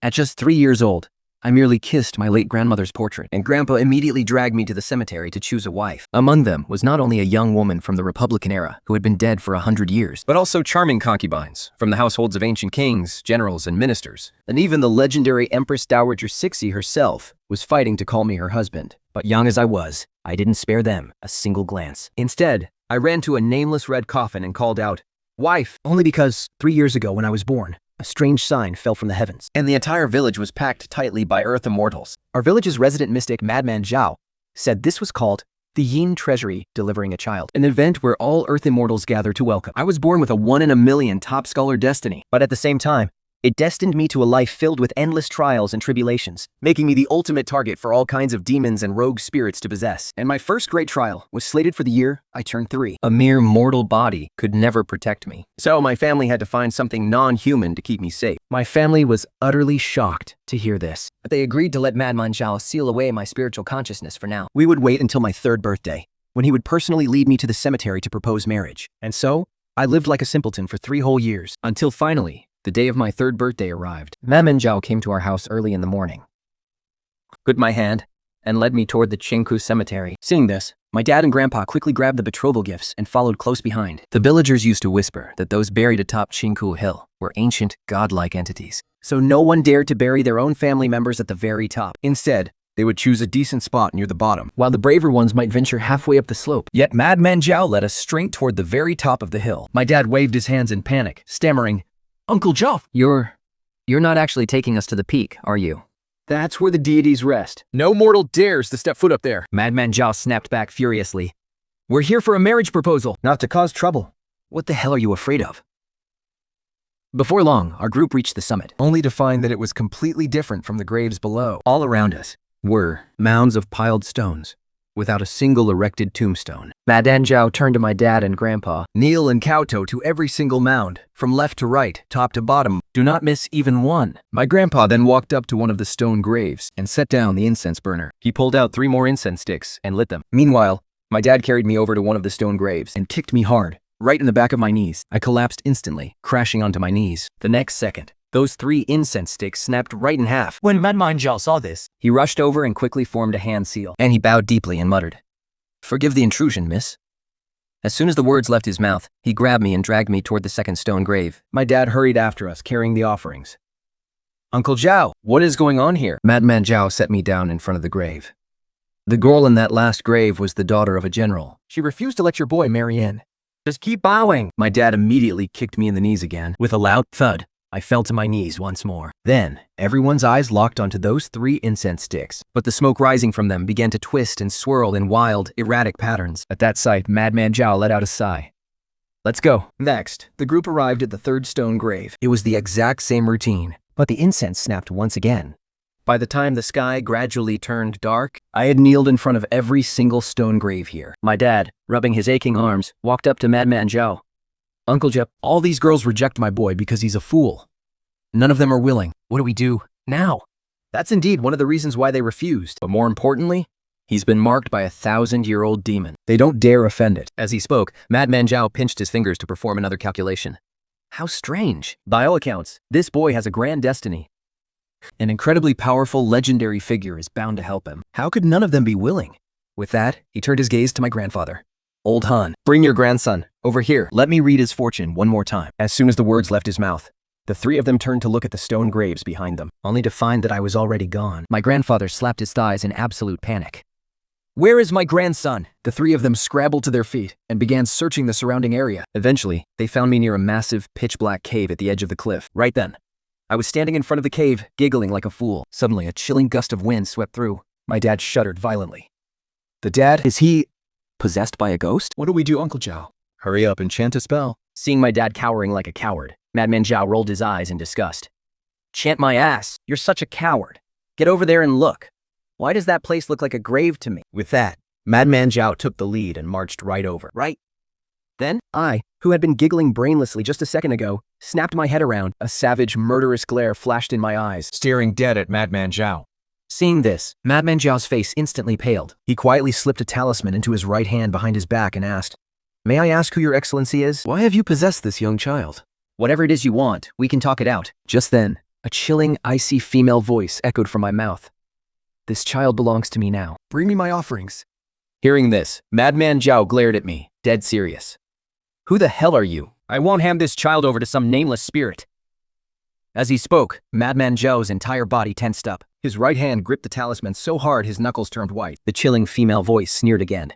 At just 3 years old, I merely kissed my late grandmother's portrait, and Grandpa immediately dragged me to the cemetery to choose a wife. Among them was not only a young woman from the Republican era who had been dead for 100 years, but also charming concubines from the households of ancient kings, generals, and ministers. And even the legendary Empress Dowager Cixi herself was fighting to call me her husband. But young as I was, I didn't spare them a single glance. Instead, I ran to a nameless red coffin and called out, "Wife!" Only because 3 years ago when I was born, a strange sign fell from the heavens, and the entire village was packed tightly by Earth immortals. Our village's resident mystic, Madman Zhao, said this was called the Yin Treasury Delivering a Child, an event where all Earth immortals gather to welcome. I was born with a 1 in a million top scholar destiny, but at the same time, it destined me to a life filled with endless trials and tribulations, making me the ultimate target for all kinds of demons and rogue spirits to possess. And my first great trial was slated for the year I turned 3. A mere mortal body could never protect me, so my family had to find something non-human to keep me safe. My family was utterly shocked to hear this, but they agreed to let Madman Zhao seal away my spiritual consciousness for now. We would wait until my 3rd birthday, when he would personally lead me to the cemetery to propose marriage. And so, I lived like a simpleton for 3 whole years, until finally, the day of my 3rd birthday arrived. Madman Zhao came to our house early in the morning, took my hand, and led me toward the Qingku cemetery. Seeing this, my dad and grandpa quickly grabbed the betrothal gifts and followed close behind. The villagers used to whisper that those buried atop Qingku Hill were ancient, godlike entities, so no one dared to bury their own family members at the very top. Instead, they would choose a decent spot near the bottom, while the braver ones might venture halfway up the slope. Yet Madman Zhao led us straight toward the very top of the hill. My dad waved his hands in panic, stammering, "Uncle Zhao, you're not actually taking us to the peak, are you? That's where the deities rest. No mortal dares to step foot up there." Madman Zhao snapped back furiously. "We're here for a marriage proposal, not to cause trouble. What the hell are you afraid of?" Before long, our group reached the summit, only to find that it was completely different from the graves below. All around us were mounds of piled stones, without a single erected tombstone. Madman Zhao turned to my dad and grandpa. "Kneel and kowtow to every single mound, from left to right, top to bottom. Do not miss even one." My grandpa then walked up to one of the stone graves and set down the incense burner. He pulled out 3 more incense sticks and lit them. Meanwhile, my dad carried me over to one of the stone graves and kicked me hard, right in the back of my knees. I collapsed instantly, crashing onto my knees. The next second, those 3 incense sticks snapped right in half. When Madman Zhao saw this, he rushed over and quickly formed a hand seal, and he bowed deeply and muttered, "Forgive the intrusion, miss." As soon as the words left his mouth, he grabbed me and dragged me toward the second stone grave. My dad hurried after us, carrying the offerings. "Uncle Zhao, what is going on here?" Madman Zhao set me down in front of the grave. "The girl in that last grave was the daughter of a general. She refused to let your boy marry in. Just keep bowing." My dad immediately kicked me in the knees again. With a loud thud, I fell to my knees once more. Then, everyone's eyes locked onto those 3 incense sticks, but the smoke rising from them began to twist and swirl in wild, erratic patterns. At that sight, Madman Zhao let out a sigh. "Let's go." Next, the group arrived at the 3rd stone grave. It was the exact same routine, but the incense snapped once again. By the time the sky gradually turned dark, I had kneeled in front of every single stone grave here. My dad, rubbing his aching arms, walked up to Madman Zhao. "Uncle Jep, all these girls reject my boy because he's a fool. None of them are willing. What do we do now?" That's indeed one of the reasons why they refused. But more importantly, he's been marked by a 1,000-year-old demon. They don't dare offend it. As he spoke, Madman Zhao pinched his fingers to perform another calculation. How strange. By all accounts, this boy has a grand destiny. An incredibly powerful, legendary figure is bound to help him. How could none of them be willing? With that, he turned his gaze to my grandfather. "Old Han, bring your grandson over here. Let me read his fortune one more time." As soon as the words left his mouth, the 3 of them turned to look at the stone graves behind them, only to find that I was already gone. My grandfather slapped his thighs in absolute panic. "Where is my grandson?" The 3 of them scrabbled to their feet and began searching the surrounding area. Eventually, they found me near a massive, pitch-black cave at the edge of the cliff. Right then, I was standing in front of the cave, giggling like a fool. Suddenly, a chilling gust of wind swept through. My dad shuddered violently. "The dad? Is he possessed by a ghost?" "What do we do, Uncle Zhao?" "Hurry up and chant a spell." Seeing my dad cowering like a coward, Madman Zhao rolled his eyes in disgust. "Chant my ass. You're such a coward. Get over there and look. Why does that place look like a grave to me?" With that, Madman Zhao took the lead and marched right over. Right then, I, who had been giggling brainlessly just a second ago, snapped my head around. A savage, murderous glare flashed in my eyes, staring dead at Madman Zhao. Seeing this, Madman Zhao's face instantly paled. He quietly slipped a talisman into his right hand behind his back and asked, "May I ask who your excellency is? Why have you possessed this young child?" "Whatever it is you want, we can talk it out." Just then, A chilling, icy female voice echoed from my mouth. This child belongs to me now. Bring me my offerings. Hearing this, Madman Zhao glared at me, dead serious. Who the hell are you? I won't hand this child over to some nameless spirit. As he spoke, Madman Zhao's entire body tensed up. His right hand gripped the talisman so hard his knuckles turned white. The chilling female voice sneered again.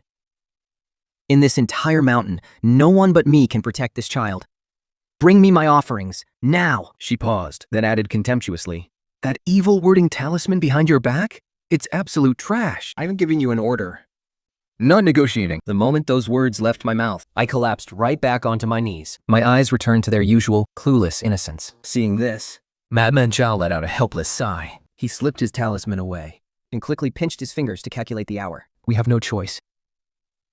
In this entire mountain, no one but me can protect this child. Bring me my offerings, now! She paused, then added contemptuously. That evil wording talisman behind your back? It's absolute trash. I'm giving you an order. Not negotiating. The moment those words left my mouth, I collapsed right back onto my knees. My eyes returned to their usual, clueless innocence. Seeing this, Madman Zhao let out a helpless sigh. He slipped his talisman away and quickly pinched his fingers to calculate the hour. We have no choice.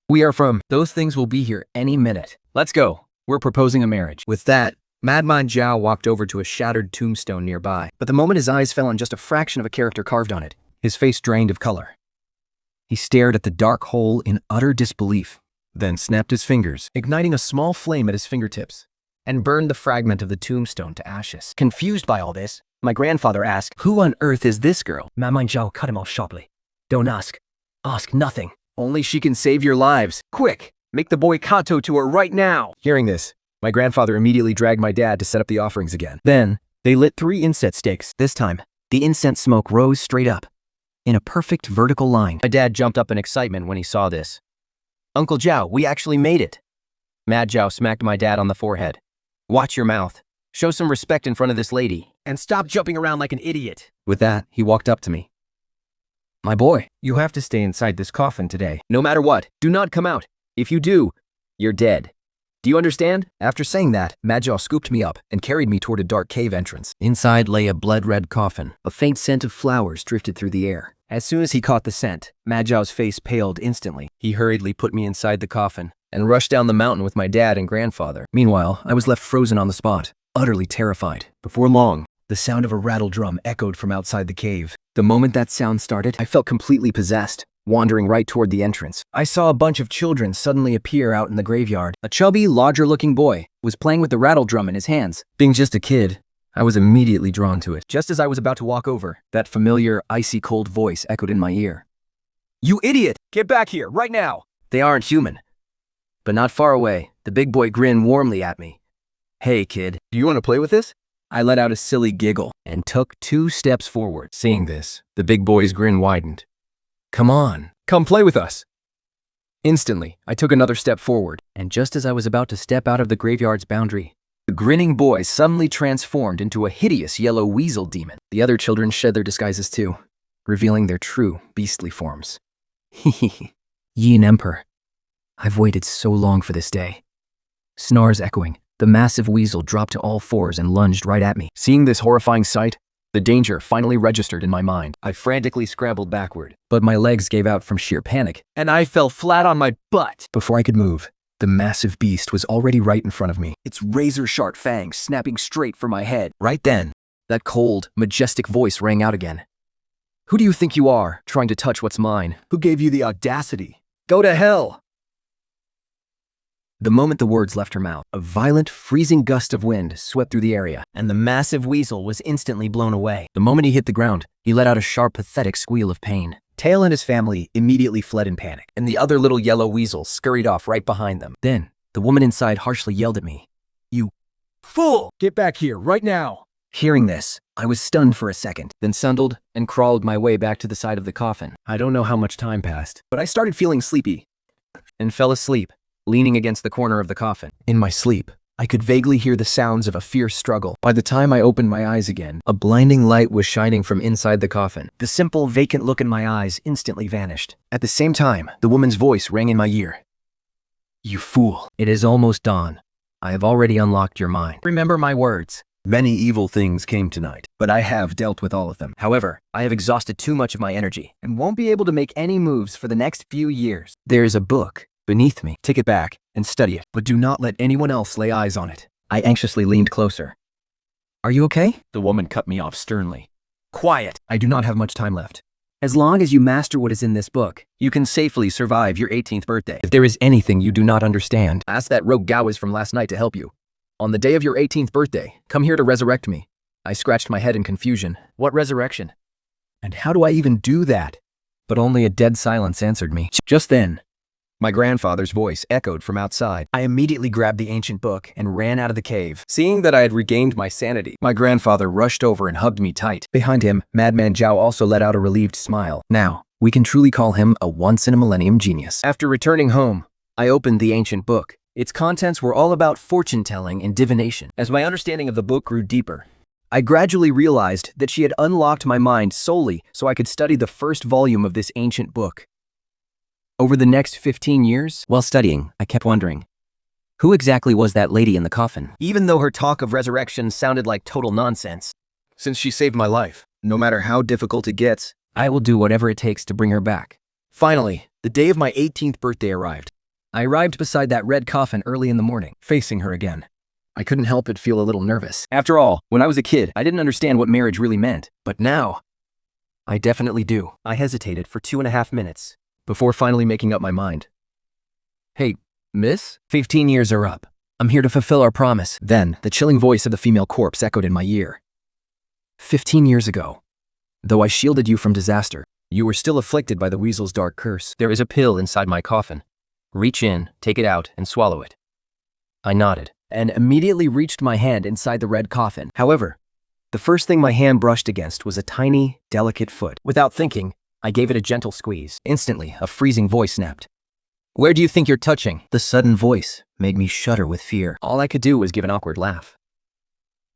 We are from. Those things will be here any minute. Let's go. We're proposing a marriage. With that, Madman Zhao walked over to a shattered tombstone nearby. But the moment his eyes fell on just a fraction of a character carved on it, his face drained of color. He stared at the dark hole in utter disbelief, then snapped his fingers, igniting a small flame at his fingertips, and burned the fragment of the tombstone to ashes. Confused by all this, my grandfather asked, "Who on earth is this girl?" Madman Zhao cut him off sharply. "Don't ask. Ask nothing. Only she can save your lives. Quick, make the boy Kato to her right now." Hearing this, my grandfather immediately dragged my dad to set up the offerings again. Then, they lit 3 incense sticks. This time, the incense smoke rose straight up, in a perfect vertical line. My dad jumped up in excitement when he saw this. "Uncle Zhao, we actually made it." Mad Zhao smacked my dad on the forehead. "Watch your mouth. Show some respect in front of this lady. And stop jumping around like an idiot." With that, he walked up to me. "My boy, you have to stay inside this coffin today. No matter what, do not come out. If you do, you're dead. Do you understand?" After saying that, Mad Zhao scooped me up and carried me toward a dark cave entrance. Inside lay a blood-red coffin. A faint scent of flowers drifted through the air. As soon as he caught the scent, Mad Zhao's face paled instantly. He hurriedly put me inside the coffin and rushed down the mountain with my dad and grandfather. Meanwhile, I was left frozen on the spot, utterly terrified. Before long, the sound of a rattle drum echoed from outside the cave. The moment that sound started, I felt completely possessed, wandering right toward the entrance. I saw a bunch of children suddenly appear out in the graveyard. A chubby, larger-looking boy was playing with the rattle drum in his hands. Being just a kid, I was immediately drawn to it. Just as I was about to walk over, that familiar, icy cold voice echoed in my ear. "You idiot! Get back here, right now!" They aren't human. But not far away, the big boy grinned warmly at me. "Hey, kid, do you want to play with this?" I let out a silly giggle and took 2 steps forward. Seeing this, the big boy's grin widened. "Come on, come play with us." Instantly, I took another step forward, and just as I was about to step out of the graveyard's boundary, the grinning boy suddenly transformed into a hideous yellow weasel demon. The other children shed their disguises too, revealing their true, beastly forms. Hehe. Yin Emperor. I've waited so long for this day. Snarls echoing, the massive weasel dropped to all 4s and lunged right at me. Seeing this horrifying sight, the danger finally registered in my mind. I frantically scrambled backward, but my legs gave out from sheer panic, and I fell flat on my butt. Before I could move, the massive beast was already right in front of me, its razor-sharp fangs snapping straight for my head. Right then, that cold, majestic voice rang out again. "Who do you think you are, trying to touch what's mine? Who gave you the audacity? Go to hell!" The moment the words left her mouth, a violent, freezing gust of wind swept through the area, and the massive weasel was instantly blown away. The moment he hit the ground, he let out a sharp, pathetic squeal of pain. Tail and his family immediately fled in panic, and the other little yellow weasels scurried off right behind them. Then, the woman inside harshly yelled at me, "You fool! Get back here, right now!" Hearing this, I was stunned for a second, then sundled and crawled my way back to the side of the coffin. I don't know how much time passed, but I started feeling sleepy and fell asleep, leaning against the corner of the coffin. In my sleep, I could vaguely hear the sounds of a fierce struggle. By the time I opened my eyes again, a blinding light was shining from inside the coffin. The simple, vacant look in my eyes instantly vanished. At the same time, the woman's voice rang in my ear. "You fool. It is almost dawn. I have already unlocked your mind. Remember my words. Many evil things came tonight, but I have dealt with all of them. However, I have exhausted too much of my energy and won't be able to make any moves for the next few years. There is a book beneath me. Take it back and study it, but do not let anyone else lay eyes on it." I anxiously leaned closer. "Are you okay?" The woman cut me off sternly. "Quiet. I do not have much time left. As long as you master what is in this book, you can safely survive your 18th birthday. If there is anything you do not understand, ask that rogue Gowis from last night to help you. On the day of your 18th birthday, come here to resurrect me. I scratched my head in confusion. What resurrection? And how do I even do that? But only a dead silence answered me. Just then, my grandfather's voice echoed from outside. I immediately grabbed the ancient book and ran out of the cave. Seeing that I had regained my sanity, my grandfather rushed over and hugged me tight. Behind him, Madman Zhao also let out a relieved smile. Now, we can truly call him a once-in-a-millennium genius. After returning home, I opened the ancient book. Its contents were all about fortune-telling and divination. As my understanding of the book grew deeper, I gradually realized that she had unlocked my mind solely so I could study the first volume of this ancient book. Over the next 15 years, while studying, I kept wondering, who exactly was that lady in the coffin? Even though her talk of resurrection sounded like total nonsense. Since she saved my life, no matter how difficult it gets, I will do whatever it takes to bring her back. Finally, the day of my 18th birthday arrived. I arrived beside that red coffin early in the morning, facing her again. I couldn't help but feel a little nervous. After all, when I was a kid, I didn't understand what marriage really meant. But now, I definitely do. I hesitated for 2.5 minutes before finally making up my mind. Hey, miss? 15 years are up. I'm here to fulfill our promise. Then, the chilling voice of the female corpse echoed in my ear. 15 years ago, though I shielded you from disaster, you were still afflicted by the weasel's dark curse. There is a pill inside my coffin. Reach in, take it out, and swallow it. I nodded, and immediately reached my hand inside the red coffin. However, the first thing my hand brushed against was a tiny, delicate foot. Without thinking, I gave it a gentle squeeze. Instantly, a freezing voice snapped. Where do you think you're touching? The sudden voice made me shudder with fear. All I could do was give an awkward laugh.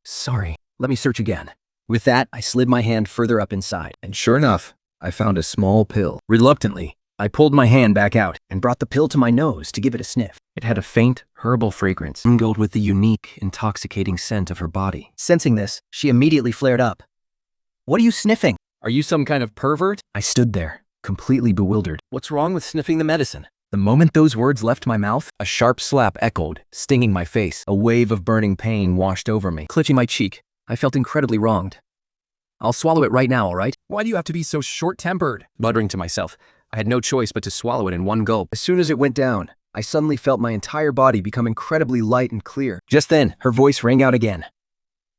Sorry, let me search again. With that, I slid my hand further up inside, and sure enough, I found a small pill. Reluctantly, I pulled my hand back out and brought the pill to my nose to give it a sniff. It had a faint, herbal fragrance, mingled with the unique, intoxicating scent of her body. Sensing this, she immediately flared up. What are you sniffing? Are you some kind of pervert? I stood there, completely bewildered. What's wrong with sniffing the medicine? The moment those words left my mouth, a sharp slap echoed, stinging my face. A wave of burning pain washed over me. Clutching my cheek, I felt incredibly wronged. I'll swallow it right now, all right? Why do you have to be so short-tempered? Muttering to myself, I had no choice but to swallow it in one gulp. As soon as it went down, I suddenly felt my entire body become incredibly light and clear. Just then, her voice rang out again.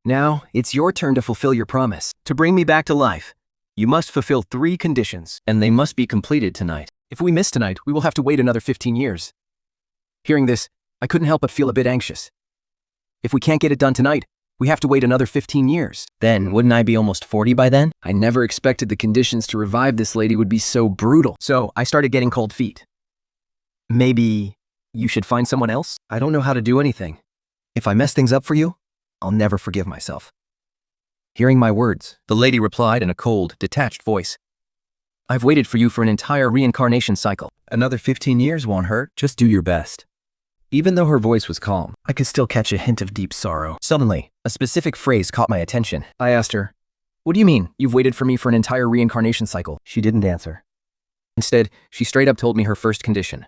Now, it's your turn to fulfill your promise. To bring me back to life, you must fulfill 3 conditions, and they must be completed tonight. If we miss tonight, we will have to wait another 15 years. Hearing this, I couldn't help but feel a bit anxious. If we can't get it done tonight, we have to wait another 15 years. Then, wouldn't I be almost 40 by then? I never expected the conditions to revive this lady would be so brutal. So, I started getting cold feet. Maybe you should find someone else? I don't know how to do anything. If I mess things up for you, I'll never forgive myself. Hearing my words, the lady replied in a cold, detached voice. I've waited for you for an entire reincarnation cycle. Another 15 years won't hurt. Just do your best. Even though her voice was calm, I could still catch a hint of deep sorrow. Suddenly, a specific phrase caught my attention. I asked her, what do you mean, you've waited for me for an entire reincarnation cycle? She didn't answer. Instead, she straight up told me her first condition.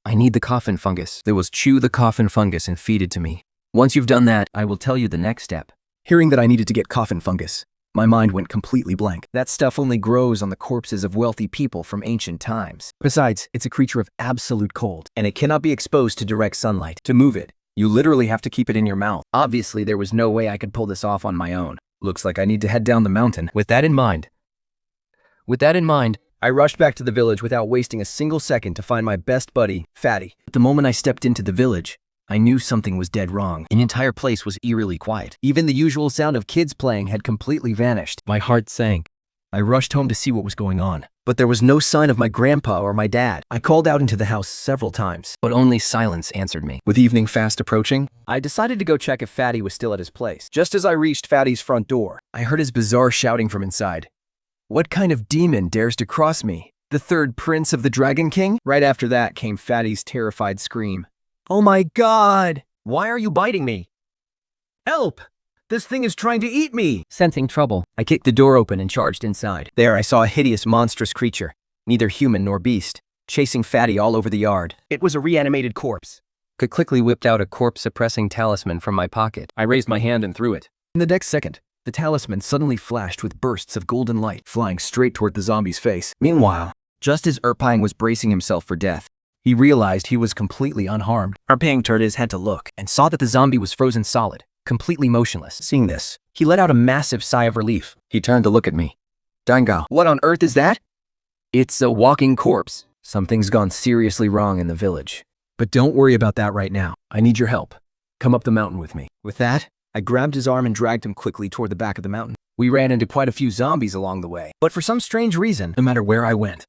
I need the coffin fungus. There was chew the coffin fungus and feed it to me. Once you've done that, I will tell you the next step. Hearing that I needed to get coffin fungus, my mind went completely blank. That stuff only grows on the corpses of wealthy people from ancient times. Besides, it's a creature of absolute cold, and it cannot be exposed to direct sunlight. To move it, you literally have to keep it in your mouth. Obviously, there was no way I could pull this off on my own. Looks like I need to head down the mountain. With that in mind, I rushed back to the village without wasting a single second to find my best buddy, Fatty. The moment I stepped into the village, I knew something was dead wrong. The entire place was eerily quiet. Even the usual sound of kids playing had completely vanished. My heart sank. I rushed home to see what was going on, but there was no sign of my grandpa or my dad. I called out into the house several times, but only silence answered me. With evening fast approaching, I decided to go check if Fatty was still at his place. Just as I reached Fatty's front door, I heard his bizarre shouting from inside. What kind of demon dares to cross me? The third prince of the Dragon King? Right after that came Fatty's terrified scream. Oh my God! Why are you biting me? Help! This thing is trying to eat me! Sensing trouble, I kicked the door open and charged inside. There I saw a hideous, monstrous creature, neither human nor beast, chasing Fatty all over the yard. It was a reanimated corpse. I quickly whipped out a corpse-suppressing talisman from my pocket. I raised my hand and threw it. In the next second, the talisman suddenly flashed with bursts of golden light, flying straight toward the zombie's face. Meanwhile, just as Erpang was bracing himself for death, he realized he was completely unharmed. Erpang turned his head to look and saw that the zombie was frozen solid, completely motionless. Seeing this, he let out a massive sigh of relief. He turned to look at me. Dangal, what on earth is that? It's a walking corpse. Something's gone seriously wrong in the village. But don't worry about that right now. I need your help. Come up the mountain with me. With that, I grabbed his arm and dragged him quickly toward the back of the mountain. We ran into quite a few zombies along the way, but for some strange reason, no matter where I went,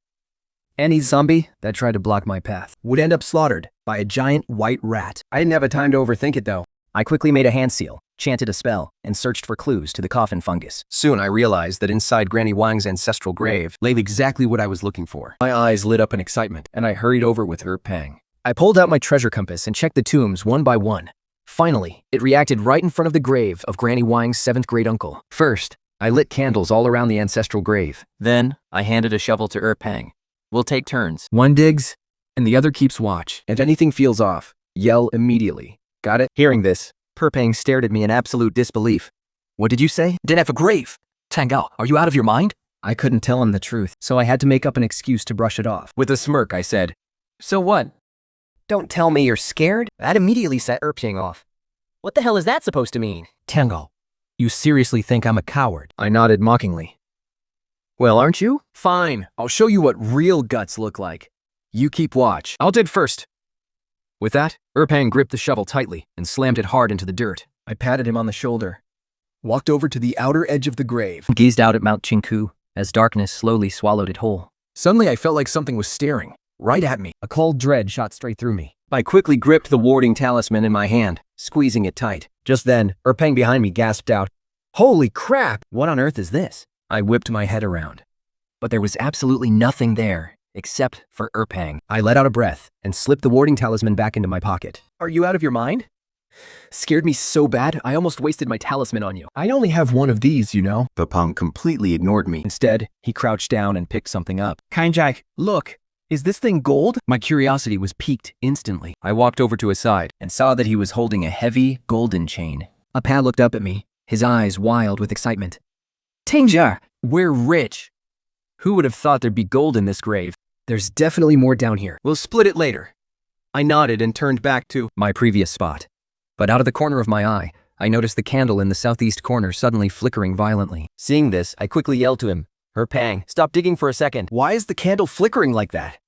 any zombie that tried to block my path would end up slaughtered by a giant white rat. I didn't have time to overthink it though. I quickly made a hand seal, chanted a spell, and searched for clues to the coffin fungus. Soon I realized that inside Granny Wang's ancestral grave lay exactly what I was looking for. My eyes lit up in excitement, and I hurried over with Pang. I pulled out my treasure compass and checked the tombs one by one. Finally, it reacted right in front of the grave of Granny Wang's 7th great uncle. First, I lit candles all around the ancestral grave. Then, I handed a shovel to Pang. We'll take turns. One digs, and the other keeps watch. If anything feels off, yell immediately. Got it? Hearing this, Pang stared at me in absolute disbelief. What did you say? Didn't have a grave. Tangao, are you out of your mind? I couldn't tell him the truth, so I had to make up an excuse to brush it off. With a smirk, I said, So what? Don't tell me you're scared? That immediately set Pang off. What the hell is that supposed to mean? Tangao, you seriously think I'm a coward? I nodded mockingly. Well, aren't you? Fine, I'll show you what real guts look like. You keep watch. I'll dig first. With that, Pang gripped the shovel tightly and slammed it hard into the dirt. I patted him on the shoulder, walked over to the outer edge of the grave, gazed out at Mount Chinku as darkness slowly swallowed it whole. Suddenly, I felt like something was staring right at me. A cold dread shot straight through me. I quickly gripped the warding talisman in my hand, squeezing it tight. Just then, Pang behind me gasped out, "Holy crap! What on earth is this?" I whipped my head around, but there was absolutely nothing there except for Pang. I let out a breath and slipped the warding talisman back into my pocket. Are you out of your mind? Scared me so bad, I almost wasted my talisman on you. I only have one of these, you know. Pang completely ignored me. Instead, he crouched down and picked something up. Kainjai, look, is this thing gold? My curiosity was piqued instantly. I walked over to his side and saw that he was holding a heavy golden chain. Appa looked up at me, his eyes wild with excitement. Tingjar, we're rich. Who would have thought there'd be gold in this grave? There's definitely more down here. We'll split it later. I nodded and turned back to my previous spot. But out of the corner of my eye, I noticed the candle in the southeast corner suddenly flickering violently. Seeing this, I quickly yelled to him, Pang, stop digging for a second. Why is the candle flickering like that?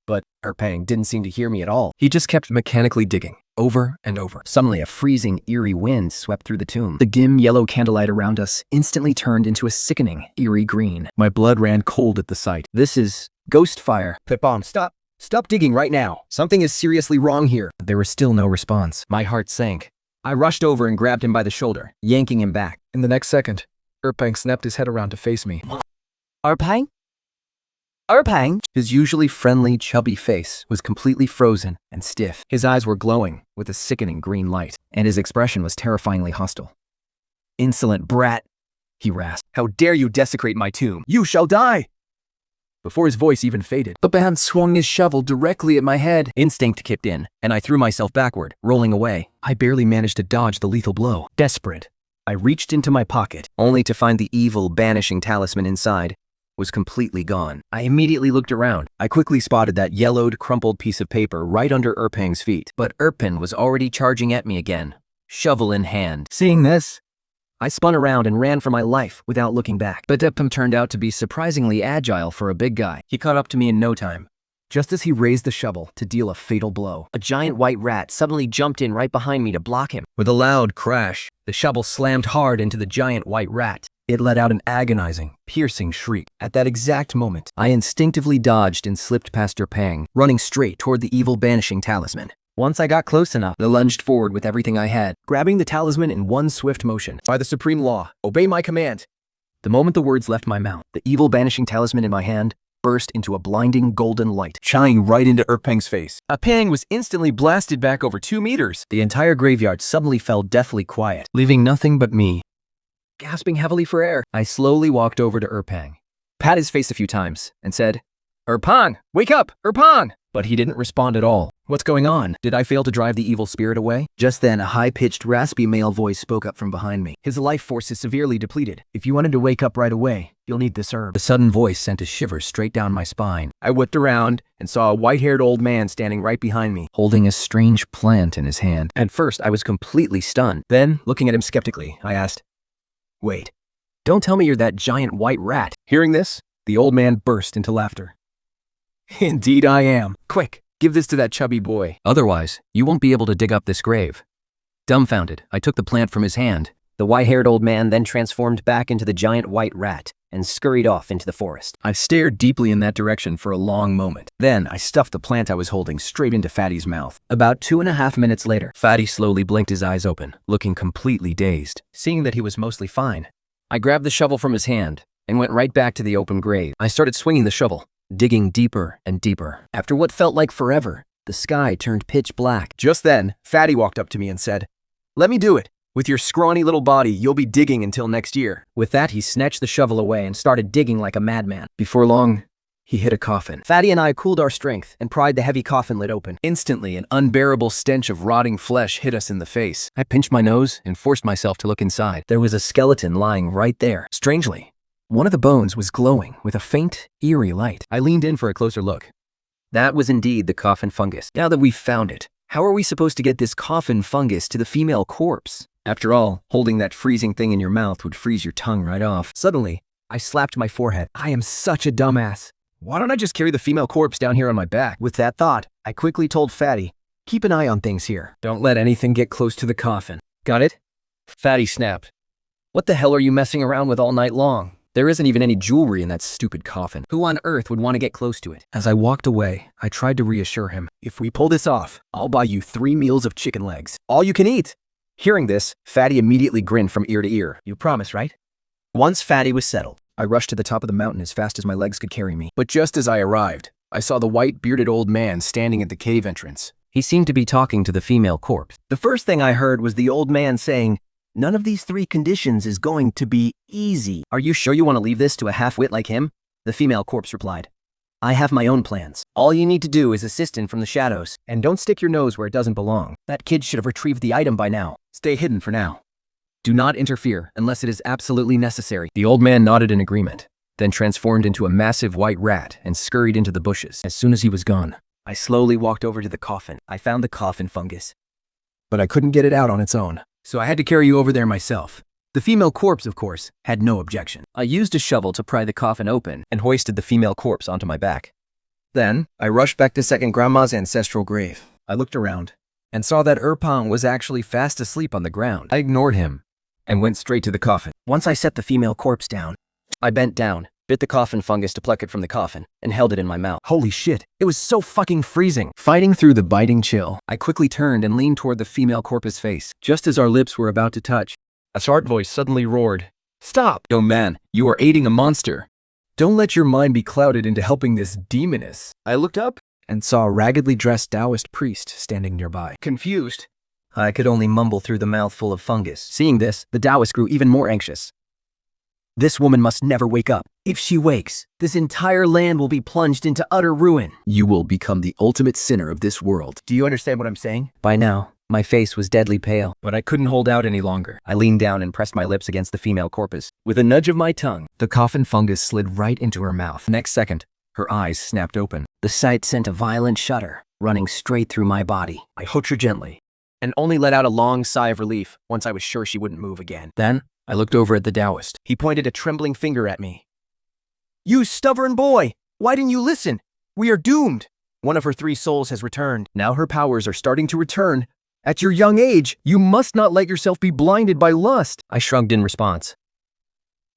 But Pang didn't seem to hear me at all. He just kept mechanically digging, over and over. Suddenly, a freezing, eerie wind swept through the tomb. The dim yellow candlelight around us instantly turned into a sickening, eerie green. My blood ran cold at the sight. This is ghost fire. Pipon, stop. Stop digging right now. Something is seriously wrong here. There was still no response. My heart sank. I rushed over and grabbed him by the shoulder, yanking him back. In the next second, Pang snapped his head around to face me. Pang? Pang? His usually friendly, chubby face was completely frozen and stiff. His eyes were glowing with a sickening green light, and his expression was terrifyingly hostile. Insolent brat, he rasped. How dare you desecrate my tomb? You shall die! Before his voice even faded, the man swung his shovel directly at my head. Instinct kicked in, and I threw myself backward, rolling away. I barely managed to dodge the lethal blow. Desperate, I reached into my pocket, only to find the evil, banishing talisman inside was completely gone. I immediately looked around. I quickly spotted that yellowed, crumpled piece of paper right under Pang's feet. But Pang was already charging at me again, shovel in hand. Seeing this, I spun around and ran for my life without looking back. But Pang turned out to be surprisingly agile for a big guy. He caught up to me in no time. Just as he raised the shovel to deal a fatal blow, a giant white rat suddenly jumped in right behind me to block him. With a loud crash, the shovel slammed hard into the giant white rat. It let out an agonizing, piercing shriek. At that exact moment, I instinctively dodged and slipped past Pang, running straight toward the evil banishing talisman. Once I got close enough, I lunged forward with everything I had, grabbing the talisman in one swift motion. By the supreme law, obey my command. The moment the words left my mouth, the evil banishing talisman in my hand burst into a blinding golden light, shining right into Pang's face. Pang was instantly blasted back over 2 meters. The entire graveyard suddenly fell deathly quiet, leaving nothing but me. Gasping heavily for air, I slowly walked over to Pang, pat his face a few times, and said, Pang, wake up, Pang! But he didn't respond at all. What's going on? Did I fail to drive the evil spirit away? Just then, a high-pitched, raspy male voice spoke up from behind me. His life force is severely depleted. If you wanted to wake up right away, You'll need this herb. The sudden voice sent a shiver straight down my spine. I whipped around and saw a white-haired old man standing right behind me, holding a strange plant in his hand. At first, I was completely stunned. Then, looking at him skeptically, I asked, "Wait, don't tell me you're that giant white rat." Hearing this, the old man burst into laughter. "Indeed I am. Quick, give this to that chubby boy. Otherwise, you won't be able to dig up this grave." Dumbfounded, I took the plant from his hand. The white-haired old man then transformed back into the giant white rat and scurried off into the forest. I stared deeply in that direction for a long moment. Then I stuffed the plant I was holding straight into Fatty's mouth. About 2.5 minutes later, Fatty slowly blinked his eyes open, looking completely dazed. Seeing that he was mostly fine, I grabbed the shovel from his hand and went right back to the open grave. I started swinging the shovel, digging deeper and deeper. After what felt like forever, the sky turned pitch black. Just then, Fatty walked up to me and said, "Let me do it. With your scrawny little body, you'll be digging until next year." With that, he snatched the shovel away and started digging like a madman. Before long, he hit a coffin. Fatty and I cooled our strength and pried the heavy coffin lid open. Instantly, an unbearable stench of rotting flesh hit us in the face. I pinched my nose and forced myself to look inside. There was a skeleton lying right there. Strangely, one of the bones was glowing with a faint, eerie light. I leaned in for a closer look. That was indeed the coffin fungus. Now that we've found it, how are we supposed to get this coffin fungus to the female corpse? After all, holding that freezing thing in your mouth would freeze your tongue right off. Suddenly, I slapped my forehead. I am such a dumbass. Why don't I just carry the female corpse down here on my back? With that thought, I quickly told Fatty, "Keep an eye on things here. Don't let anything get close to the coffin." Got it? Fatty snapped. "What the hell are you messing around with all night long? There isn't even any jewelry in that stupid coffin. Who on earth would want to get close to it?" As I walked away, I tried to reassure him. "If we pull this off, I'll buy you 3 meals of chicken legs. All you can eat." Hearing this, Fatty immediately grinned from ear to ear. "You promise, right?" Once Fatty was settled, I rushed to the top of the mountain as fast as my legs could carry me. But just as I arrived, I saw the white, bearded old man standing at the cave entrance. he seemed to be talking to the female corpse. The first thing I heard was the old man saying, "None of these 3 conditions is going to be easy." "Are you sure you want to leave this to a half-wit like him?" The female corpse replied. "I have my own plans. All you need to do is assist him from the shadows. And don't stick your nose where it doesn't belong. That kid should have retrieved the item by now. Stay hidden for now. Do not interfere unless it is absolutely necessary." The old man nodded in agreement, then transformed into a massive white rat and scurried into the bushes. As soon as he was gone, I slowly walked over to the coffin. I found the coffin fungus. but I couldn't get it out on its own, so I had to carry you over there myself. The female corpse, of course, had no objection. I used a shovel to pry the coffin open and hoisted the female corpse onto my back. Then, I rushed back to second grandma's ancestral grave. I looked around and saw that Erpang was actually fast asleep on the ground. I ignored him and went straight to the coffin. Once I set the female corpse down, I bent down, bit the coffin fungus to pluck it from the coffin, and held it in my mouth. Holy shit, it was so fucking freezing. Fighting through the biting chill, I quickly turned and leaned toward the female corpse's face. Just as our lips were about to touch, a short voice suddenly roared, "Stop! Yo man, you are aiding a monster. Don't let your mind be clouded into helping this demoness." I looked up and saw a raggedly dressed Taoist priest standing nearby. Confused, I could only mumble through the mouthful of fungus. seeing this, the Taoist grew even more anxious. This woman must never wake up. If she wakes, this entire land will be plunged into utter ruin. You will become the ultimate sinner of this world. Do you understand what I'm saying? By now, my face was deadly pale. But I couldn't hold out any longer. I leaned down and pressed my lips against the female corpse. With a nudge of my tongue, the coffin fungus slid right into her mouth. Next second, her eyes snapped open. The sight sent a violent shudder running straight through my body. I hooked her gently and only let out a long sigh of relief once I was sure she wouldn't move again. Then, I looked over at the Taoist. He pointed a trembling finger at me. "You stubborn boy! Why didn't you listen? We are doomed! One of her 3 souls has returned. Now her powers are starting to return. At your young age, you must not let yourself be blinded by lust." I shrugged in response.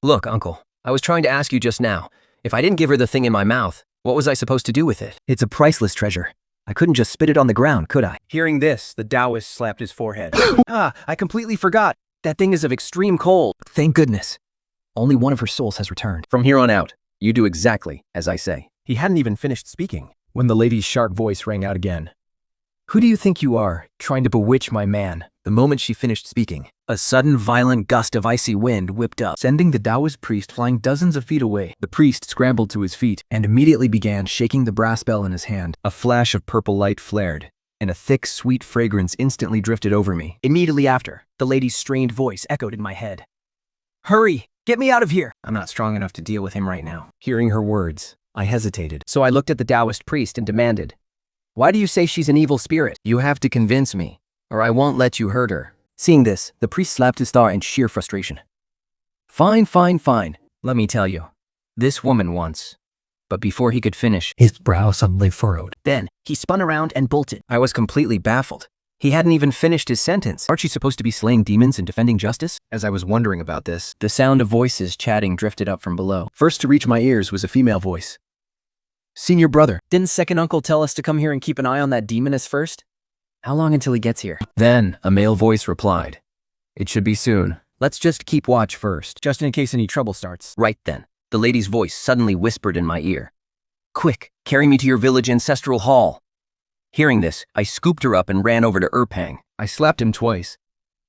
"Look, uncle, I was trying to ask you just now, if I didn't give her the thing in my mouth, what was I supposed to do with it? It's a priceless treasure. I couldn't just spit it on the ground, could I?" Hearing this, the Taoist slapped his forehead. I completely forgot. That thing is of extreme cold. Thank goodness. Only one of her souls has returned. From here on out, you do exactly as I say. He hadn't even finished speaking when the lady's sharp voice rang out again. "Who do you think you are, trying to bewitch my man?" The moment she finished speaking, a sudden violent gust of icy wind whipped up, sending the Taoist priest flying dozens of feet away. The priest scrambled to his feet and immediately began shaking the brass bell in his hand. A flash of purple light flared, and a thick, sweet fragrance instantly drifted over me. Immediately after, the lady's strained voice echoed in my head. "Hurry! Get me out of here! I'm not strong enough to deal with him right now. Hearing her words, I hesitated. So I looked at the Taoist priest and demanded, "Why do you say she's an evil spirit?" You have to convince me, or I won't let you hurt her. Seeing this, the priest slapped his thigh in sheer frustration. Fine. Let me tell you. This woman once. But before he could finish, His brow suddenly furrowed. Then, he spun around and bolted. I was completely baffled. He hadn't even finished his sentence. Aren't you supposed to be slaying demons and defending justice? As I was wondering about this, the sound of voices chatting drifted up from below. First to reach my ears was a female voice. "Senior brother, didn't second uncle tell us to come here and keep an eye on that demoness first? How long until he gets here?" Then, a male voice replied, "It should be soon. Let's just keep watch first." Just in case any trouble starts. Right then, the lady's voice suddenly whispered in my ear, "Quick, carry me to your village ancestral hall." Hearing this, I scooped her up and ran over to Erpang. I slapped him twice.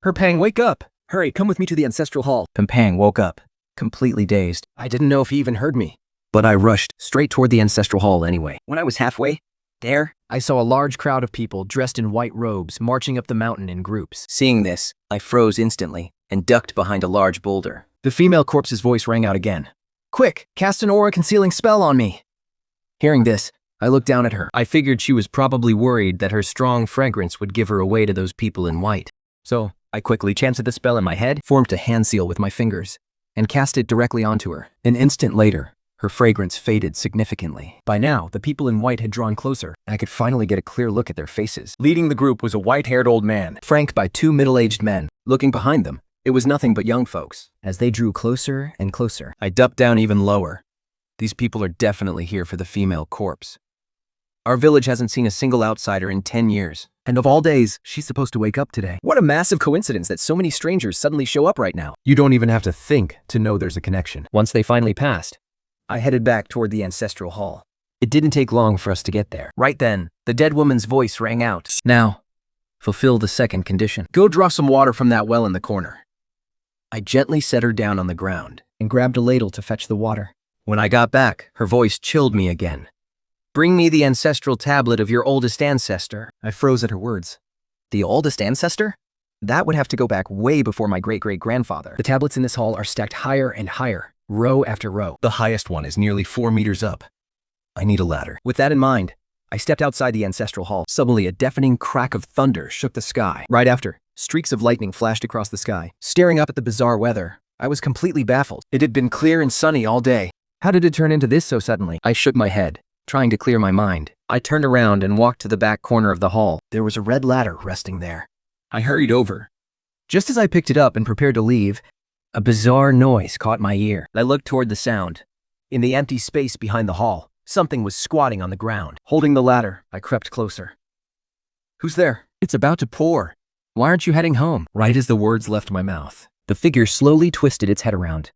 "Erpang, wake up! Hurry, come with me to the ancestral hall." Pang woke up, completely dazed. I didn't know if he even heard me. But I rushed straight toward the ancestral hall anyway. When I was halfway there, I saw a large crowd of people dressed in white robes marching up the mountain in groups. Seeing this, I froze instantly and ducked behind a large boulder. The female corpse's voice rang out again. "Quick, cast an aura-concealing spell on me." Hearing this, I looked down at her. I figured she was probably worried that her strong fragrance would give her away to those people in white. So, I quickly chanted the spell in my head, formed a hand seal with my fingers, and cast it directly onto her. An instant later, her fragrance faded significantly. By now, the people in white had drawn closer, and I could finally get a clear look at their faces. Leading the group was a white-haired old man, flanked by two middle-aged men. Looking behind them, it was nothing but young folks. As they drew closer and closer, I ducked down even lower. These people are definitely here for the female corpse. Our village hasn't seen a single outsider in 10 years. And of all days, she's supposed to wake up today. What a massive coincidence that so many strangers suddenly show up right now. You don't even have to think to know there's a connection. Once they finally passed, I headed back toward the ancestral hall. It didn't take long for us to get there. Right then, the dead woman's voice rang out. Now, fulfill the second condition. "Go draw some water from that well in the corner." I gently set her down on the ground and grabbed a ladle to fetch the water. When I got back, her voice chilled me again. "Bring me the ancestral tablet of your oldest ancestor." I froze at her words. The oldest ancestor? That would have to go back way before my great-great-grandfather. The tablets in this hall are stacked higher and higher, row after row. The highest one is nearly 4 meters up. I need a ladder. With that in mind, I stepped outside the ancestral hall. Suddenly, a deafening crack of thunder shook the sky. Right after, streaks of lightning flashed across the sky. Staring up at the bizarre weather, I was completely baffled. It had been clear and sunny all day. How did it turn into this so suddenly? I shook my head, trying to clear my mind. I turned around and walked to the back corner of the hall. There was a red ladder resting there. I hurried over. Just as I picked it up and prepared to leave, a bizarre noise caught my ear. I looked toward the sound. In the empty space behind the hall, something was squatting on the ground. Holding the ladder, I crept closer. "Who's there? It's about to pour. Why aren't you heading home?" Right as the words left my mouth, the figure slowly twisted its head around.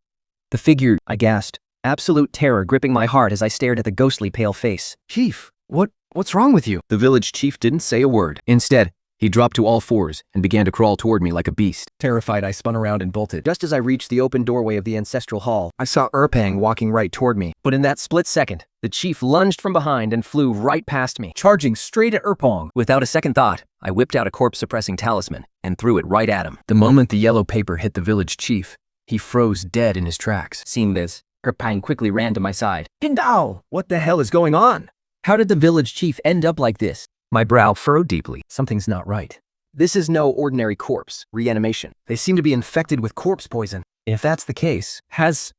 The figure, I gasped, absolute terror gripping my heart as I stared at the ghostly pale face. "Chief, what's wrong with you?" The village chief didn't say a word. Instead, he dropped to all fours and began to crawl toward me like a beast. Terrified, I spun around and bolted. Just as I reached the open doorway of the ancestral hall, I saw Erpang walking right toward me. But in that split second, the chief lunged from behind and flew right past me, charging straight at Erpang. Without a second thought, I whipped out a corpse-suppressing talisman and threw it right at him. The moment the yellow paper hit the village chief, he froze dead in his tracks. Seeing this, Erpang quickly ran to my side. "Pindao! What the hell is going on? How did the village chief end up like this?" My brow furrowed deeply. Something's not right. This is no ordinary corpse reanimation. They seem to be infected with corpse poison. If that's the case, has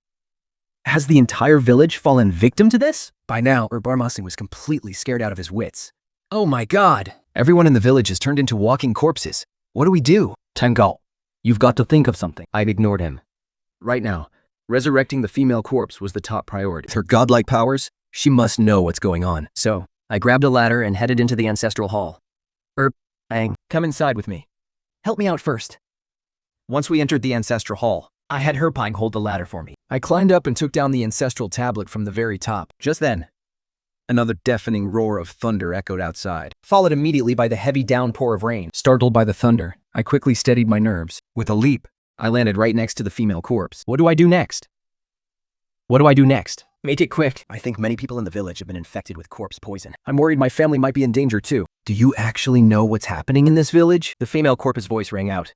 the entire village fallen victim to this? By now, Barmasing was completely scared out of his wits. "Oh my god! Everyone in the village has turned into walking corpses. What do we do?" "Tangao, you've got to think of something." I ignored him. Right now, resurrecting the female corpse was the top priority. With her godlike powers, she must know what's going on. So, I grabbed a ladder and headed into the ancestral hall. Erpang, come inside with me. Help me out first. Once we entered the ancestral hall, I had Erpang hold the ladder for me. I climbed up and took down the ancestral tablet from the very top. Just then, another deafening roar of thunder echoed outside, followed immediately by the heavy downpour of rain. Startled by the thunder, I quickly steadied my nerves. With a leap, I landed right next to the female corpse. What do I do next? Make it quick. I think many people in the village have been infected with corpse poison. I'm worried my family might be in danger too. Do you actually know what's happening in this village? The female corpse's voice rang out.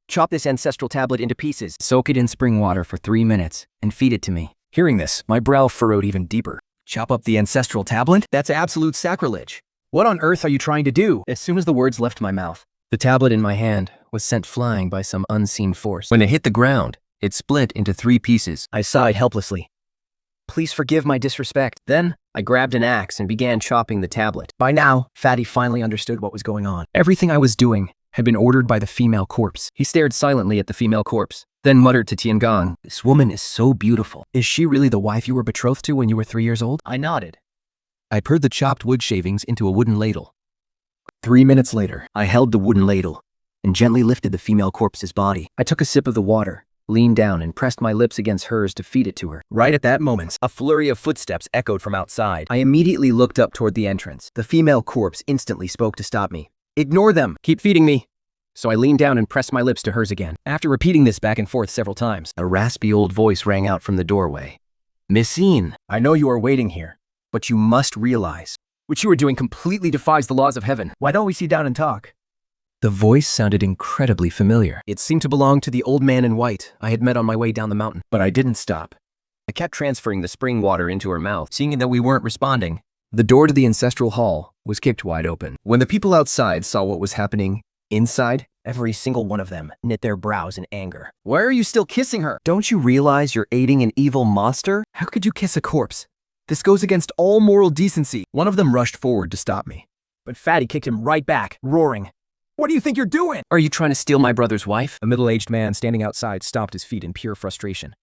Chop this ancestral tablet into pieces. Soak it in spring water for 3 minutes and feed it to me. Hearing this, my brow furrowed even deeper. Chop up the ancestral tablet? That's absolute sacrilege. What on earth are you trying to do? As soon as the words left my mouth, the tablet in my hand was sent flying by some unseen force. When it hit the ground, it split into 3 pieces. I sighed helplessly. Please forgive my disrespect. Then, I grabbed an axe and began chopping the tablet. By now, Fatty finally understood what was going on. Everything I was doing had been ordered by the female corpse. He stared silently at the female corpse, then muttered to Tiangong, "This woman is so beautiful. Is she really the wife you were betrothed to when you were 3 years old?" I nodded. I poured the chopped wood shavings into a wooden ladle. 3 minutes later, I held the wooden ladle and gently lifted the female corpse's body. I took a sip of the water, leaned down, and pressed my lips against hers to feed it to her. Right at that moment, a flurry of footsteps echoed from outside. I immediately looked up toward the entrance. The female corpse instantly spoke to stop me. "Ignore them. Keep feeding me." So I leaned down and pressed my lips to hers again. After repeating this back and forth several times, A raspy old voice rang out from the doorway. "Missine, I know you are waiting here, but you must realize what you are doing completely defies the laws of heaven. Why don't we sit down and talk?" The voice sounded incredibly familiar. It seemed to belong to the old man in white I had met on my way down the mountain, but I didn't stop. I kept transferring the spring water into her mouth, seeing that we weren't responding. The door to the ancestral hall was kicked wide open. When the people outside saw what was happening inside, every single one of them knit their brows in anger. "Why are you still kissing her? Don't you realize you're aiding an evil monster? How could you kiss a corpse? This goes against all moral decency." One of them rushed forward to stop me, but Fatty kicked him right back, roaring, "What do you think you're doing?" "Are you trying to steal my brother's wife?" A middle-aged man standing outside stomped his feet in pure frustration.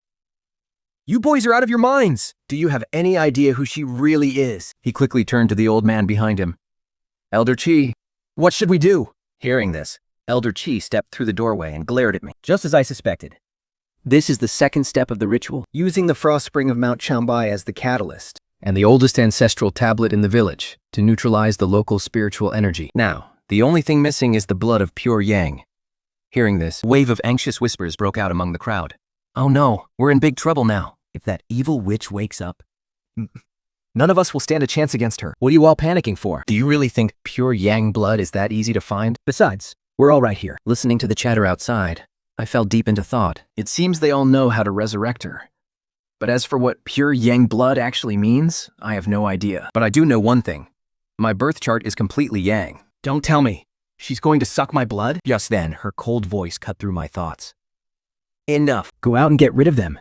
"You boys are out of your minds! Do you have any idea who she really is?" He quickly turned to the old man behind him. "Elder Chi." "What should we do?" Hearing this, Elder Chi stepped through the doorway and glared at me. Just as I suspected. "This is the second step of the ritual, Using the frost spring of Mount Chambai as the catalyst. and the oldest ancestral tablet in the village, to neutralize the local spiritual energy. Now, the only thing missing is the blood of pure yang." Hearing this, a wave of anxious whispers broke out among the crowd. "Oh no, we're in big trouble now. If that evil witch wakes up, none of us will stand a chance against her. What are you all panicking for? Do you really think pure yang blood is that easy to find?" Besides, we're all right here." Listening to the chatter outside, I fell deep into thought. It seems they all know how to resurrect her. But as for what pure yang blood actually means, I have no idea. But I do know one thing. My birth chart is completely yang. "Don't tell me. She's going to suck my blood?" Just then, her cold voice cut through my thoughts. "Enough. Go out and get rid of them."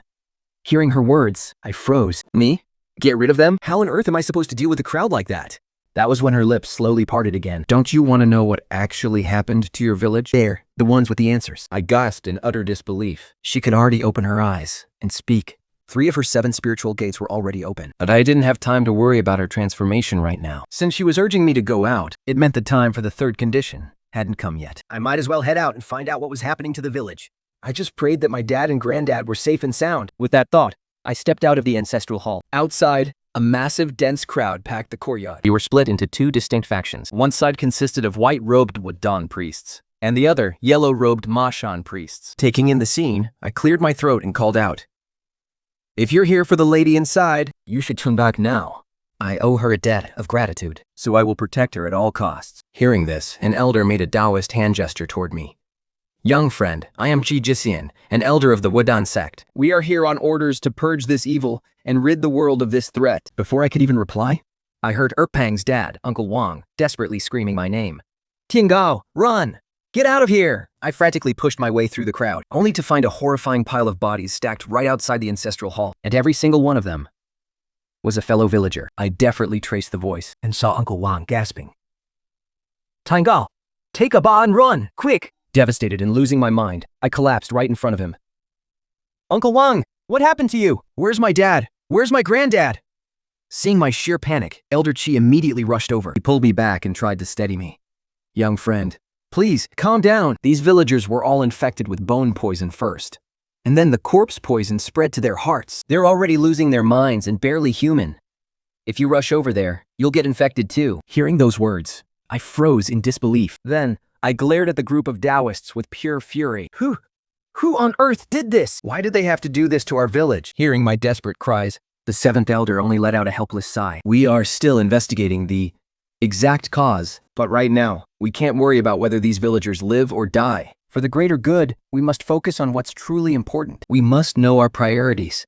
Hearing her words, I froze. Me? "Get rid of them? How on earth am I supposed to deal with a crowd like that?" That was when her lips slowly parted again. Don't you want to know what actually happened to your village? "There, the ones with the answers." I gasped in utter disbelief. She could already open her eyes and speak. 3 of her 7 spiritual gates were already open. But I didn't have time to worry about her transformation right now. Since she was urging me to go out, it meant the time for the 3rd condition hadn't come yet. I might as well head out and find out what was happening to the village. I just prayed that my dad and granddad were safe and sound. With that thought, I stepped out of the ancestral hall. Outside, a massive, dense crowd packed the courtyard. We were split into 2 distinct factions. One side consisted of white-robed Wadon priests, and the other yellow-robed Mashan priests. Taking in the scene, I cleared my throat and called out, "If you're here for the lady inside, you should turn back now. I owe her a debt of gratitude, so I will protect her at all costs." Hearing this, an elder made a Taoist hand gesture toward me. "Young friend, I am Chi Jisian, an elder of the Wadon sect. We are here on orders to purge this evil and rid the world of this threat." Before I could even reply, I heard Erpang's dad, Uncle Wang, desperately screaming my name. "Tiangao, run! Get out of here!" I frantically pushed my way through the crowd, only to find a horrifying pile of bodies stacked right outside the ancestral hall, and every single one of them was a fellow villager. I definitely traced the voice and saw Uncle Wang gasping. "Tiangao, take a ba and run, quick!" Devastated and losing my mind, I collapsed right in front of him. "Uncle Wang, what happened to you? Where's my dad? Where's my granddad?" Seeing my sheer panic, Elder Chi immediately rushed over. He pulled me back and tried to steady me. "Young friend, please, calm down." These villagers were all infected with bone poison first, and then the corpse poison spread to their hearts. They're already losing their minds and barely human. If you rush over there, you'll get infected too. Hearing those words, I froze in disbelief. Then, I glared at the group of Taoists with pure fury. Who on earth did this? Why did they have to do this to our village? Hearing my desperate cries, the 7th elder only let out a helpless sigh. "We are still investigating the exact cause, but right now, we can't worry about whether these villagers live or die. For the greater good, we must focus on what's truly important. We must know our priorities.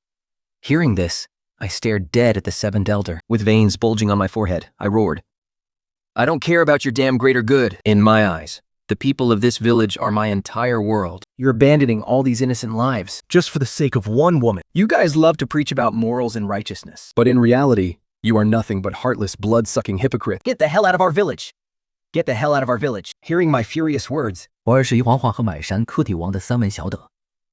Hearing this, I stared dead at the seventh elder. With veins bulging on my forehead, I roared, I don't care about your damn greater good. In my eyes, the people of this village are my entire world. You're abandoning all these innocent lives just for the sake of one woman. You guys love to preach about morals and righteousness, but in reality, you are nothing but heartless, blood-sucking hypocrite. Get the hell out of our village! Get the hell out of our village. Hearing my furious words, 我儿是一黄花和买山客体王的三文小等，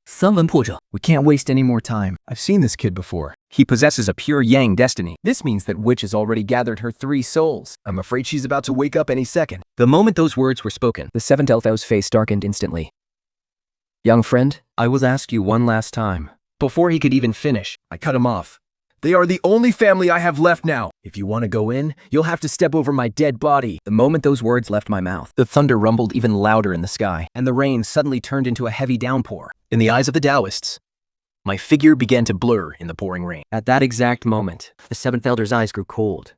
三文破者。 we can't waste any more time. I've seen this kid before. He possesses a pure yang destiny. This means that Witch has already gathered her 3 souls. I'm afraid she's about to wake up any second. The moment those words were spoken, the seventh elder's face darkened instantly. Young friend, I will ask you one last time. Before he could even finish, I cut him off. They are the only family I have left now. If you want to go in, you'll have to step over my dead body. The moment those words left my mouth, the thunder rumbled even louder in the sky, And the rain suddenly turned into a heavy downpour. in the eyes of the Taoists, my figure began to blur in the pouring rain. At that exact moment, the seventh elder's eyes grew cold.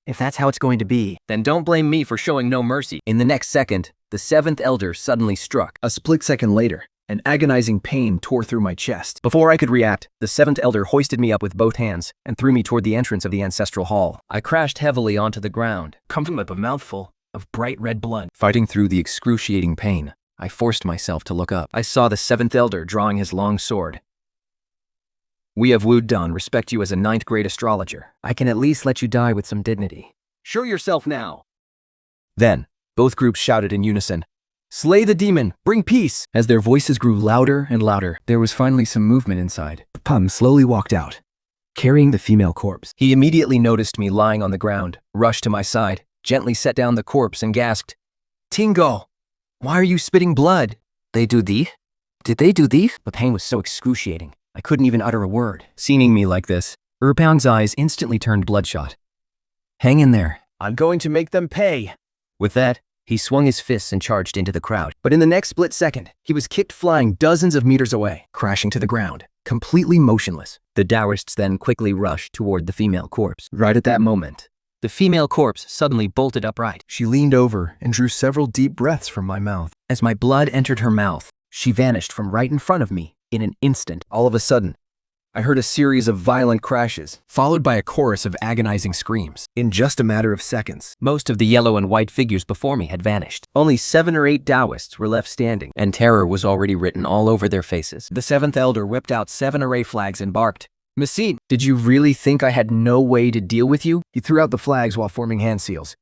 If that's how it's going to be, Then don't blame me for showing no mercy. In the next second, the seventh elder suddenly struck. A split second later, an agonizing pain tore through my chest. Before I could react, the seventh elder hoisted me up with both hands and threw me toward the entrance of the ancestral hall. I crashed heavily onto the ground. Coming up a mouthful of bright red blood. Fighting through the excruciating pain, I forced myself to look up. I saw the seventh elder drawing his long sword. We of Wudun respect you as a 9th grade astrologer. I can at least let you die with some dignity. Show yourself now. Then, both groups shouted in unison. Slay the demon, bring peace. As their voices grew louder and louder, there was finally some movement inside. Pum slowly walked out, carrying the female corpse. He immediately noticed me lying on the ground, rushed to my side, gently set down the corpse and gasped, Tingo, why are you spitting blood? They do thief? Did they do thief? The pain was so excruciating, I couldn't even utter a word. Seeing me like this, Erpound's eyes instantly turned bloodshot. Hang in there. I'm going to make them pay. With that, he swung his fists and charged into the crowd. But in the next split second, he was kicked flying dozens of meters away, crashing to the ground, completely motionless. The Taoists then quickly rushed toward the female corpse. Right at that moment, the female corpse suddenly bolted upright. She leaned over and drew several deep breaths from my mouth. As my blood entered her mouth, She vanished from right in front of me in an instant. All of a sudden, I heard a series of violent crashes, followed by a chorus of agonizing screams. In just a matter of seconds, most of the yellow and white figures before me had vanished. only 7 or 8 Taoists were left standing. And terror was already written all over their faces. The 7th elder whipped out 7 array flags and barked, Messin, did you really think I had no way to deal with you? He threw out the flags while forming hand seals.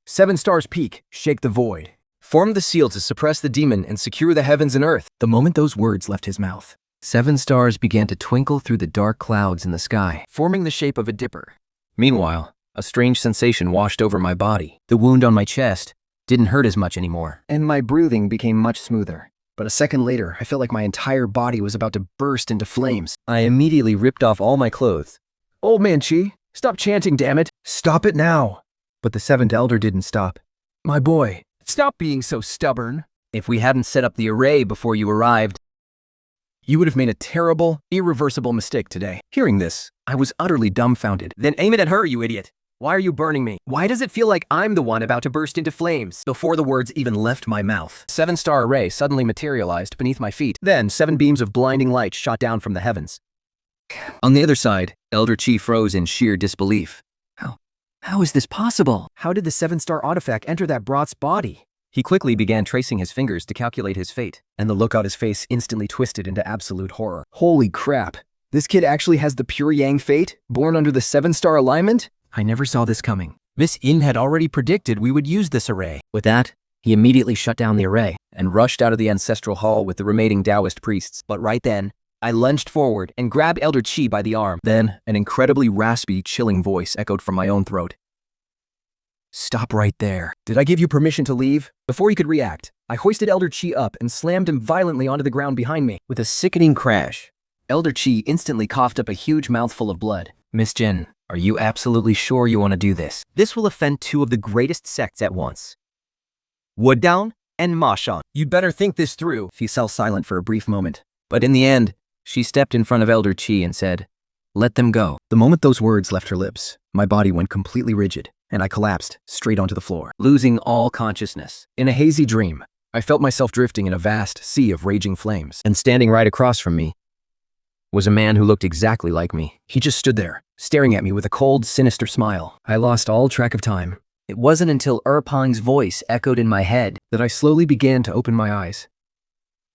7 stars peak, shake the void. Form the seal to suppress the demon and secure the heavens and earth. The moment those words left his mouth, 7 stars began to twinkle through the dark clouds in the sky. forming the shape of a dipper. Meanwhile, a strange sensation washed over my body. The wound on my chest didn't hurt as much anymore. And my breathing became much smoother. But a second later, I felt like my entire body was about to burst into flames. I immediately ripped off all my clothes. Old man Chi, stop chanting, damn it. Stop it now. But the 7th elder didn't stop. My boy, stop being so stubborn. If we hadn't set up the array before you arrived, You would have made a terrible, irreversible mistake today. Hearing this, I was utterly dumbfounded. Then aim it at her, you idiot. Why are you burning me? Why does it feel like I'm the one about to burst into flames? Before the words even left my mouth, 7-star array suddenly materialized beneath my feet. Then 7 beams of blinding light shot down from the heavens. on the other side, Elder Chi froze in sheer disbelief. How is this possible? How did the 7-star artifact enter that brat's body? He quickly began tracing his fingers to calculate his fate, and the look on his face instantly twisted into absolute horror. Holy crap! This kid actually has the pure yang fate, born under the 7-star alignment? I never saw this coming. Miss In had already predicted we would use this array. With that, he immediately shut down the array and rushed out of the ancestral hall with the remaining Taoist priests. But right then, I lunged forward and grabbed Elder Chi by the arm. Then, an incredibly raspy, chilling voice echoed from my own throat. Stop right there. Did I give you permission to leave? Before he could react, I hoisted Elder Chi up and slammed him violently onto the ground behind me. With a sickening crash, Elder Chi instantly coughed up a huge mouthful of blood. Miss Jin, are you absolutely sure you want to do this? This will offend 2 of the greatest sects at once. Wudun and Mashan. You'd better think this through. He fell silent for a brief moment. But in the end, she stepped in front of Elder Chi and said, let them go. The moment those words left her lips, my body went completely rigid, and I collapsed straight onto the floor. Losing all consciousness. In a hazy dream, I felt myself drifting in a vast sea of raging flames. And standing right across from me was a man who looked exactly like me. He just stood there, staring at me with a cold, sinister smile. I lost all track of time. It wasn't until Erpang's voice echoed in my head That I slowly began to open my eyes.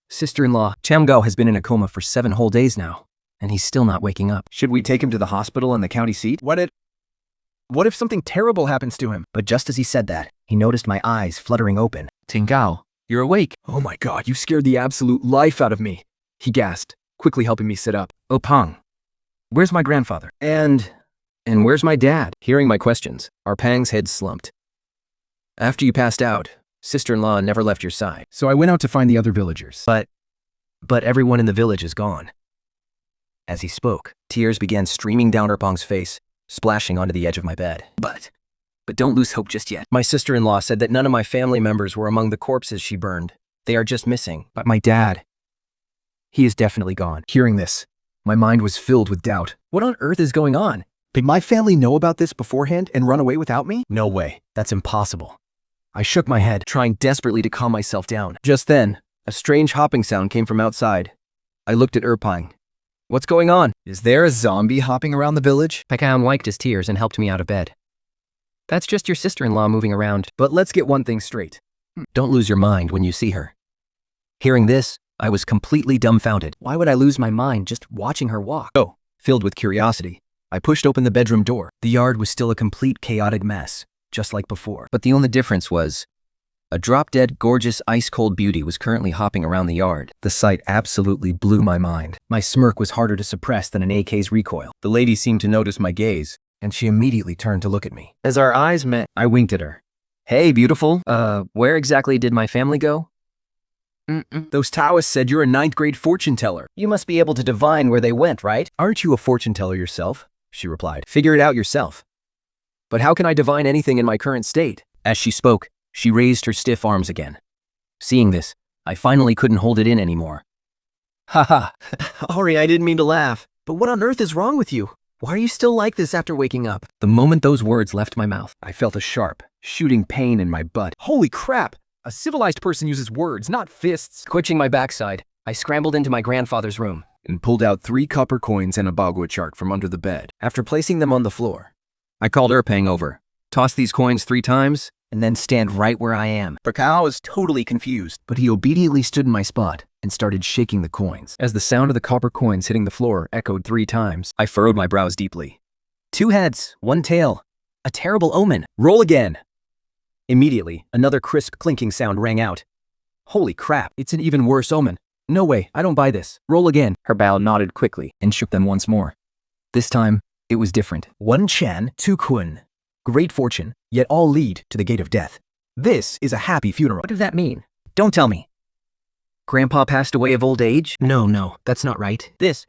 Sister-in-law, Chamgao has been in a coma for 7 whole days now, and he's still not waking up. Should we take him to the hospital in the county seat? What if something terrible happens to him? But just as he said that, he noticed my eyes fluttering open. Tinggao, you're awake. Oh my god, you scared the absolute life out of me, he gasped, quickly helping me sit up. Opang, where's my grandfather? And where's my dad? Hearing my questions, Erpang's head slumped. After you passed out, sister-in-law never left your side. So I went out to find the other villagers. But everyone in the village is gone. As he spoke, tears began streaming down Erpang's face, splashing onto the edge of my bed. But don't lose hope just yet. My sister-in-law said that none of my family members were among the corpses she burned. They are just missing. But my dad, he is definitely gone. Hearing this, my mind was filled with doubt. What on earth is going on? Did my family know about this beforehand and run away without me? No way. That's impossible. I shook my head, trying desperately to calm myself down. Just then, a strange hopping sound came from outside. I looked at Erpang. What's going on? Is there a zombie hopping around the village? Pekam wiped his tears and helped me out of bed. That's just your sister-in-law moving around. But let's get one thing straight. Don't lose your mind when you see her. Hearing this, I was completely dumbfounded. Why would I lose my mind just watching her walk? Oh, filled with curiosity, I pushed open the bedroom door. The yard was still a complete chaotic mess, just like before. But the only difference was, a drop-dead, gorgeous, ice-cold beauty was currently hopping around the yard. The sight absolutely blew my mind. My smirk was harder to suppress than an AK's recoil. The lady seemed to notice my gaze, and she immediately turned to look at me. As our eyes met, I winked at her. Hey, beautiful. Where exactly did my family go? Those Taoists said you're a 9th grade fortune teller. You must be able to divine where they went, right? Aren't you a fortune teller yourself? She replied. Figure it out yourself. But how can I divine anything in my current state? As she spoke, she raised her stiff arms again. Seeing this, I finally couldn't hold it in anymore. Haha, Ari, I didn't mean to laugh. But what on earth is wrong with you? Why are you still like this after waking up? The moment those words left my mouth, I felt a sharp, shooting pain in my butt. Holy crap! A civilized person uses words, not fists. Twitching my backside, I scrambled into my grandfather's room and pulled out 3 copper coins and a bagua chart from under the bed. After placing them on the floor, I called Erpang over, tossed these coins 3 times, and then stand right where I am. Prakao was totally confused, but he obediently stood in my spot and started shaking the coins. As the sound of the copper coins hitting the floor echoed 3 times, I furrowed my brows deeply. 2 heads, 1 tail. A terrible omen. Roll again. Immediately, another crisp clinking sound rang out. Holy crap, it's an even worse omen. No way, I don't buy this. Roll again. Her bow nodded quickly and shook them once more. This time, it was different. 1 Chen, 2 Kun. Great fortune, yet all lead to the gate of death. This is a happy funeral. What does that mean? Don't tell me. Grandpa passed away of old age? No, that's not right. This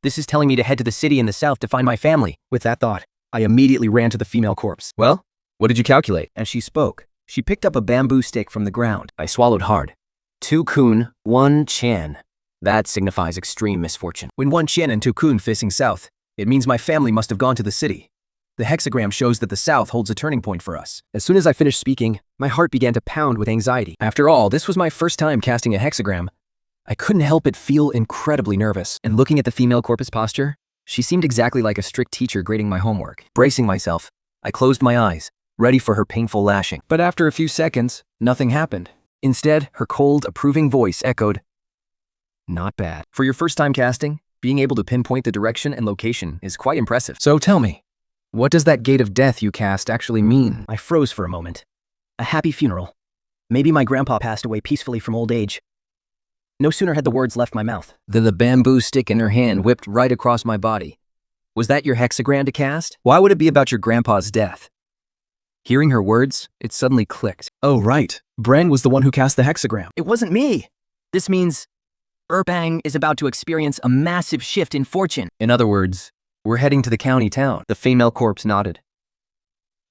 is telling me to head to the city in the south to find my family. With that thought, I immediately ran to the female corpse. Well, what did you calculate? As she spoke, she picked up a bamboo stick from the ground. I swallowed hard. 2 Kun, 1 Chen. That signifies extreme misfortune. When 1 Chen and 2 Kun facing south, it means my family must have gone to the city. The hexagram shows that the south holds a turning point for us. As soon as I finished speaking, my heart began to pound with anxiety. After all, this was my first time casting a hexagram. I couldn't help but feel incredibly nervous. And looking at the female corpus posture, she seemed exactly like a strict teacher grading my homework. Bracing myself, I closed my eyes, ready for her painful lashing. But after a few seconds, nothing happened. Instead, her cold, approving voice echoed, "Not bad. For your first time casting, being able to pinpoint the direction and location is quite impressive. So tell me, what does that gate of death you cast actually mean?" I froze for a moment. A happy funeral. Maybe my grandpa passed away peacefully from old age. No sooner had the words left my mouth than the bamboo stick in her hand whipped right across my body. Was that your hexagram to cast? Why would it be about your grandpa's death? Hearing her words, it suddenly clicked. Oh, right. Bren was the one who cast the hexagram. It wasn't me. This means Erpang is about to experience a massive shift in fortune. In other words, we're heading to the county town. The female corpse nodded.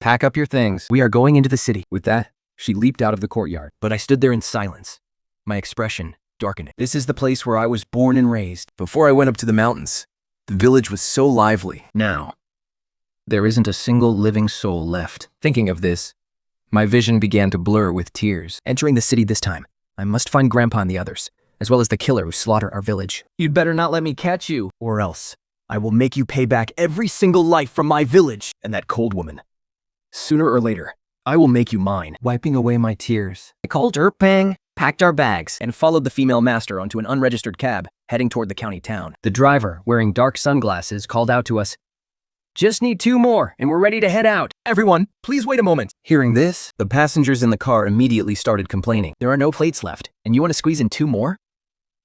Pack up your things. We are going into the city. With that, she leaped out of the courtyard. But I stood there in silence, my expression darkening. This is the place where I was born and raised. Before I went up to the mountains, the village was so lively. Now, there isn't a single living soul left. Thinking of this, my vision began to blur with tears. Entering the city this time, I must find Grandpa and the others, as well as the killer who slaughtered our village. You'd better not let me catch you, or else I will make you pay back every single life from my village and that cold woman. Sooner or later, I will make you mine. Wiping away my tears, I called Erpang, packed our bags, and followed the female master onto an unregistered cab, heading toward the county town. The driver, wearing dark sunglasses, called out to us, "Just need 2 more, and we're ready to head out." Everyone, please wait a moment. Hearing this, the passengers in the car immediately started complaining. There are no plates left, and you want to squeeze in 2 more?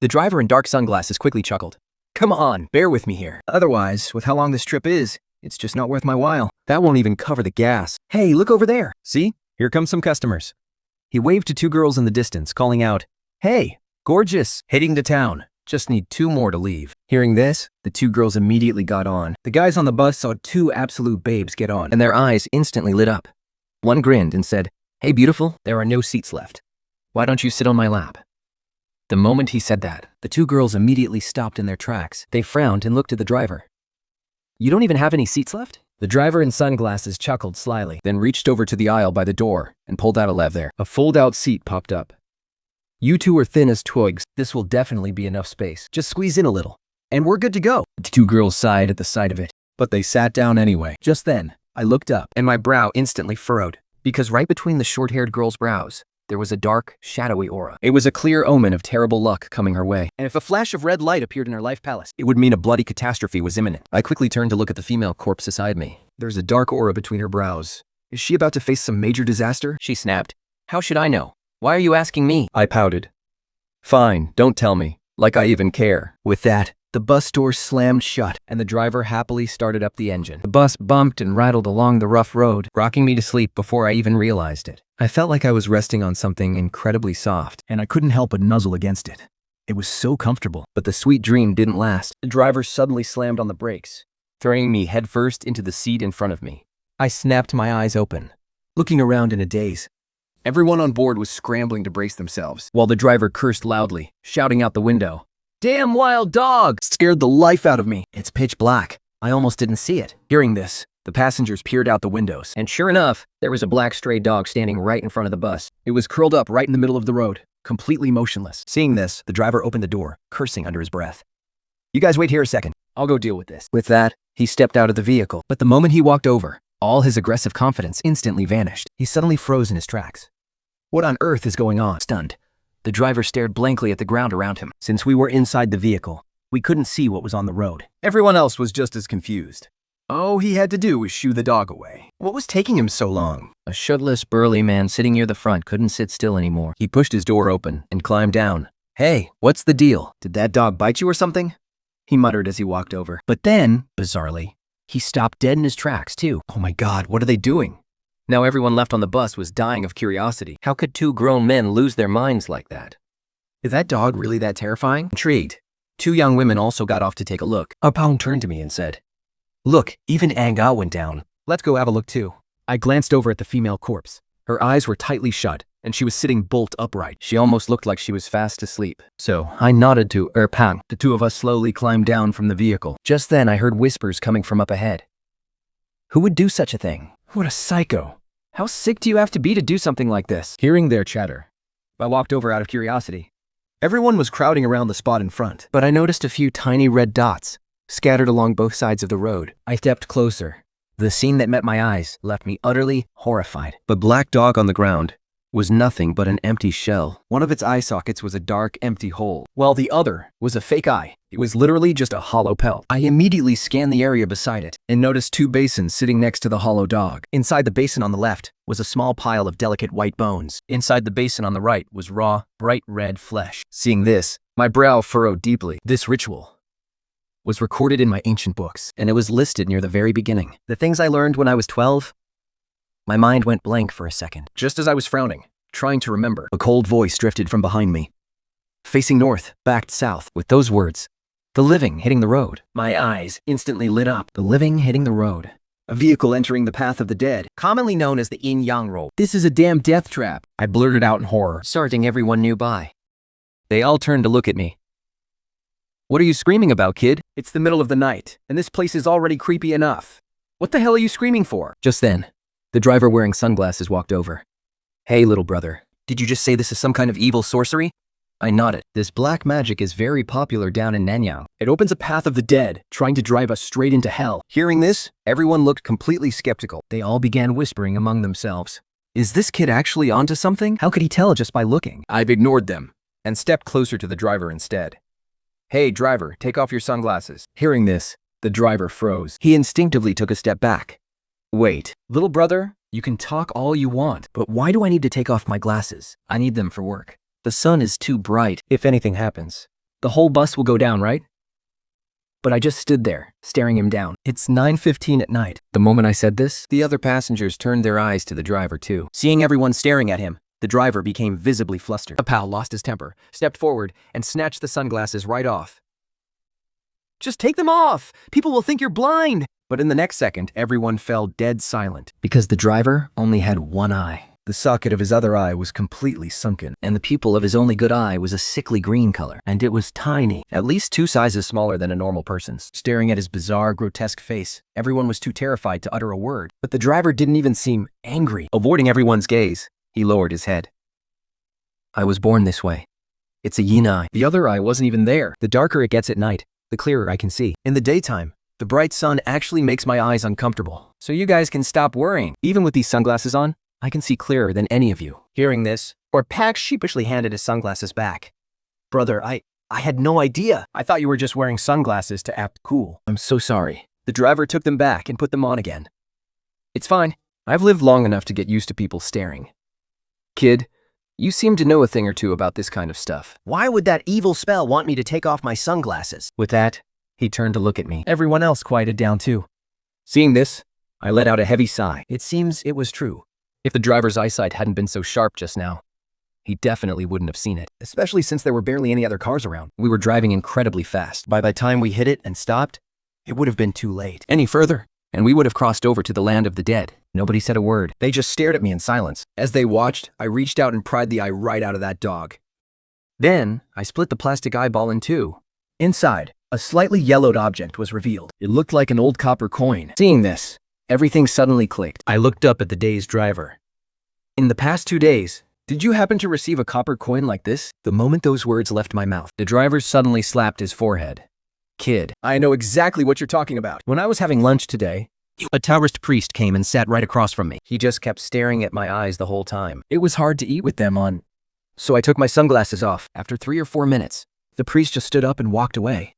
The driver in dark sunglasses quickly chuckled. Come on, bear with me here. Otherwise, with how long this trip is, it's just not worth my while. That won't even cover the gas. Hey, look over there. See? Here come some customers. He waved to 2 girls in the distance, calling out, "Hey, gorgeous, heading to town. Just need 2 more to leave." Hearing this, the 2 girls immediately got on, The guys on the bus saw 2 absolute babes get on. and their eyes instantly lit up. One grinned and said, "Hey, beautiful, there are no seats left. Why don't you sit on my lap?" The moment he said that, the 2 girls immediately stopped in their tracks. They frowned and looked at the driver. "You don't even have any seats left?" The driver in sunglasses chuckled slyly, then reached over to the aisle by the door and pulled out a lever. A fold-out seat popped up. "You 2 are thin as twigs. This will definitely be enough space. Just squeeze in a little, and we're good to go." The 2 girls sighed at the sight of it, but they sat down anyway. Just then, I looked up, and my brow instantly furrowed, because right between the short-haired girl's brows, there was a dark, shadowy aura. It was a clear omen of terrible luck coming her way, and if a flash of red light appeared in her life palace, it would mean a bloody catastrophe was imminent. I quickly turned to look at the female corpse beside me. There's a dark aura between her brows. Is she about to face some major disaster? She snapped. "How should I know? Why are you asking me?" I pouted. "Fine, don't tell me. Like I even care." With that, the bus door slammed shut, and the driver happily started up the engine. The bus bumped and rattled along the rough road, rocking me to sleep before I even realized it. I felt like I was resting on something incredibly soft, And I couldn't help but nuzzle against it. It was so comfortable. but the sweet dream didn't last. The driver suddenly slammed on the brakes, throwing me headfirst into the seat in front of me. I snapped my eyes open, looking around in a daze. Everyone on board was scrambling to brace themselves, while the driver cursed loudly, shouting out the window, "Damn wild dog!" Scared the life out of me. It's pitch black. I almost didn't see it. Hearing this, the passengers peered out the windows, and sure enough, there was a black stray dog standing right in front of the bus. It was curled up right in the middle of the road, completely motionless. Seeing this, the driver opened the door, cursing under his breath. "You guys wait here a second. I'll go deal with this." With that, he stepped out of the vehicle, but the moment he walked over, all his aggressive confidence instantly vanished. He suddenly froze in his tracks. What on earth is going on? Stunned, the driver stared blankly at the ground around him. Since we were inside the vehicle, we couldn't see what was on the road. Everyone else was just as confused. All he had to do was shoo the dog away. What was taking him so long? A shirtless, burly man sitting near the front couldn't sit still anymore. He pushed his door open and climbed down. "Hey, what's the deal? Did that dog bite you or something?" he muttered as he walked over. But then, bizarrely, he stopped dead in his tracks too. Oh my God, what are they doing? Now everyone left on the bus was dying of curiosity. How could 2 grown men lose their minds like that? Is that dog really that terrifying? Intrigued, 2 young women also got off to take a look. Upon turned to me and said, "Look, even Anga went down. Let's go have a look too." I glanced over at the female corpse. Her eyes were tightly shut, and she was sitting bolt upright. She almost looked like she was fast asleep. So I nodded to Erpang. The 2 of us slowly climbed down from the vehicle. Just then I heard whispers coming from up ahead. Who would do such a thing? What a psycho. How sick do you have to be to do something like this? Hearing their chatter, I walked over out of curiosity. Everyone was crowding around the spot in front, but I noticed a few tiny red dots scattered along both sides of the road. I stepped closer. The scene that met my eyes left me utterly horrified. The black dog on the ground was nothing but an empty shell. One of its eye sockets was a dark, empty hole, while the other was a fake eye. It was literally just a hollow pelt. I immediately scanned the area beside it and noticed 2 basins sitting next to the hollow dog. Inside the basin on the left was a small pile of delicate white bones. Inside the basin on the right was raw, bright red flesh. Seeing this, my brow furrowed deeply. This ritual was recorded in my ancient books, and it was listed near the very beginning. The things I learned when I was 12? My mind went blank for a second. Just as I was frowning, trying to remember, a cold voice drifted from behind me. Facing north, backed south. With those words, "The living hitting the road." My eyes instantly lit up. The living hitting the road. A vehicle entering the path of the dead, commonly known as the yin-yang road. This is a damn death trap, I blurted out in horror, starting everyone nearby. They all turned to look at me. "What are you screaming about, kid?" "It's the middle of the night, and this place is already creepy enough. What the hell are you screaming for?" Just then, the driver wearing sunglasses walked over. "Hey, little brother, Did you just say this is some kind of evil sorcery? I nodded. This black magic is very popular down in Nanyang. It opens a path of the dead, trying to drive us straight into hell. Hearing this, everyone looked completely skeptical. They all began whispering among themselves. Is this kid actually onto something? How could he tell just by looking? I've ignored them and stepped closer to the driver instead. Hey, driver, take off your sunglasses. Hearing this, the driver froze. He instinctively took a step back. Wait, Little brother, you can talk all you want, but why do I need to take off my glasses? I need them for work. the sun is too bright. If anything happens, the whole bus will go down, right? But I just stood there, staring him down. It's 9:15 at night. The moment I said this, the other passengers turned their eyes to the driver too. Seeing everyone staring at him, the driver became visibly flustered. A pal lost his temper, stepped forward, and snatched the sunglasses right off. Just take them off! People will think you're blind! But in the next second, everyone fell dead silent. Because the driver only had one eye. The socket of his other eye was completely sunken, and the pupil of his only good eye was a sickly green color, and it was tiny, at least 2 sizes smaller than a normal person's. Staring at his bizarre, grotesque face, everyone was too terrified to utter a word. But the driver didn't even seem angry. Avoiding everyone's gaze, he lowered his head. I was born this way. It's a yin eye. The other eye wasn't even there. The darker it gets at night, the clearer I can see. In the daytime, the bright sun actually makes my eyes uncomfortable. So you guys can stop worrying. Even with these sunglasses on, I can see clearer than any of you. Hearing this, Pax sheepishly handed his sunglasses back. Brother, I had no idea. I thought you were just wearing sunglasses to act cool. I'm so sorry. The driver took them back and put them on again. It's fine. I've lived long enough to get used to people staring. Kid, you seem to know a thing or two about this kind of stuff. Why would that evil spell want me to take off my sunglasses? With that, he turned to look at me. Everyone else quieted down too. Seeing this, I let out a heavy sigh. It seems it was true. If the driver's eyesight hadn't been so sharp just now, he definitely wouldn't have seen it, especially since there were barely any other cars around. We were driving incredibly fast. By the time we hit it and stopped, it would have been too late. Any further, and we would have crossed over to the land of the dead. Nobody said a word. They just stared at me in silence. As they watched, I reached out and pried the eye right out of that dog. Then, I split the plastic eyeball in two. Inside, a slightly yellowed object was revealed. It looked like an old copper coin. Seeing this, everything suddenly clicked. I looked up at the dazed driver. In the past 2 days, did you happen to receive a copper coin like this? The moment those words left my mouth, the driver suddenly slapped his forehead. Kid, I know exactly what you're talking about. When I was having lunch today, a Taoist priest came and sat right across from me. He just kept staring at my eyes the whole time. It was hard to eat with them on, so I took my sunglasses off. After 3 or 4 minutes, the priest just stood up and walked away.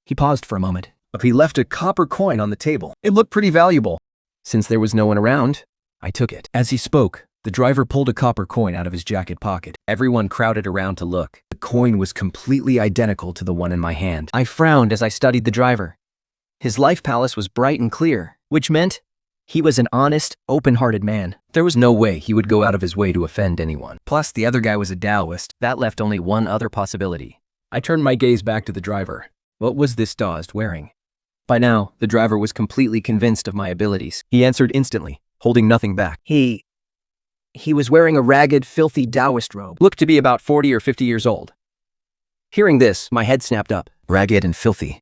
He paused for a moment, but he left a copper coin on the table. It looked pretty valuable. Since there was no one around, I took it. As he spoke, the driver pulled a copper coin out of his jacket pocket. Everyone crowded around to look. The coin was completely identical to the one in my hand. I frowned as I studied the driver. His life palace was bright and clear, which meant he was an honest, open-hearted man. There was no way he would go out of his way to offend anyone. Plus, the other guy was a Taoist. That left only one other possibility. I turned my gaze back to the driver. What was this Taoist wearing? By now, the driver was completely convinced of my abilities. He answered instantly, holding nothing back. He was wearing a ragged, filthy Taoist robe. Looked to be about 40 or 50 years old. Hearing this, my head snapped up. Ragged and filthy.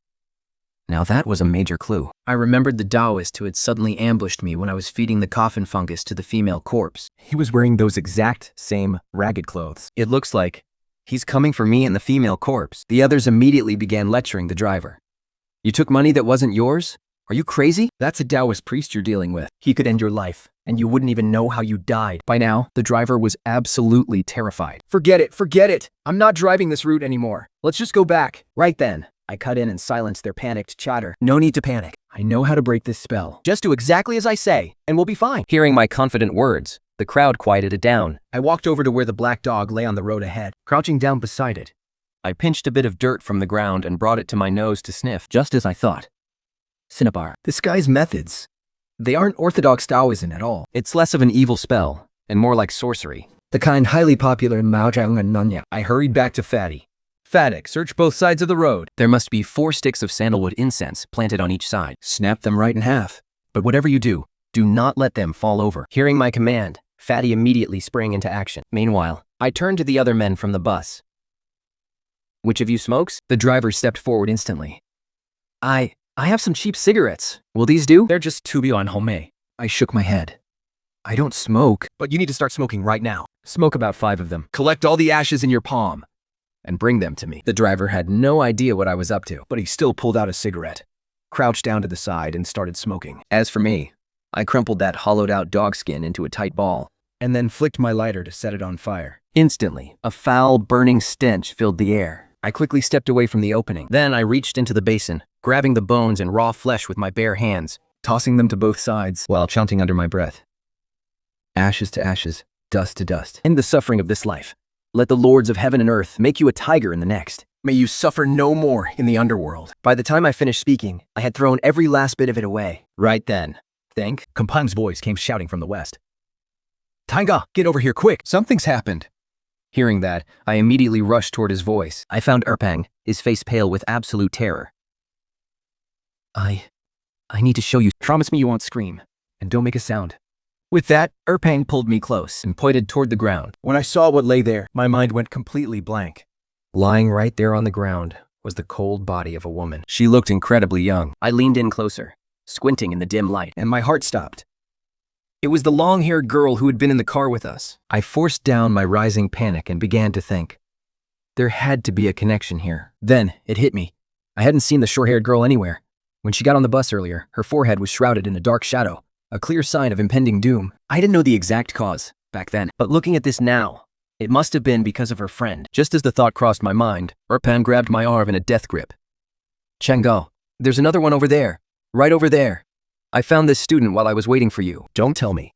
Now that was a major clue. I remembered the Taoist who had suddenly ambushed me when I was feeding the coffin fungus to the female corpse. He was wearing those exact same ragged clothes. It looks like he's coming for me and the female corpse. The others immediately began lecturing the driver. You took money that wasn't yours? Are you crazy? That's a Taoist priest you're dealing with. He could end your life, and you wouldn't even know how you died. By now, the driver was absolutely terrified. Forget it. I'm not driving this route anymore. Let's just go back. Right then, I cut in and silenced their panicked chatter. No need to panic. I know how to break this spell. Just do exactly as I say, and we'll be fine. Hearing my confident words, the crowd quieted it down. I walked over to where the black dog lay on the road ahead, crouching down beside it. I pinched a bit of dirt from the ground and brought it to my nose to sniff, just as I thought. Cinnabar. This guy's methods, they aren't orthodox Taoism at all. It's less of an evil spell, and more like sorcery. The kind highly popular in Maojang and Nanya. I hurried back to Fatty. Fatic, search both sides of the road. There must be 4 sticks of sandalwood incense planted on each side. Snap them right in half. But whatever you do not let them fall over. Hearing my command, Fatty immediately sprang into action. Meanwhile, I turned to the other men from the bus. Which of you smokes? The driver stepped forward instantly. I have some cheap cigarettes. Will these do? They're just tubio and home. I shook my head. I don't smoke. But you need to start smoking right now. Smoke about 5 of them. Collect all the ashes in your palm and bring them to me. The driver had no idea what I was up to, but he still pulled out a cigarette, crouched down to the side, and started smoking. As for me, I crumpled that hollowed-out dog skin into a tight ball, And then flicked my lighter to set it on fire. Instantly, a foul, burning stench filled the air. I quickly stepped away from the opening. Then I reached into the basin, grabbing the bones and raw flesh with my bare hands, Tossing them to both sides while chanting under my breath. Ashes to ashes, dust to dust. End the suffering of this life. Let the lords of heaven and earth make you a tiger in the next. May you suffer no more in the underworld. By the time I finished speaking, I had thrown every last bit of it away. Right then, think? Kampang's voice came shouting from the west. Tanga, get over here quick. Something's happened. Hearing that, I immediately rushed toward his voice. I found Erpang, his face pale with absolute terror. I need to show you. Promise me you won't scream, and don't make a sound. With that, Erpang pulled me close and pointed toward the ground. when I saw what lay there, my mind went completely blank. Lying right there on the ground was the cold body of a woman. She looked incredibly young. I leaned in closer, squinting in the dim light. And my heart stopped. It was the long-haired girl who had been in the car with us. I forced down my rising panic and began to think. There had to be a connection here. Then it hit me. I hadn't seen the short-haired girl anywhere. When she got on the bus earlier, her forehead was shrouded in a dark shadow, a clear sign of impending doom. I didn't know the exact cause back then, but looking at this now, it must have been because of her friend. Just as the thought crossed my mind, Erpan grabbed my arm in a death grip. Chang'o, there's another one over there. Right over there. I found this student while I was waiting for you. Don't tell me.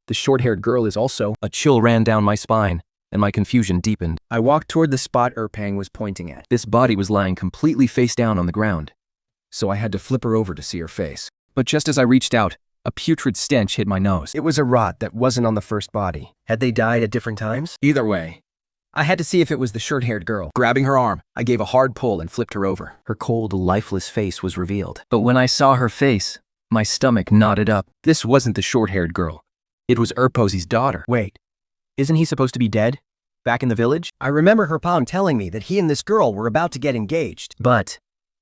The short-haired girl is also... A chill ran down my spine, and my confusion deepened. I walked toward the spot Erpang was pointing at, This body was lying completely face down on the ground. so I had to flip her over to see her face. But just as I reached out, a putrid stench hit my nose. It was a rot that wasn't on the first body. Had they died at different times? Either way, I had to see if it was the short-haired girl. Grabbing her arm, I gave a hard pull and flipped her over. Her cold, lifeless face was revealed. But when I saw her face, my stomach knotted up. This wasn't the short-haired girl. It was Erposi's daughter. Wait, isn't he supposed to be dead? Back in the village? I remember Herpang telling me that he and this girl were about to get engaged. But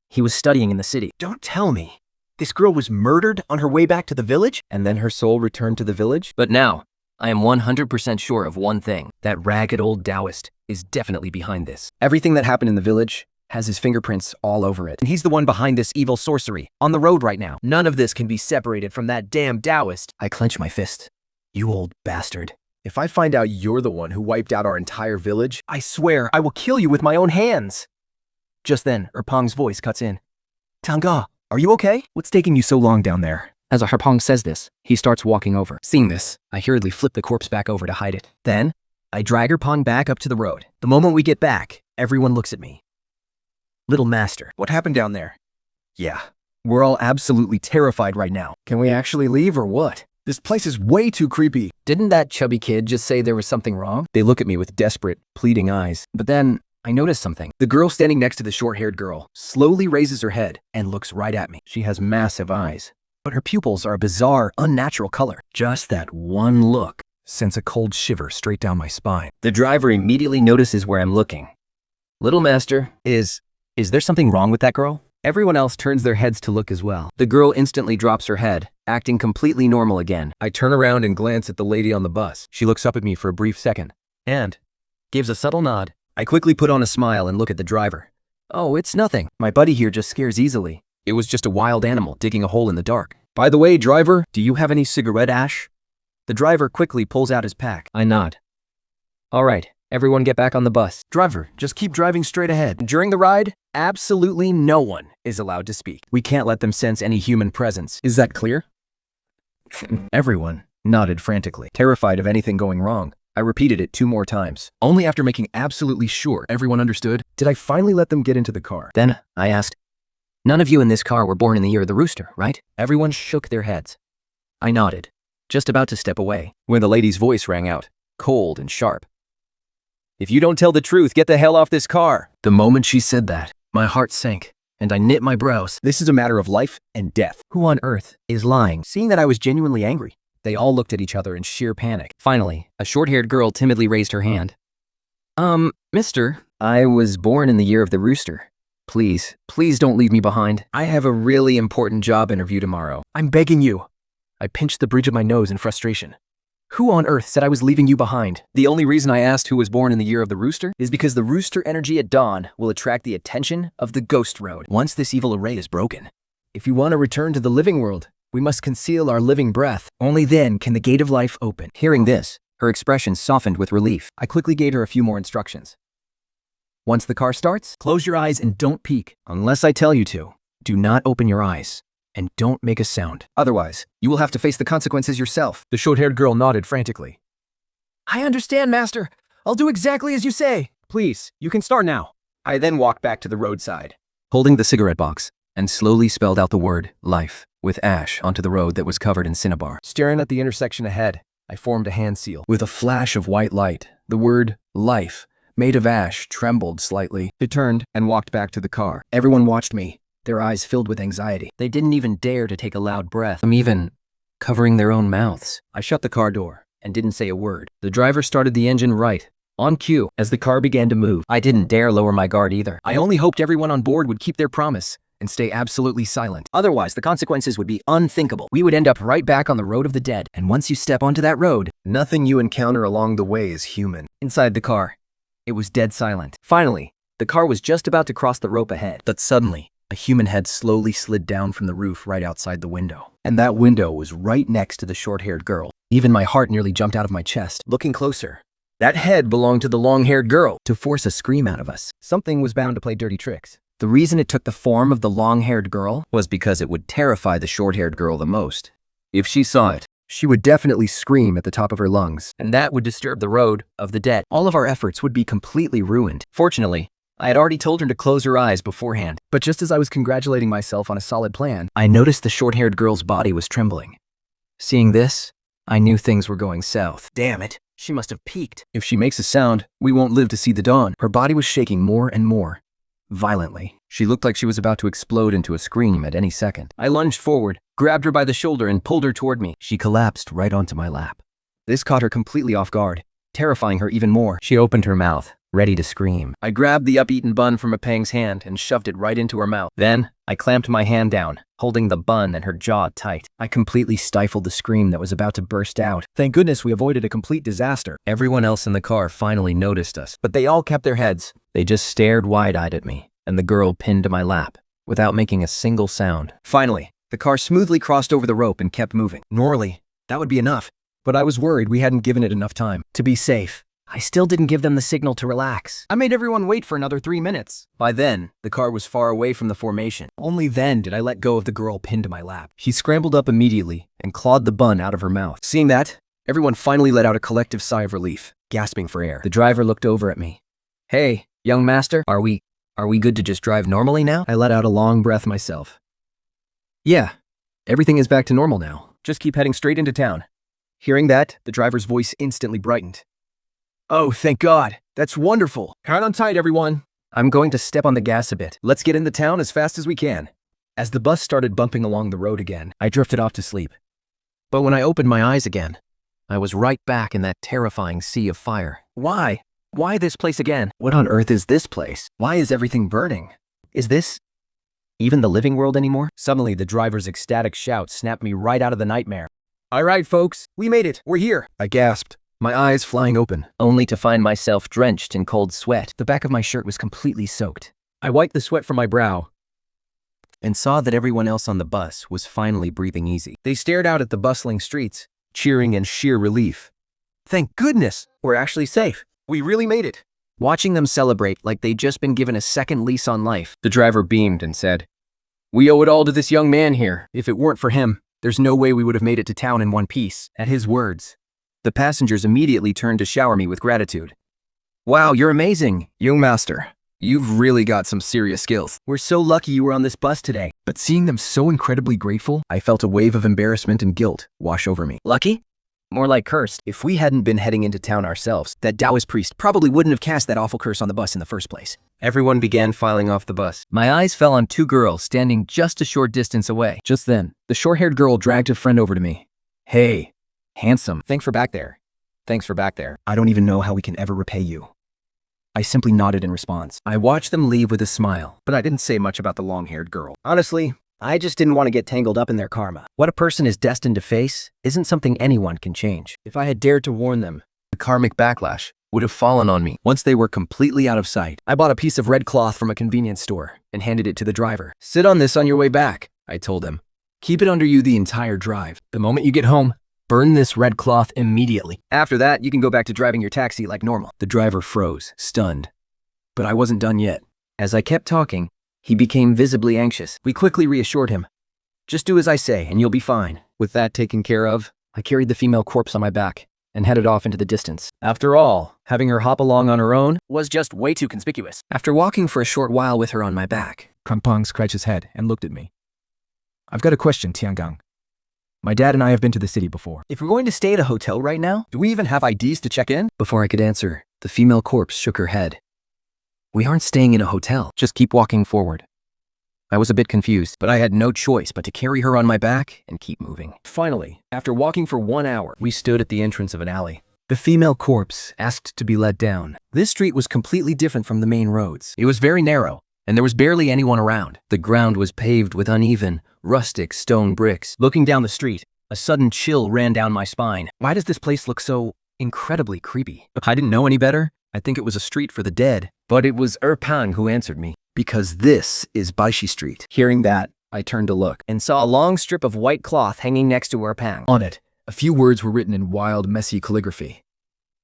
he was studying in the city. Don't tell me. This girl was murdered on her way back to the village? And then her soul returned to the village? But now, I am 100% sure of one thing. That ragged old Taoist is definitely behind this. Everything that happened in the village has his fingerprints all over it. And he's the one behind this evil sorcery, on the road right now. None of this can be separated from that damn Taoist. I clench my fist. You old bastard. If I find out you're the one who wiped out our entire village, I swear I will kill you with my own hands. Just then, Erpang's voice cuts in. Tanga, are you okay? What's taking you so long down there? As Erpang says this, he starts walking over. Seeing this, I hurriedly flip the corpse back over to hide it. Then, I drag Erpang back up to the road. The moment we get back, everyone looks at me. Little master, what happened down there? Yeah, we're all absolutely terrified right now. Can we actually leave or what? This place is way too creepy. Didn't that chubby kid just say there was something wrong? They look at me with desperate, pleading eyes. But then, I noticed something. The girl standing next to the short-haired girl slowly raises her head and looks right at me. She has massive eyes, but her pupils are a bizarre, unnatural color. Just that one look sends a cold shiver straight down my spine. The driver immediately notices where I'm looking. Little master, Is there something wrong with that girl? Everyone else turns their heads to look as well. the girl instantly drops her head, acting completely normal again. I turn around and glance at the lady on the bus. She looks up at me for a brief second and gives a subtle nod. I quickly put on a smile and look at the driver. Oh, it's nothing. My buddy here just scares easily. It was just a wild animal digging a hole in the dark. By the way, driver, do you have any cigarette ash? The driver quickly pulls out his pack. I nod. All right, everyone get back on the bus. Driver, just keep driving straight ahead. During the ride, absolutely no one is allowed to speak. We can't let them sense any human presence. Is that clear? Everyone nodded frantically, terrified of anything going wrong. I repeated it 2 more times. Only after making absolutely sure everyone understood did I finally let them get into the car. Then I asked, none of you in this car were born in the year of the rooster, right? Everyone shook their heads. I nodded, just about to step away. When the lady's voice rang out, cold and sharp. If you don't tell the truth, get the hell off this car. The moment she said that, my heart sank, and I knit my brows. This is a matter of life and death. Who on earth is lying? Seeing that I was genuinely angry, they all looked at each other in sheer panic. Finally, a short-haired girl timidly raised her hand. Mister, I was born in the year of the rooster. Please don't leave me behind. I have a really important job interview tomorrow. I'm begging you. I pinched the bridge of my nose in frustration. Who on earth said I was leaving you behind? The only reason I asked who was born in the year of the rooster is because the rooster energy at dawn will attract the attention of the ghost road once this evil array is broken. If you want to return to the living world, we must conceal our living breath. Only then can the gate of life open. Hearing this, her expression softened with relief. I quickly gave her a few more instructions. Once the car starts, close your eyes and don't peek. Unless I tell you to. Do not open your eyes. And don't make a sound. Otherwise, you will have to face the consequences yourself. The short-haired girl nodded frantically. I understand, Master. I'll do exactly as you say. Please, you can start now. I then walked back to the roadside, Holding the cigarette box, and slowly spelled out the word, life, with ash onto the road that was covered in cinnabar. staring at the intersection ahead. I formed a hand seal. With a flash of white light, the word, life, made of ash, trembled slightly. It turned and walked back to the car. Everyone watched me, their eyes filled with anxiety. They didn't even dare to take a loud breath. Some even covering their own mouths. I shut the car door and didn't say a word. The driver started the engine right, on cue, as the car began to move. I didn't dare lower my guard either. I only hoped everyone on board would keep their promise and stay absolutely silent. Otherwise, the consequences would be unthinkable. We would end up right back on the road of the dead. And once you step onto that road, nothing you encounter along the way is human. Inside the car, it was dead silent. Finally, the car was just about to cross the rope ahead. But suddenly, a human head slowly slid down from the roof right outside the window. And that window was right next to the short-haired girl. Even my heart nearly jumped out of my chest. Looking closer, that head belonged to the long-haired girl. To force a scream out of us, something was bound to play dirty tricks. The reason it took the form of the long-haired girl was because it would terrify the short-haired girl the most. If she saw it, she would definitely scream at the top of her lungs, and that would disturb the road of the dead. All of our efforts would be completely ruined. Fortunately, I had already told her to close her eyes beforehand. But just as I was congratulating myself on a solid plan, I noticed the short-haired girl's body was trembling. Seeing this, I knew things were going south. Damn it, she must have peeked. If she makes a sound, we won't live to see the dawn. Her body was shaking more and more. Violently. She looked like she was about to explode into a scream at any second. I lunged forward, grabbed her by the shoulder and pulled her toward me. She collapsed right onto my lap. This caught her completely off guard, terrifying her even more. She opened her mouth, ready to scream. I grabbed the up-eaten bun from Pang's hand and shoved it right into her mouth. Then, I clamped my hand down, holding the bun and her jaw tight. I completely stifled the scream that was about to burst out. Thank goodness we avoided a complete disaster. Everyone else in the car finally noticed us, but they all kept their heads. They just stared wide-eyed at me, and the girl pinned to my lap, without making a single sound. Finally, the car smoothly crossed over the rope and kept moving. Normally, that would be enough, but I was worried we hadn't given it enough time to be safe. I still didn't give them the signal to relax. I made everyone wait for another 3 minutes. By then, the car was far away from the formation. Only then did I let go of the girl pinned to my lap. She scrambled up immediately and clawed the bun out of her mouth. Seeing that, everyone finally let out a collective sigh of relief, gasping for air. The driver looked over at me. Hey, young master, are we good to just drive normally now? I let out a long breath myself. Yeah, everything is back to normal now. Just keep heading straight into town. Hearing that, the driver's voice instantly brightened. Oh, thank God. That's wonderful. Hang on tight, everyone. I'm going to step on the gas a bit. Let's get into town as fast as we can. As the bus started bumping along the road again, I drifted off to sleep. But when I opened my eyes again, I was right back in that terrifying sea of fire. Why? Why this place again? What on earth is this place? Why is everything burning? Is this even the living world anymore? Suddenly, the driver's ecstatic shout snapped me right out of the nightmare. All right, folks, we made it. We're here. I gasped, my eyes flying open, only to find myself drenched in cold sweat. The back of my shirt was completely soaked. I wiped the sweat from my brow and saw that everyone else on the bus was finally breathing easy. They stared out at the bustling streets, cheering in sheer relief. Thank goodness, we're actually safe. We really made it. Watching them celebrate like they'd just been given a second lease on life, the driver beamed and said, "We owe it all to this young man here. If it weren't for him, there's no way we would have made it to town in one piece." At his words, the passengers immediately turned to shower me with gratitude. Wow, you're amazing, young master. You've really got some serious skills. We're so lucky you were on this bus today. But seeing them so incredibly grateful, I felt a wave of embarrassment and guilt wash over me. Lucky? More like cursed. If we hadn't been heading into town ourselves, that Taoist priest probably wouldn't have cast that awful curse on the bus in the first place. Everyone began filing off the bus. My eyes fell on two girls standing just a short distance away. Just then, the short-haired girl dragged a friend over to me. Hey, handsome. Thanks for back there. Thanks for back there. I don't even know how we can ever repay you. I simply nodded in response. I watched them leave with a smile, but I didn't say much about the long-haired girl. Honestly, I just didn't want to get tangled up in their karma. What a person is destined to face isn't something anyone can change. If I had dared to warn them, The karmic backlash would have fallen on me once they were completely out of sight. I bought a piece of red cloth from a convenience store and handed it to the driver. "Sit on this on your way back," I told him. "Keep it under you the entire drive. The moment you get home, burn this red cloth immediately. After that, you can go back to driving your taxi like normal." The driver froze, stunned. But I wasn't done yet. As I kept talking, he became visibly anxious. We quickly reassured him. "Just do as I say and you'll be fine." With that taken care of, I carried the female corpse on my back and headed off into the distance. After all, having her hop along on her own was just way too conspicuous. After walking for a short while with her on my back, Kampang scratched his head and looked at me. "I've got a question, Tiangang. My dad and I have been to the city before. if we're going to stay at a hotel right now, do we even have IDs to check in? Before I could answer, the female corpse shook her head. "We aren't staying in a hotel. Just keep walking forward." I was a bit confused, but I had no choice but to carry her on my back and keep moving. Finally, after walking for 1 hour, we stood at the entrance of an alley. The female corpse asked to be led down. This street was completely different from the main roads. It was very narrow, and there was barely anyone around. The ground was paved with uneven, rustic stone bricks. Looking down the street, a sudden chill ran down my spine. Why does this place look so incredibly creepy? I didn't know any better. I think it was a street for the dead. But it was Pang who answered me. Because this is Baishi Street. Hearing that, I turned to look and saw a long strip of white cloth hanging next to Pang. On it, a few words were written in wild, messy calligraphy.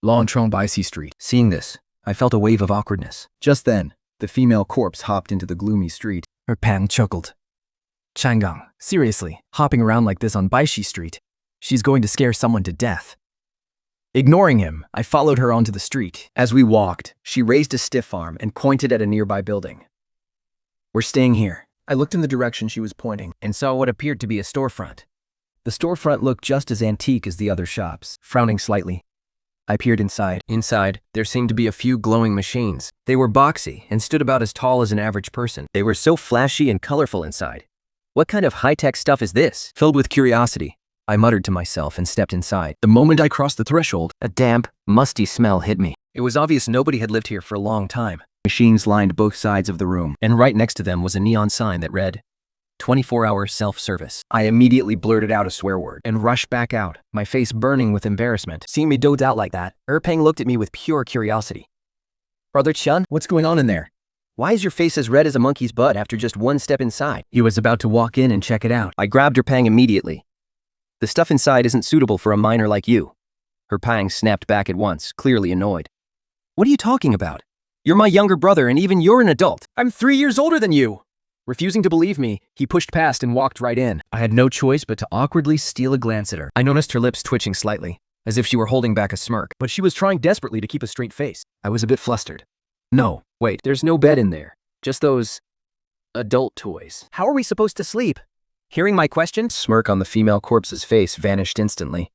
Longchong Baishi Street. Seeing this, I felt a wave of awkwardness. Just then, the female corpse hopped into the gloomy street. Pang chuckled. "Changgang, seriously, hopping around like this on Baishi Street? She's going to scare someone to death." Ignoring him, I followed her onto the street. As we walked, she raised a stiff arm and pointed at a nearby building. "We're staying here." I looked in the direction she was pointing and saw what appeared to be a storefront. The storefront looked just as antique as the other shops. Frowning slightly, I peered inside. Inside, there seemed to be a few glowing machines. They were boxy and stood about as tall as an average person. They were so flashy and colorful inside. What kind of high-tech stuff is this? Filled with curiosity, I muttered to myself and stepped inside. The moment I crossed the threshold, a damp, musty smell hit me. It was obvious nobody had lived here for a long time. Machines lined both sides of the room, and right next to them was a neon sign that read, 24-hour self-service. I immediately blurted out a swear word and rushed back out, my face burning with embarrassment. Seeing me doze out like that, Pang looked at me with pure curiosity. "Brother Chun, what's going on in there? Why is your face as red as a monkey's butt after just one step inside?" He was about to walk in and check it out. I grabbed Pang immediately. "The stuff inside isn't suitable for a minor like you." Pang snapped back at once, clearly annoyed. "What are you talking about? You're my younger brother and even you're an adult. I'm 3 years older than you." Refusing to believe me, he pushed past and walked right in. I had no choice but to awkwardly steal a glance at her. I noticed her lips twitching slightly, as if she were holding back a smirk, but she was trying desperately to keep a straight face. I was a bit flustered. "No, wait, there's no bed in there. Just those adult toys. How are we supposed to sleep?" Hearing my question, smirk on the female corpse's face vanished instantly.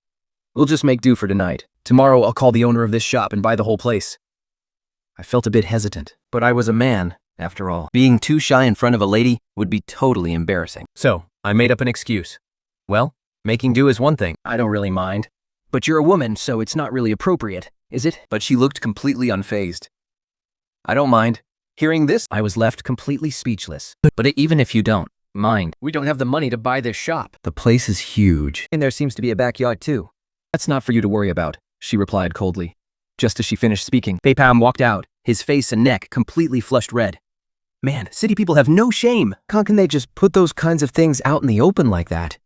"We'll just make do for tonight. Tomorrow I'll call the owner of this shop and buy the whole place." I felt a bit hesitant, but I was a man, after all. Being too shy in front of a lady would be totally embarrassing. So, I made up an excuse. "Well, making do is one thing. I don't really mind. But you're a woman, so it's not really appropriate, is it?" But she looked completely unfazed. "I don't mind." Hearing this, I was left completely speechless. But even if you don't mind, we don't have the money to buy this shop. The place is huge, and there seems to be a backyard too. "That's not for you to worry about," she replied coldly. Just as she finished speaking, Pam walked out, his face and neck completely flushed red. Man, city people have no shame. How can they just put those kinds of things out in the open like that?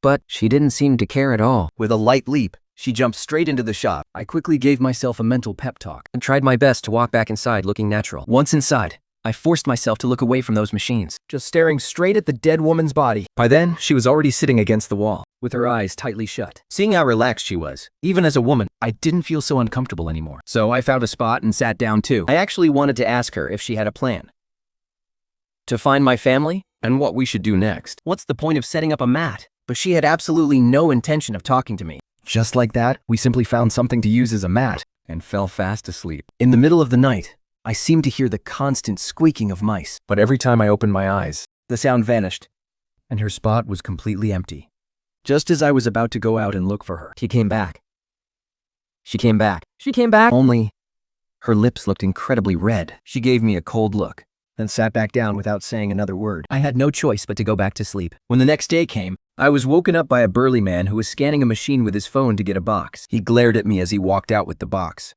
But she didn't seem to care at all. With a light leap, she jumped straight into the shop. I quickly gave myself a mental pep talk and tried my best to walk back inside looking natural. Once inside, I forced myself to look away from those machines, just staring straight at the dead woman's body. By then, she was already sitting against the wall, with her eyes tightly shut. Seeing how relaxed she was, even as a woman, I didn't feel so uncomfortable anymore. So I found a spot and sat down too. I actually wanted to ask her if she had a plan. To find my family, and what we should do next. What's the point of setting up a mat? But she had absolutely no intention of talking to me. Just like that, we simply found something to use as a mat, and fell fast asleep. In the middle of the night, I seemed to hear the constant squeaking of mice. But every time I opened my eyes, the sound vanished, and her spot was completely empty. Just as I was about to go out and look for her, she came back. She came back. Only, her lips looked incredibly red. She gave me a cold look, then sat back down without saying another word. I had no choice but to go back to sleep. When the next day came, I was woken up by a burly man who was scanning a machine with his phone to get a box. He glared at me as he walked out with the box.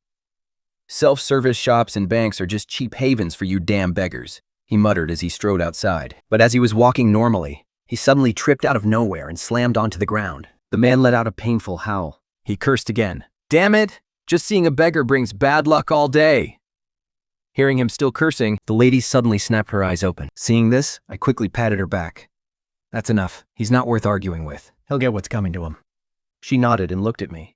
"Self-service shops and banks are just cheap havens for you damn beggars," he muttered as he strode outside. But as he was walking normally, he suddenly tripped out of nowhere and slammed onto the ground. The man let out a painful howl. He cursed again. "Damn it! Just seeing a beggar brings bad luck all day." Hearing him still cursing, the lady suddenly snapped her eyes open. Seeing this, I quickly patted her back. "That's enough. He's not worth arguing with. He'll get what's coming to him." She nodded and looked at me.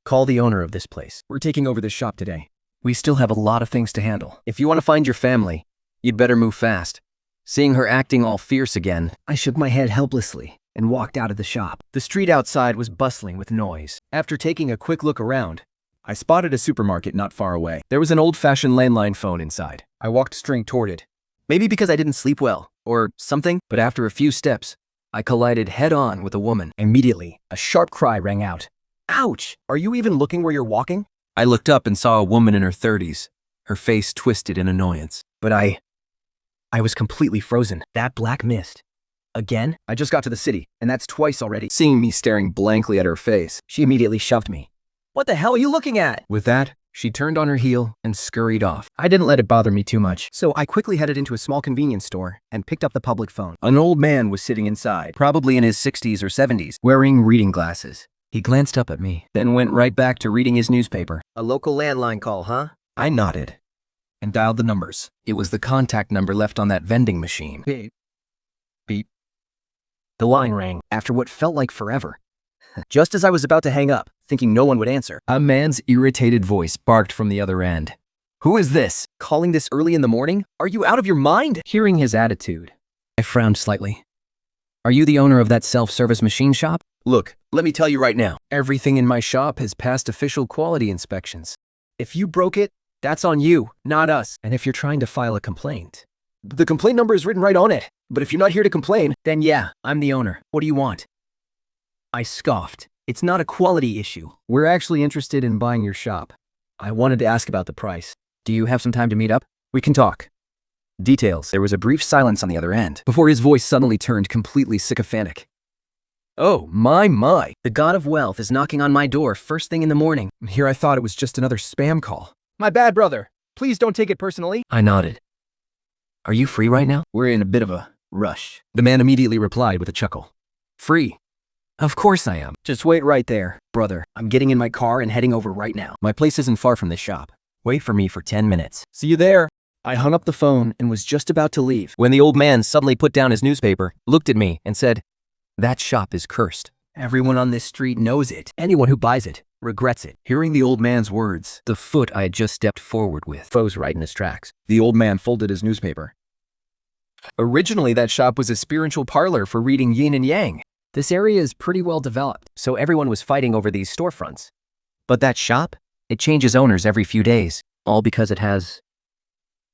"Call the owner of this place. We're taking over this shop today. We still have a lot of things to handle. If you want to find your family, you'd better move fast." Seeing her acting all fierce again, I shook my head helplessly and walked out of the shop. The street outside was bustling with noise. After taking a quick look around, I spotted a supermarket not far away. There was an old-fashioned landline phone inside. I walked straight toward it. Maybe because I didn't sleep well, or something, but after a few steps, I collided head-on with a woman. Immediately, a sharp cry rang out. "Ouch! Are you even looking where you're walking?" I looked up and saw a woman in her 30s, her face twisted in annoyance. But I was completely frozen. That black mist. Again? I just got to the city, and that's twice already. Seeing me staring blankly at her face, she immediately shoved me. "What the hell are you looking at?" With that, she turned on her heel and scurried off. I didn't let it bother me too much, so I quickly headed into a small convenience store and picked up the public phone. An old man was sitting inside, probably in his 60s or 70s, wearing reading glasses. He glanced up at me, then went right back to reading his newspaper. A local landline call, huh? I nodded and dialed the numbers. It was the contact number left on that vending machine. Beep. Beep. The line rang after what felt like forever. Just as I was about to hang up, thinking no one would answer, a man's irritated voice barked from the other end. "Who is this? Calling this early in the morning? Are you out of your mind?" Hearing his attitude, I frowned slightly. "Are you the owner of that self-service machine shop?" "Look, let me tell you right now, everything in my shop has passed official quality inspections. If you broke it, that's on you, not us. And if you're trying to file a complaint, the complaint number is written right on it. But if you're not here to complain, then yeah, I'm the owner. What do you want?" I scoffed. "It's not a quality issue. We're actually interested in buying your shop. I wanted to ask about the price. Do you have some time to meet up? We can talk." Details. There was a brief silence on the other end, before his voice suddenly turned completely sycophantic. "Oh, my. The god of wealth is knocking on my door first thing in the morning." Here I thought it was just another spam call. "My bad, brother. Please don't take it personally." I nodded. "Are you free right now? We're in a bit of a rush." The man immediately replied with a chuckle. "Free? Of course I am. Just wait right there, brother. I'm getting in my car and heading over right now. My place isn't far from this shop. Wait for me for 10 minutes. See you there." I hung up the phone and was just about to leave when the old man suddenly put down his newspaper, looked at me, and said, "That shop is cursed. Everyone on this street knows it. Anyone who buys it regrets it." Hearing the old man's words, the foot I had just stepped forward with froze right in his tracks. The old man folded his newspaper. "Originally, that shop was a spiritual parlor for reading yin and yang. This area is pretty well developed, so everyone was fighting over these storefronts. But that shop, it changes owners every few days, all because it has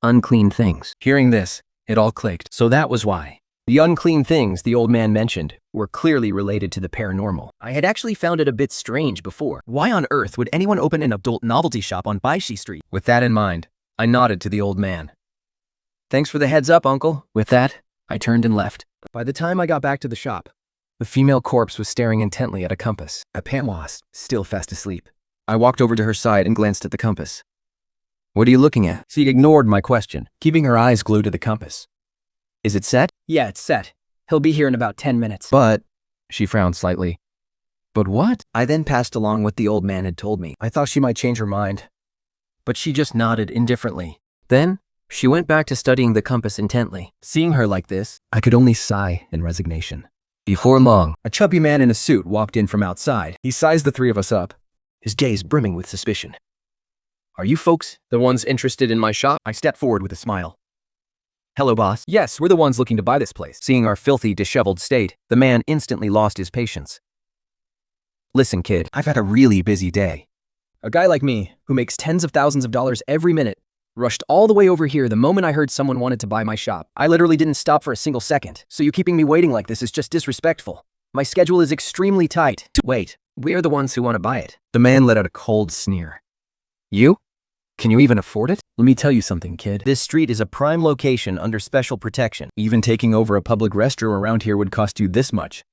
unclean things." Hearing this, it all clicked. So that was why. The unclean things the old man mentioned were clearly related to the paranormal. I had actually found it a bit strange before. Why on earth would anyone open an adult novelty shop on Baishi Street? With that in mind, I nodded to the old man. "Thanks for the heads up, uncle." With that, I turned and left. By the time I got back to the shop, the female corpse was staring intently at a compass. A was still fast asleep. I walked over to her side and glanced at the compass. "What are you looking at?" She ignored my question, keeping her eyes glued to the compass. "Is it set?" "Yeah, it's set. He'll be here in about 10 minutes. "But," she frowned slightly. "But what?" I then passed along what the old man had told me. I thought she might change her mind, but she just nodded indifferently. Then, she went back to studying the compass intently. Seeing her like this, I could only sigh in resignation. Before long, a chubby man in a suit walked in from outside. He sized the three of us up, his gaze brimming with suspicion. "Are you folks the ones interested in my shop?" I stepped forward with a smile. "Hello, boss. Yes, we're the ones looking to buy this place." Seeing our filthy, disheveled state, the man instantly lost his patience. "Listen, kid, I've had a really busy day. A guy like me, who makes tens of thousands of dollars every minute, rushed all the way over here the moment I heard someone wanted to buy my shop. I literally didn't stop for a single second, so you keeping me waiting like this is just disrespectful. My schedule is extremely tight." "Wait, we're the ones who want to buy it." The man let out a cold sneer. "You? Can you even afford it? Let me tell you something, kid. This street is a prime location under special protection. Even taking over a public restroom around here would cost you this much.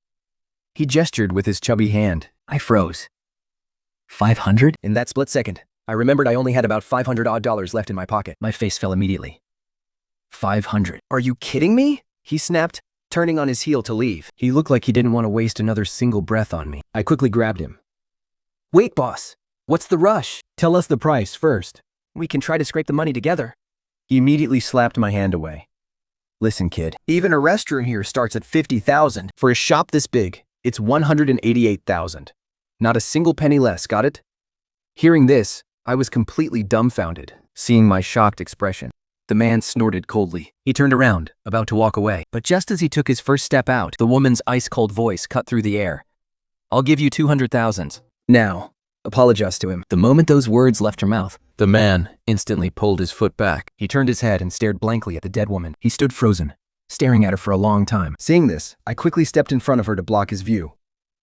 He gestured with his chubby hand. I froze. 500? In that split second, I remembered I only had about $500 left in my pocket. My face fell immediately. 500. Are you kidding me? He snapped, turning on his heel to leave. He looked like he didn't want to waste another single breath on me. I quickly grabbed him. Wait, boss. What's the rush? Tell us the price first. We can try to scrape the money together. He immediately slapped my hand away. Listen, kid, even a restroom here starts at $50,000. For a shop this big, it's $188,000. Not a single penny less, got it? Hearing this, I was completely dumbfounded, seeing my shocked expression. The man snorted coldly. He turned around, about to walk away. But just as he took his first step out, the woman's ice-cold voice cut through the air. I'll give you 200,000. Now, apologize to him. The moment those words left her mouth, the man instantly pulled his foot back. He turned his head and stared blankly at the dead woman. He stood frozen, staring at her for a long time. Seeing this, I quickly stepped in front of her to block his view.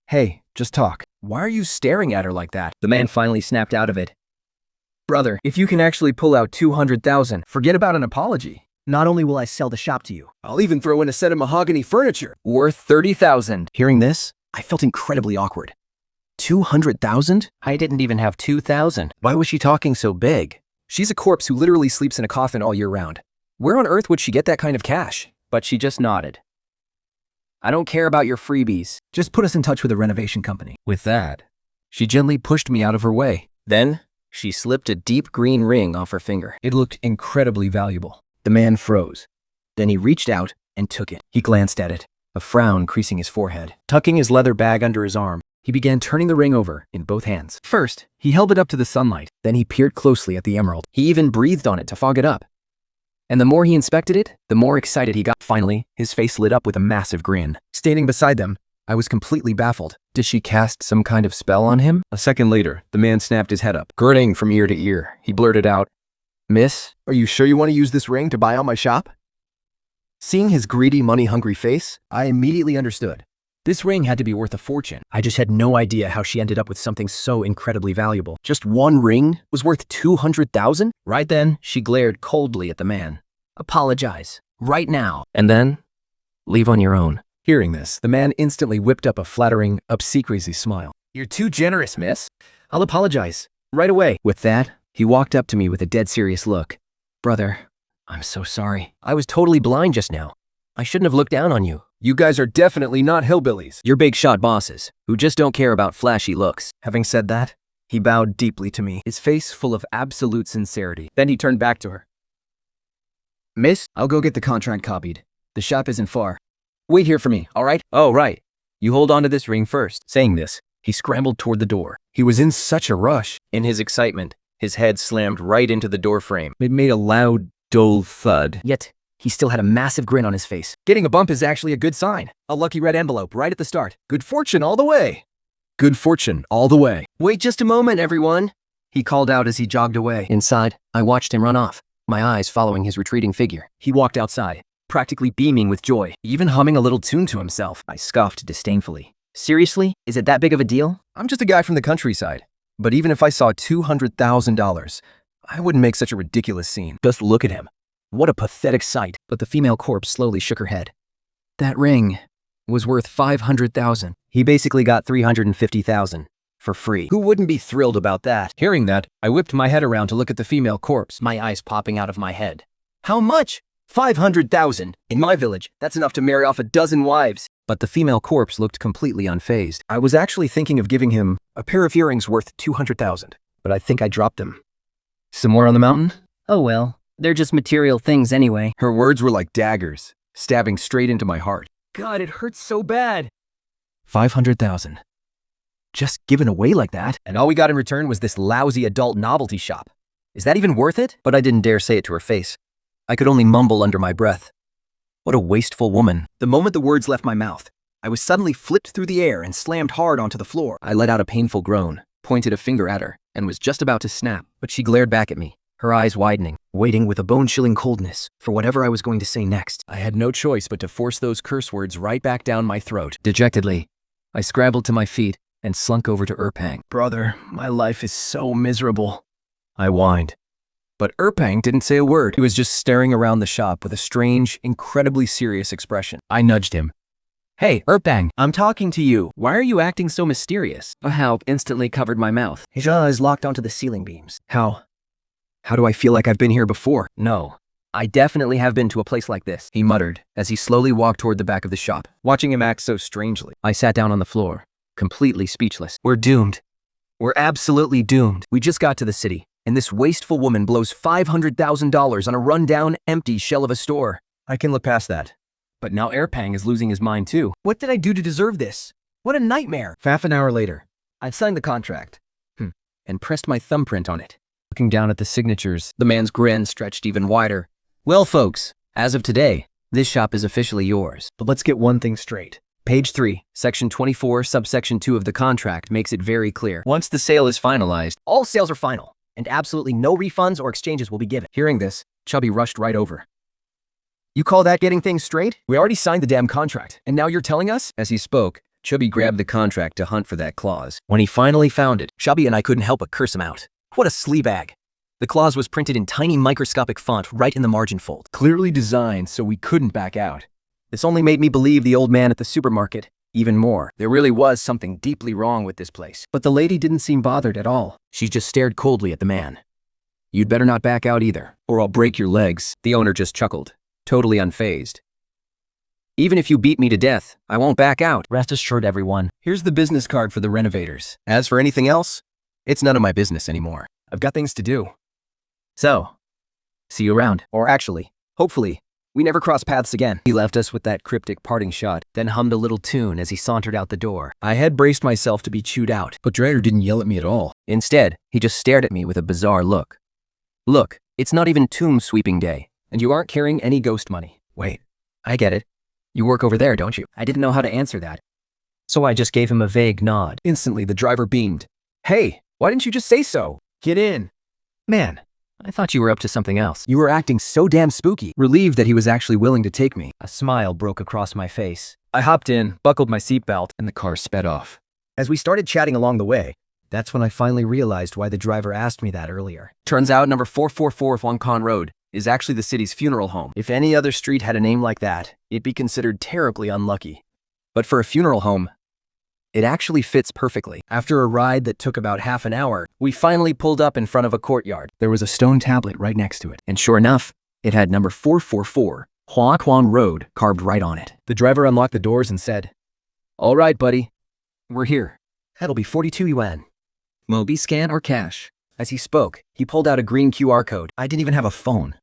Hey, just talk. Why are you staring at her like that? the man finally snapped out of it. Brother, if you can actually pull out 200,000, forget about an apology. Not only will I sell the shop to you, I'll even throw in a set of mahogany furniture. worth 30,000. Hearing this, I felt incredibly awkward. 200,000? I didn't even have 2,000. Why was she talking so big? She's a corpse who literally sleeps in a coffin all year round. Where on earth would she get that kind of cash? But she just nodded. I don't care about your freebies. Just put us in touch with a renovation company. With that, she gently pushed me out of her way. Then, she slipped a deep green ring off her finger. It looked incredibly valuable. The man froze. Then he reached out and took it. He glanced at it, a frown creasing his forehead. Tucking his leather bag under his arm, he began turning the ring over in both hands. First, he held it up to the sunlight. Then he peered closely at the emerald. He even breathed on it to fog it up. And the more he inspected it, the more excited he got. Finally, his face lit up with a massive grin. Standing beside them, I was completely baffled. Did she cast some kind of spell on him? A second later, the man snapped his head up. Grinning from ear to ear, he blurted out, "Miss, are you sure you want to use this ring to buy out my shop?" Seeing his greedy, money-hungry face, I immediately understood. This ring had to be worth a fortune. I just had no idea how she ended up with something so incredibly valuable. Just one ring was worth 200,000? Right then, she glared coldly at the man. Apologize. Right now. And then, leave on your own. Hearing this, the man instantly whipped up a flattering, obsequious smile. You're too generous, miss. I'll apologize. Right away. With that, he walked up to me with a dead serious look. Brother, I'm so sorry. I was totally blind just now. I shouldn't have looked down on you. You guys are definitely not hillbillies. You're big shot bosses, who just don't care about flashy looks. Having said that, he bowed deeply to me, his face full of absolute sincerity. Then he turned back to her. Miss, I'll go get the contract copied. The shop isn't far. Wait here for me, all right? Oh, right. You hold on to this ring first. Saying this, he scrambled toward the door. He was in such a rush. In his excitement, his head slammed right into the door frame. It made a loud, dull thud. Yet, he still had a massive grin on his face. Getting a bump is actually a good sign. A lucky red envelope right at the start. Good fortune all the way. Good fortune all the way. Wait just a moment, everyone, he called out as he jogged away. Inside, I watched him run off, my eyes following his retreating figure. He walked outside, practically beaming with joy, even humming a little tune to himself. I scoffed disdainfully. Seriously? Is it that big of a deal? I'm just a guy from the countryside. But even if I saw $200,000, I wouldn't make such a ridiculous scene. Just look at him. What a pathetic sight. But the female corpse slowly shook her head. That ring was worth 500,000. He basically got 350,000 for free. Who wouldn't be thrilled about that? Hearing that, I whipped my head around to look at the female corpse, My eyes popping out of my head. How much? 500,000. In my village, that's enough to marry off a dozen wives. But the female corpse looked completely unfazed. I was actually thinking of giving him a pair of earrings worth 200,000, but I think I dropped them. Somewhere on the mountain? Oh well, they're just material things anyway. Her words were like daggers, stabbing straight into my heart. God, it hurts so bad. 500,000. Just given away like that? And all we got in return was this lousy adult novelty shop. Is that even worth it? But I didn't dare say it to her face. I could only mumble under my breath. What a wasteful woman. The moment the words left my mouth, I was suddenly flipped through the air and slammed hard onto the floor. I let out a painful groan, pointed a finger at her, and was just about to snap, but she glared back at me, her eyes widening, waiting with a bone-chilling coldness for whatever I was going to say next. I had no choice but to force those curse words right back down my throat. Dejectedly, I scrabbled to my feet and slunk over to Erpang. Brother, my life is so miserable, I whined. But Erpang didn't say a word. He was just staring around the shop with a strange, incredibly serious expression. I nudged him. Hey, Erpang, I'm talking to you. Why are you acting so mysterious? A help instantly covered my mouth. His eyes locked onto the ceiling beams. How do I feel like I've been here before? No, I definitely have been to a place like this, He muttered as he slowly walked toward the back of the shop, watching him act so strangely. I sat down on the floor, completely speechless. We're doomed. We're absolutely doomed. We just got to the city, and this wasteful woman blows $500,000 on a rundown, empty shell of a store. I can look past that. But now Erpang is losing his mind too. What did I do to deserve this? What a nightmare. Half an hour later, I signed the contract. and pressed my thumbprint on it. Looking down at the signatures, the man's grin stretched even wider. Well, folks, as of today, this shop is officially yours. But let's get one thing straight. Page 3, Section 24, Subsection 2 of the contract makes it very clear. Once the sale is finalized, All sales are final, and absolutely no refunds or exchanges will be given. hearing this, Chubby rushed right over. You call that getting things straight? We already signed the damn contract, and now you're telling us? As he spoke, Chubby grabbed the contract to hunt for that clause. When he finally found it, Chubby and I couldn't help but curse him out. What a sleabag. The clause was printed in tiny microscopic font right in the margin fold, clearly designed so we couldn't back out. This only made me believe the old man at the supermarket even more. There really was something deeply wrong with this place. But the lady didn't seem bothered at all. She just stared coldly at the man. You'd better not back out either, or I'll break your legs. The owner just chuckled, totally unfazed. Even if you beat me to death, I won't back out. Rest assured, everyone. Here's the business card for the renovators. As for anything else, it's none of my business anymore. I've got things to do. So, see you around. Or actually, hopefully, we never cross paths again. He left us with that cryptic parting shot, then hummed a little tune as he sauntered out the door. I had braced myself to be chewed out, but Dreyer didn't yell at me at all. Instead, he just stared at me with a bizarre look. Look, it's not even tomb sweeping day, and you aren't carrying any ghost money. Wait, I get it. You work over there, don't you? I didn't know how to answer that, so I just gave him a vague nod. Instantly, the driver beamed. Hey, why didn't you just say so? Get in. Man, I thought you were up to something else. you were acting so damn spooky. Relieved that he was actually willing to take me. A smile broke across my face. I hopped in, buckled my seatbelt, and the car sped off. As we started chatting along the way, that's when I finally realized why the driver asked me that earlier. Turns out number 444 Huangkan Road is actually the city's funeral home. If any other street had a name like that, it'd be considered terribly unlucky. But for a funeral home, it actually fits perfectly. After a ride that took about half an hour, we finally pulled up in front of a courtyard. There was a stone tablet right next to it. And sure enough, it had number 444, Huaquan Road, carved right on it. The driver unlocked the doors and said, "All right, buddy, we're here. That'll be 42 yuan. Mobi scan or cash? As he spoke, he pulled out a green QR code. I didn't even have a phone,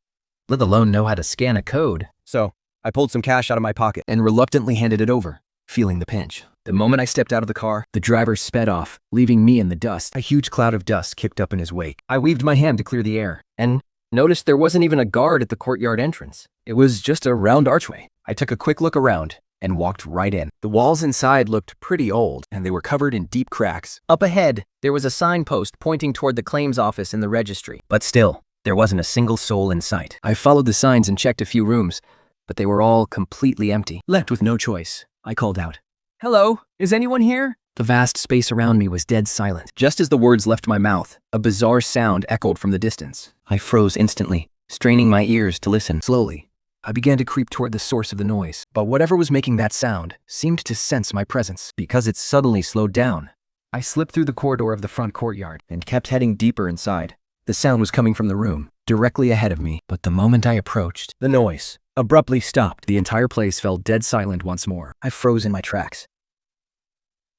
let alone know how to scan a code. So I pulled some cash out of my pocket and reluctantly handed it over, feeling the pinch. The moment I stepped out of the car, the driver sped off, leaving me in the dust. A huge cloud of dust kicked up in his wake. I waved my hand to clear the air, and noticed there wasn't even a guard at the courtyard entrance. It was just a round archway. I took a quick look around and walked right in. The walls inside looked pretty old, and they were covered in deep cracks. Up ahead, there was a signpost pointing toward the claims office in the registry. But still, there wasn't a single soul in sight. I followed the signs and checked a few rooms, but they were all completely empty. Left with no choice, I called out, "Hello, is anyone here?" The vast space around me was dead silent. Just as the words left my mouth, a bizarre sound echoed from the distance. I froze instantly, straining my ears to listen. Slowly, I began to creep toward the source of the noise. But whatever was making that sound seemed to sense my presence. Because it suddenly slowed down, I slipped through the corridor of the front courtyard and kept heading deeper inside. The sound was coming from the room, directly ahead of me. But the moment I approached, the noise abruptly stopped. The entire place fell dead silent once more. I froze in my tracks,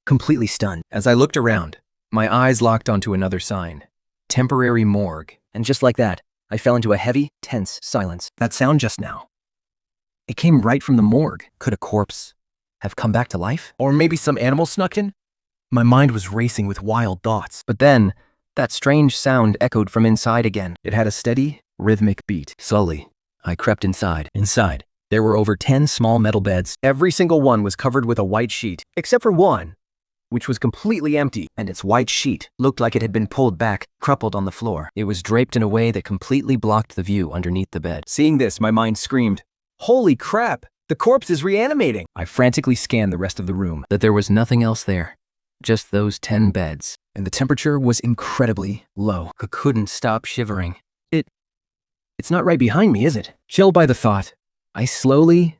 completely stunned. As I looked around, my eyes locked onto another sign, temporary morgue. And just like that, I fell into a heavy, tense silence. That sound just now, it came right from the morgue. Could a corpse have come back to life? Or maybe some animal snuck in? My mind was racing with wild thoughts. But then, that strange sound echoed from inside again. It had a steady, rhythmic beat. Slowly, I crept inside. Inside, there were over 10 small metal beds. Every single one was covered with a white sheet, except for one, which was completely empty, and its white sheet looked like it had been pulled back, crumpled on the floor. It was draped in a way that completely blocked the view underneath the bed. Seeing this, my mind screamed, "Holy crap! The corpse is reanimating!" I frantically scanned the rest of the room, but there was nothing else there. Just those 10 beds. And the temperature was incredibly low. I couldn't stop shivering. It's not right behind me, is it? Chilled by the thought, I slowly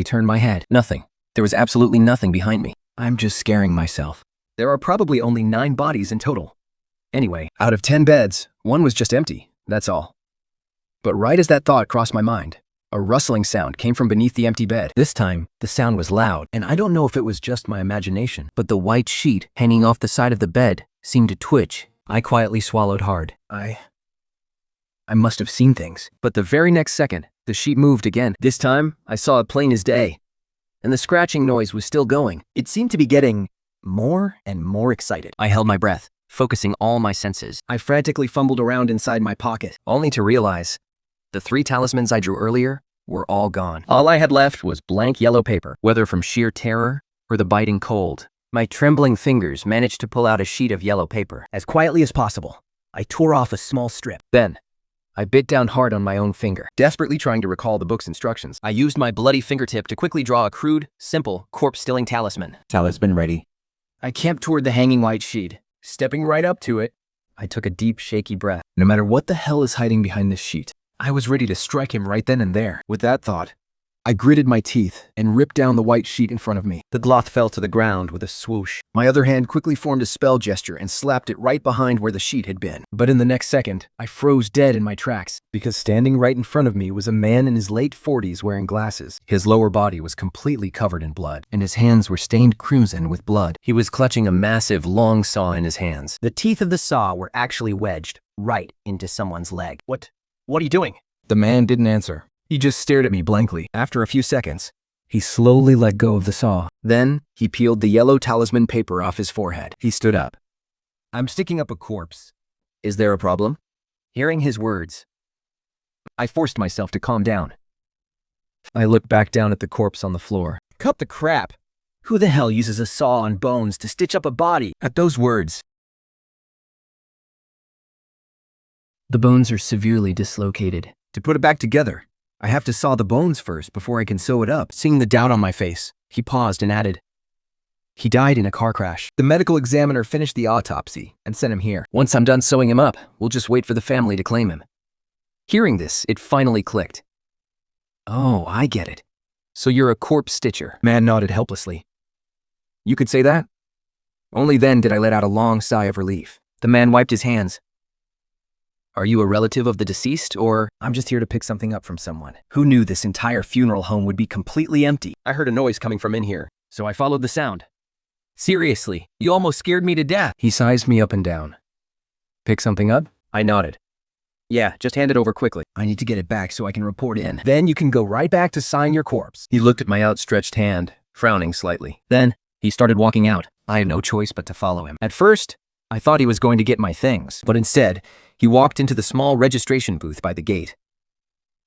turned my head. Nothing. There was absolutely nothing behind me. I'm just scaring myself. There are probably only 9 bodies in total. Anyway, out of 10 beds, 1 was just empty, that's all. But right as that thought crossed my mind, a rustling sound came from beneath the empty bed. This time, the sound was loud, and I don't know if it was just my imagination, but the white sheet hanging off the side of the bed seemed to twitch. I quietly swallowed hard. I must have seen things. But the very next second, the sheet moved again. This time, I saw it plain as day. And the scratching noise was still going. It seemed to be getting more and more excited. I held my breath, focusing all my senses, I frantically fumbled around inside my pocket. only to realize the 3 talismans I drew earlier were all gone. All I had left was blank yellow paper. Whether from sheer terror or the biting cold, my trembling fingers managed to pull out a sheet of yellow paper. As quietly as possible, I tore off a small strip. Then, I bit down hard on my own finger. Desperately trying to recall the book's instructions, I used my bloody fingertip to quickly draw a crude, simple, corpse-stilling talisman. Talisman ready. I camped toward the hanging white sheet. Stepping right up to it, I took a deep, shaky breath. no matter what the hell is hiding behind this sheet, I was ready to strike him right then and there. With that thought, I gritted my teeth and ripped down the white sheet in front of me. The cloth fell to the ground with a swoosh. My other hand quickly formed a spell gesture and slapped it right behind where the sheet had been. But in the next second, I froze dead in my tracks, because standing right in front of me was a man in his late 40s wearing glasses. His lower body was completely covered in blood, and his hands were stained crimson with blood. He was clutching a massive, long saw in his hands. The teeth of the saw were actually wedged right into someone's leg. What are you doing? The man didn't answer. He just stared at me blankly. After a few seconds, he slowly let go of the saw. Then, he peeled the yellow talisman paper off his forehead. He stood up. I'm sticking up a corpse. Is there a problem? Hearing his words, I forced myself to calm down. I looked back down at the corpse on the floor. Cut the crap! Who the hell uses a saw on bones to stitch up a body? At those words, The bones are severely dislocated. to put it back together, I have to saw the bones first before I can sew it up. Seeing the doubt on my face, he paused and added, he died in a car crash. The medical examiner finished the autopsy and sent him here. Once I'm done sewing him up, we'll just wait for the family to claim him. Hearing this, it finally clicked. Oh, I get it. So you're a corpse stitcher. Man nodded helplessly. You could say that? Only then did I let out a long sigh of relief. The man wiped his hands. Are you a relative of the deceased, or I'm just here to pick something up from someone? Who knew this entire funeral home would be completely empty? I heard a noise coming from in here, so I followed the sound. Seriously, you almost scared me to death. He sized me up and down. Pick something up? I nodded. Yeah, just hand it over quickly. I need to get it back so I can report in. Then you can go right back to sign your corpse. He looked at my outstretched hand, frowning slightly. Then, he started walking out. I had no choice but to follow him. At first, I thought he was going to get my things, but instead, he walked into the small registration booth by the gate.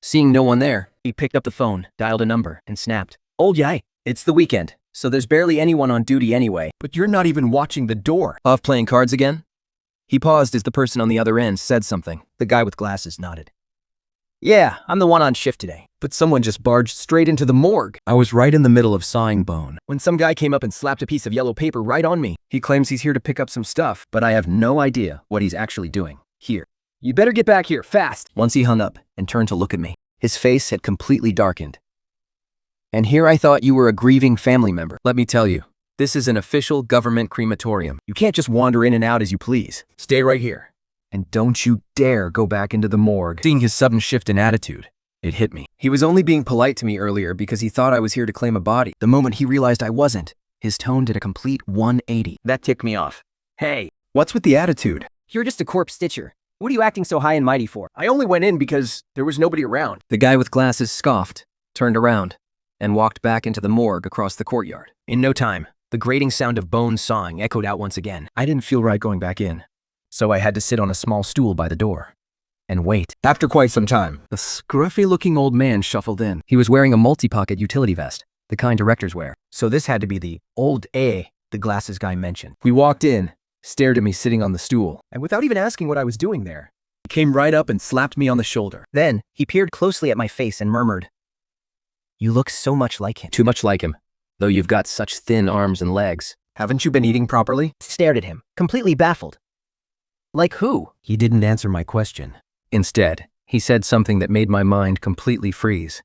Seeing no one there, he picked up the phone, dialed a number, and snapped. Old yay, it's the weekend, so there's barely anyone on duty anyway. But you're not even watching the door. Off playing cards again? He paused as the person on the other end said something. The guy with glasses nodded. Yeah, I'm the one on shift today. But someone just barged straight into the morgue. I was right in the middle of sawing bone when some guy came up and slapped a piece of yellow paper right on me. He claims he's here to pick up some stuff, but I have no idea what he's actually doing. Here. You better get back here, fast. Once he hung up and turned to look at me, his face had completely darkened. And here I thought you were a grieving family member. Let me tell you, this is an official government crematorium. You can't just wander in and out as you please. Stay right here. And don't you dare go back into the morgue. Seeing his sudden shift in attitude, it hit me. He was only being polite to me earlier because he thought I was here to claim a body. The moment he realized I wasn't, his tone did a complete 180. That ticked me off. Hey, what's with the attitude? You're just a corpse stitcher. What are you acting so high and mighty for? I only went in because there was nobody around. The guy with glasses scoffed, turned around, and walked back into the morgue across the courtyard. In no time, the grating sound of bones sawing echoed out once again. I didn't feel right going back in, so I had to sit on a small stool by the door and wait. After quite some time, a scruffy-looking old man shuffled in. He was wearing a multi-pocket utility vest, the kind directors wear. So this had to be the old A the glasses guy mentioned. We walked in, stared at me sitting on the stool, and without even asking what I was doing there, he came right up and slapped me on the shoulder. Then, he peered closely at my face and murmured, "You look so much like him." Too much like him, though you've got such thin arms and legs. Haven't you been eating properly? Stared at him, completely baffled. Like who? He didn't answer my question. Instead, He said something that made my mind completely freeze.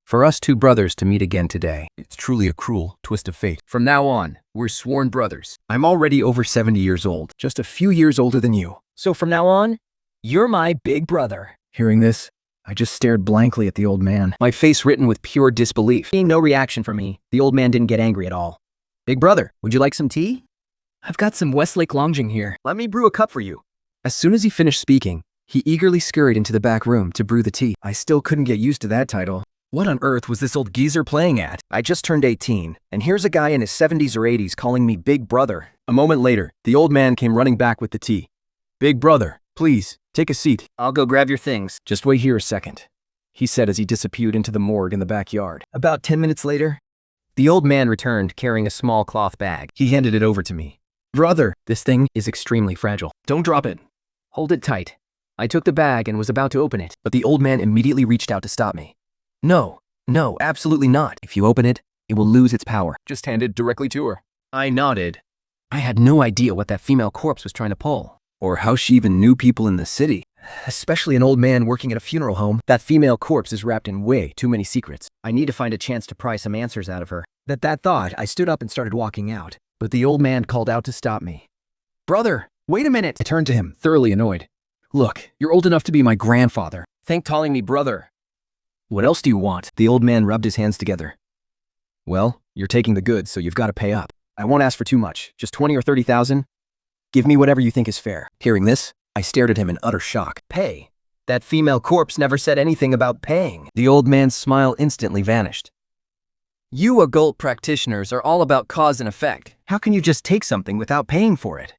For us two brothers to meet again today, it's truly a cruel twist of fate. From now on, we're sworn brothers. I'm already over 70 years old, just a few years older than you. So from now on, you're my big brother. Hearing this, I just stared blankly at the old man. My face written with pure disbelief. Seeing no reaction from me, the old man didn't get angry at all. Big brother, would you like some tea? I've got some Westlake Longjing here. Let me brew a cup for you. As soon as he finished speaking, he eagerly scurried into the back room to brew the tea. I still couldn't get used to that title. What on earth was this old geezer playing at? I just turned 18, and here's a guy in his 70s or 80s calling me big brother. A moment later, the old man came running back with the tea. Big brother, please, take a seat. I'll go grab your things. Just wait here a second, he said as he disappeared into the morgue in the backyard. About 10 minutes later, The old man returned carrying a small cloth bag. He handed it over to me. Brother, This thing is extremely fragile. Don't drop it. Hold it tight. I took the bag and was about to open it, but the old man immediately reached out to stop me. No, absolutely not. If you open it, it will lose its power. just hand it directly to her. I nodded. I had no idea what that female corpse was trying to pull. Or how she even knew people in the city. Especially an old man working at a funeral home. That female corpse is wrapped in way too many secrets. I need to find a chance to pry some answers out of her. At that thought, I stood up and started walking out. But the old man called out to stop me. Brother, wait a minute. I turned to him, thoroughly annoyed. Look, you're old enough to be my grandfather. Thank calling me brother. What else do you want? The old man rubbed his hands together. Well, you're taking the goods, so you've got to pay up. I won't ask for too much, just 20 or 30,000. Give me whatever you think is fair. Hearing this, I stared at him in utter shock. Pay. That female corpse never said anything about paying. The old man's smile instantly vanished. You occult practitioners are all about cause and effect. How can you just take something without paying for it?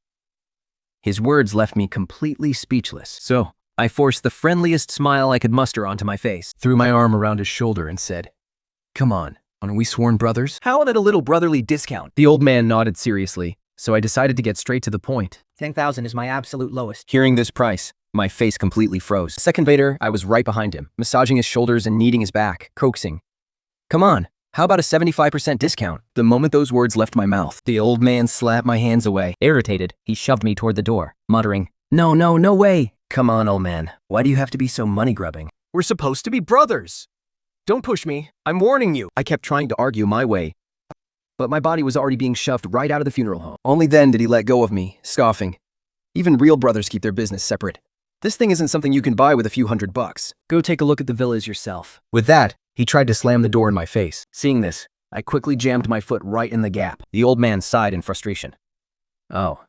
His words left me completely speechless. So, I forced the friendliest smile I could muster onto my face. Threw my arm around his shoulder and said, "Come on, aren't we sworn brothers?" How about a little brotherly discount? The old man nodded seriously, so I decided to get straight to the point. 10,000 is my absolute lowest. Hearing this price, my face completely froze. A second later, I was right behind him, massaging his shoulders and kneading his back, coaxing. Come on, how about a 75% discount? The moment those words left my mouth, The old man slapped my hands away. Irritated, he shoved me toward the door, muttering, No way. Come on, old man. Why do you have to be so money-grubbing? "We're supposed to be brothers. Don't push me. I'm warning you." I kept trying to argue my way, but my body was already being shoved right out of the funeral home. Only then did he let go of me, scoffing. Even real brothers keep their business separate. This thing isn't something you can buy with a few $100. Go take a look at the villas yourself. With that, he tried to slam the door in my face. Seeing this, I quickly jammed my foot right in the gap. The old man sighed in frustration. Oh,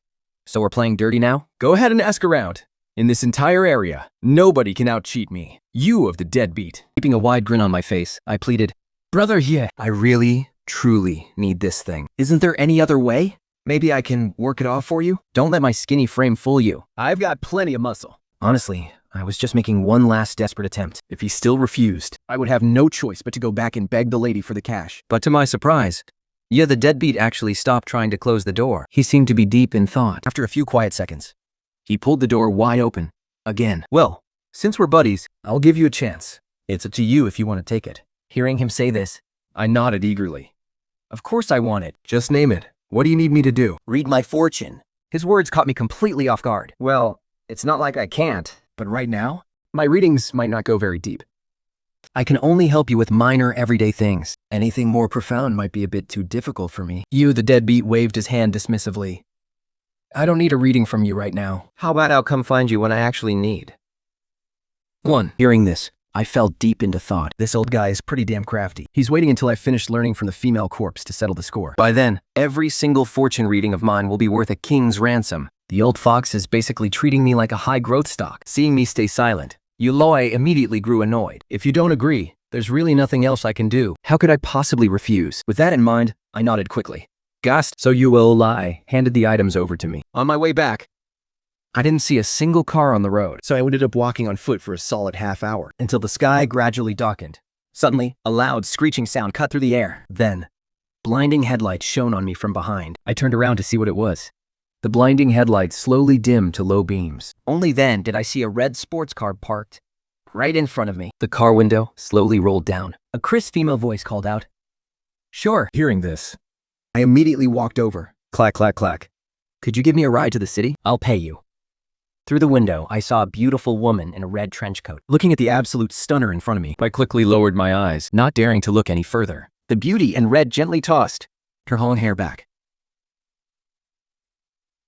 so we're playing dirty now? "Go ahead and ask around. In this entire area, nobody can out-cheat me. You of the deadbeat." Keeping a wide grin on my face, I pleaded, "Brother, yeah." I really, truly need this thing. Isn't there any other way? Maybe I can work it off for you? Don't let my skinny frame fool you. I've got plenty of muscle. Honestly, I was just making one last desperate attempt. If he still refused, I would have no choice but to go back and beg the lady for the cash. But to my surprise, the deadbeat actually stopped trying to close the door. He seemed to be deep in thought. After a few quiet seconds, he pulled the door wide open. Again. Well, since we're buddies, I'll give you a chance. it's up to you if you want to take it. Hearing him say this, I nodded eagerly. Of course I want it. Just name it. What do you need me to do? read my fortune. His words caught me completely off guard. Well, it's not like I can't. But right now, my readings might not go very deep. I can only help you with minor everyday things. Anything more profound might be a bit too difficult for me. The deadbeat waved his hand dismissively. I don't need a reading from you right now. How about I'll come find you when I actually need? 1. Hearing this, I fell deep into thought. This old guy is pretty damn crafty. He's waiting until I finish learning from the female corpse to settle the score. By then, every single fortune reading of mine will be worth a king's ransom. The old fox is basically treating me like a high-growth stock. Seeing me stay silent, Yuloi immediately grew annoyed. If you don't agree, There's really nothing else I can do. How could I possibly refuse? With that in mind, I nodded quickly. Gast, so Yuloi handed the items over to me. On my way back, I didn't see a single car on the road, so I ended up walking on foot for a solid half hour. until the sky gradually darkened. Suddenly, a loud screeching sound cut through the air. Then, blinding headlights shone on me from behind. I turned around to see what it was. The blinding headlights slowly dimmed to low beams. Only then did I see a red sports car parked right in front of me. The car window slowly rolled down. A crisp female voice called out, "Sure." Hearing this, I immediately walked over. Clack, clack, clack. Could you give me a ride to the city? I'll pay you. Through the window, I saw a beautiful woman in a red trench coat. Looking at the absolute stunner in front of me, I quickly lowered my eyes, not daring to look any further. The beauty in red gently tossed her long hair back.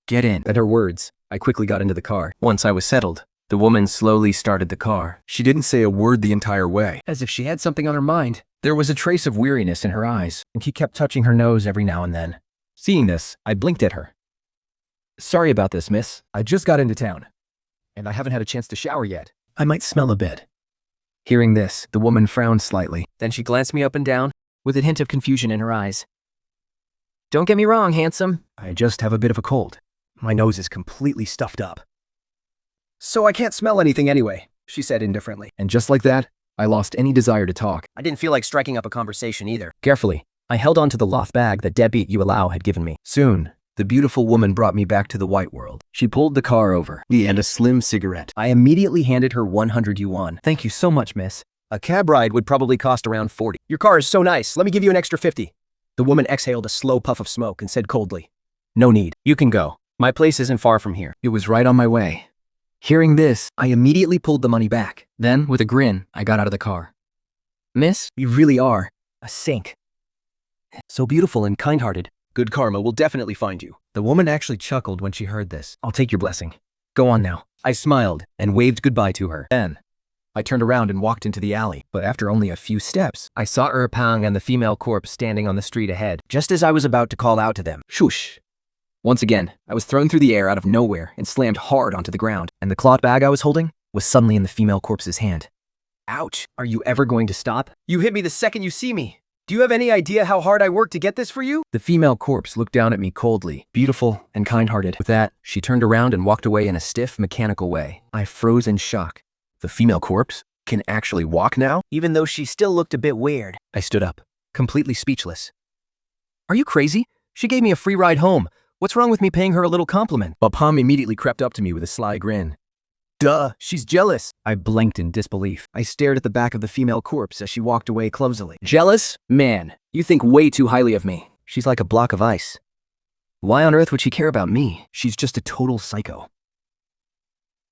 Get in. At her words, I quickly got into the car. Once I was settled, the woman slowly started the car. She didn't say a word the entire way, As if she had something on her mind. There was a trace of weariness in her eyes. And she kept touching her nose every now and then. Seeing this, I blinked at her. Sorry about this, miss. I just got into town, and I haven't had a chance to shower yet. I might smell a bit. Hearing this, the woman frowned slightly. Then she glanced me up and down, with a hint of confusion in her eyes. Don't get me wrong, handsome. I just have a bit of a cold. My nose is completely stuffed up. So I can't smell anything anyway, she said indifferently. And just like that, I lost any desire to talk. I didn't feel like striking up a conversation either. Carefully, I held onto the loth bag that Debbie Yualau had given me. Soon, the beautiful woman brought me back to the white world. She pulled the car over, me and a slim cigarette. I immediately handed her 100 yuan. Thank you so much, miss. A cab ride would probably cost around 40. Your car is so nice, let me give you an extra 50. The woman exhaled a slow puff of smoke and said coldly, No need, you can go. My place isn't far from here. It was right on my way. Hearing this, I immediately pulled the money back. Then, with a grin, I got out of the car. Miss, you really are a saint. So beautiful and kind-hearted. Good karma will definitely find you. The woman actually chuckled when she heard this. I'll take your blessing. Go on now. I smiled and waved goodbye to her. Then, I turned around and walked into the alley, but after only a few steps, I saw Pang and the female corpse standing on the street ahead, just as I was about to call out to them. Shush! Once again, I was thrown through the air out of nowhere and slammed hard onto the ground, and the cloth bag I was holding was suddenly in the female corpse's hand. Ouch! Are you ever going to stop? You hit me the second you see me. Do you have any idea how hard I worked to get this for you? The female corpse looked down at me coldly, beautiful and kind-hearted. With that, she turned around and walked away in a stiff, mechanical way. I froze in shock. The female corpse can actually walk now? Even though she still looked a bit weird. I stood up, completely speechless. Are you crazy? She gave me a free ride home. What's wrong with me paying her a little compliment? Bapam immediately crept up to me with a sly grin. Duh, she's jealous. I blinked in disbelief. I stared at the back of the female corpse as she walked away clumsily. Jealous? Man, you think way too highly of me. She's like a block of ice. Why on earth would she care about me? She's just a total psycho.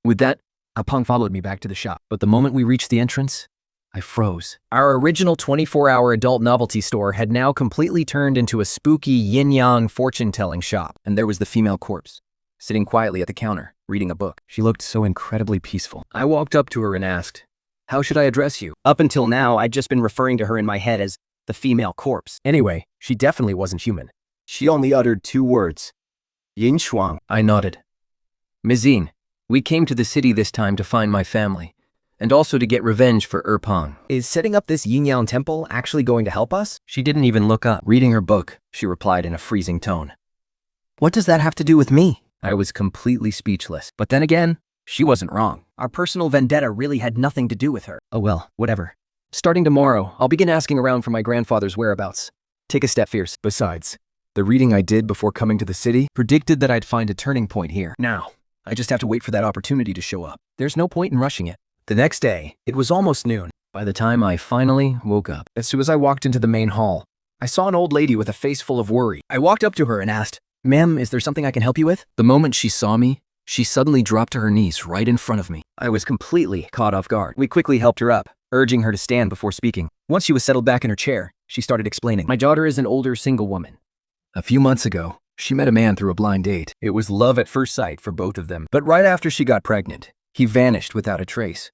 With that, Apang followed me back to the shop. But the moment we reached the entrance, I froze. Our original 24-hour adult novelty store had now completely turned into a spooky yin-yang fortune-telling shop. And there was the female corpse, sitting quietly at the counter, reading a book. She looked so incredibly peaceful. I walked up to her and asked, "How should I address you?" Up until now, I'd just been referring to her in my head as the female corpse. Anyway, she definitely wasn't human. She only uttered 2 words. Yin Shuang. I nodded. Mizine, we came to the city this time to find my family, and also to get revenge for Pang. Is setting up this yin-yang temple actually going to help us? She didn't even look up. Reading her book, she replied in a freezing tone. What does that have to do with me? I was completely speechless. But then again, she wasn't wrong. Our personal vendetta really had nothing to do with her. Oh well, whatever. Starting tomorrow, I'll begin asking around for my grandfather's whereabouts. Take a step, fierce. Besides, the reading I did before coming to the city predicted that I'd find a turning point here. Now, I just have to wait for that opportunity to show up. There's no point in rushing it. The next day, it was almost noon. By the time I finally woke up, as soon as I walked into the main hall, I saw an old lady with a face full of worry. I walked up to her and asked, "Ma'am, is there something I can help you with?" The moment she saw me, she suddenly dropped to her knees right in front of me. I was completely caught off guard. We quickly helped her up, urging her to stand before speaking. Once she was settled back in her chair, she started explaining. My daughter is an older single woman. A few months ago, she met a man through a blind date. It was love at first sight for both of them. But right after she got pregnant, he vanished without a trace.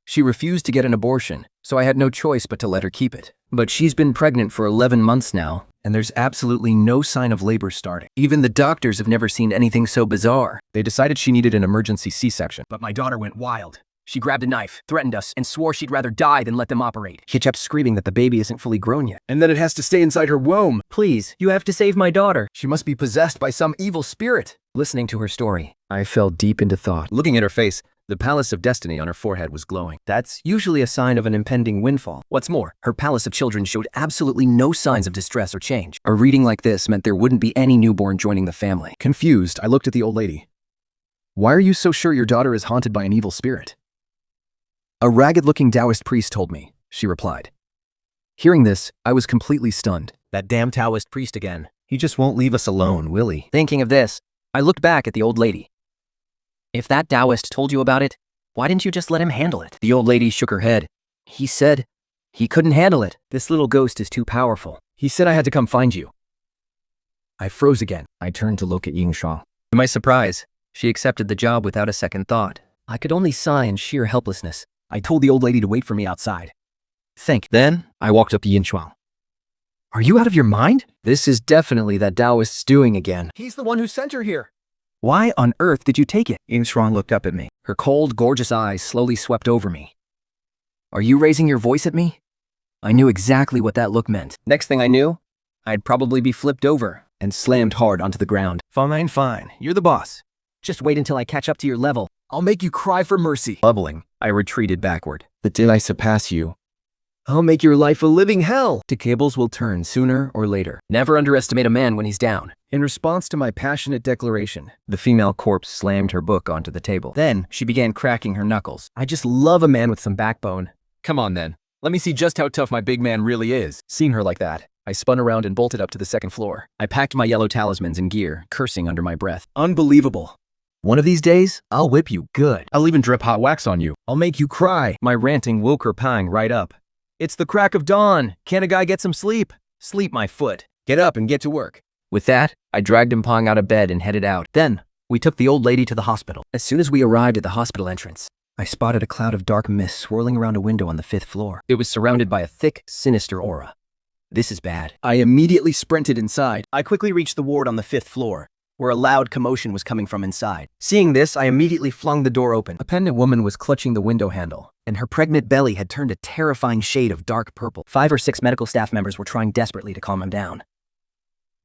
She refused to get an abortion, so I had no choice but to let her keep it. But she's been pregnant for 11 months now, and there's absolutely no sign of labor starting. Even the doctors have never seen anything so bizarre. They decided she needed an emergency C-section. But my daughter went wild. She grabbed a knife, threatened us, and swore she'd rather die than let them operate. She kept screaming that the baby isn't fully grown yet. And then it has to stay inside her womb. Please, you have to save my daughter. She must be possessed by some evil spirit. Listening to her story, I fell deep into thought. Looking at her face, the palace of destiny on her forehead was glowing. That's usually a sign of an impending windfall. What's more, her palace of children showed absolutely no signs of distress or change. A reading like this meant there wouldn't be any newborn joining the family. Confused, I looked at the old lady. Why are you so sure your daughter is haunted by an evil spirit? A ragged-looking Taoist priest told me, she replied. Hearing this, I was completely stunned. That damn Taoist priest again. He just won't leave us alone, will he? Thinking of this, I looked back at the old lady. If that Taoist told you about it, why didn't you just let him handle it? The old lady shook her head. He said he couldn't handle it. This little ghost is too powerful. He said I had to come find you. I froze again. I turned to look at Yingshuang. To my surprise, she accepted the job without a second thought. I could only sigh in sheer helplessness. I told the old lady to wait for me outside. Then, I walked up to Yinshuang. Are you out of your mind? This is definitely that Taoist's doing again. He's the one who sent her here. Why on earth did you take it? Yingshuang looked up at me. Her cold, gorgeous eyes slowly swept over me. Are you raising your voice at me? I knew exactly what that look meant. Next thing I knew, I'd probably be flipped over and slammed hard onto the ground. Fine. You're the boss. Just wait until I catch up to your level. I'll make you cry for mercy. Bubbling, I retreated backward. But did I surpass you? I'll make your life a living hell. The tables will turn sooner or later. Never underestimate a man when he's down. In response to my passionate declaration, The female corpse slammed her book onto the table. Then she began cracking her knuckles. I just love a man with some backbone. Come on then. Let me see just how tough my big man really is. Seeing her like that, I spun around and bolted up to the second floor. I packed my yellow talismans in gear, cursing under my breath. Unbelievable. One of these days, I'll whip you good. I'll even drip hot wax on you. I'll make you cry. My ranting woke her pang right up. It's the crack of dawn. Can't a guy get some sleep? Sleep, my foot. Get up and get to work. With that, I dragged Pong out of bed and headed out. Then, we took the old lady to the hospital. As soon as we arrived at the hospital entrance, I spotted a cloud of dark mist swirling around a window on the 5th floor. It was surrounded by a thick, sinister aura. This is bad. I immediately sprinted inside. I quickly reached the ward on the 5th floor, where a loud commotion was coming from inside. Seeing this, I immediately flung the door open. A pendant woman was clutching the window handle, and her pregnant belly had turned a terrifying shade of dark purple. 5 or 6 medical staff members were trying desperately to calm him down.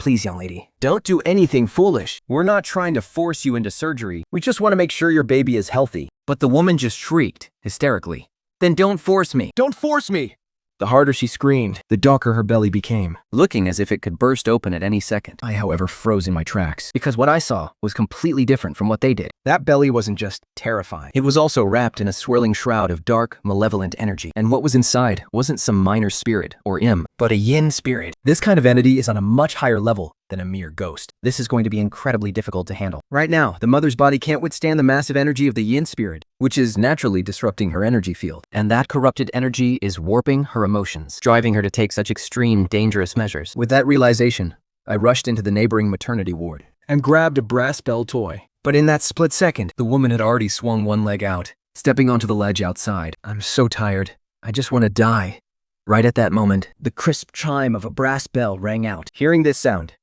Please, young lady. Don't do anything foolish. We're not trying to force you into surgery. We just want to make sure your baby is healthy. But the woman just shrieked, hysterically. Then don't force me. Don't force me. The harder she screamed, the darker her belly became. Looking as if it could burst open at any second. I, however, froze in my tracks. Because what I saw was completely different from what they did. That belly wasn't just terrifying. It was also wrapped in a swirling shroud of dark, malevolent energy. And what was inside wasn't some minor spirit, or im, but a yin spirit. This kind of entity is on a much higher level than a mere ghost. This is going to be incredibly difficult to handle. Right now, the mother's body can't withstand the massive energy of the yin spirit, which is naturally disrupting her energy field. And that corrupted energy is warping her emotions, driving her to take such extreme, dangerous measures. With that realization, I rushed into the neighboring maternity ward And grabbed a brass bell toy. But in that split second, the woman had already swung one leg out, stepping onto the ledge outside. I'm so tired. I just want to die. Right at that moment, the crisp chime of a brass bell rang out. Hearing this sound,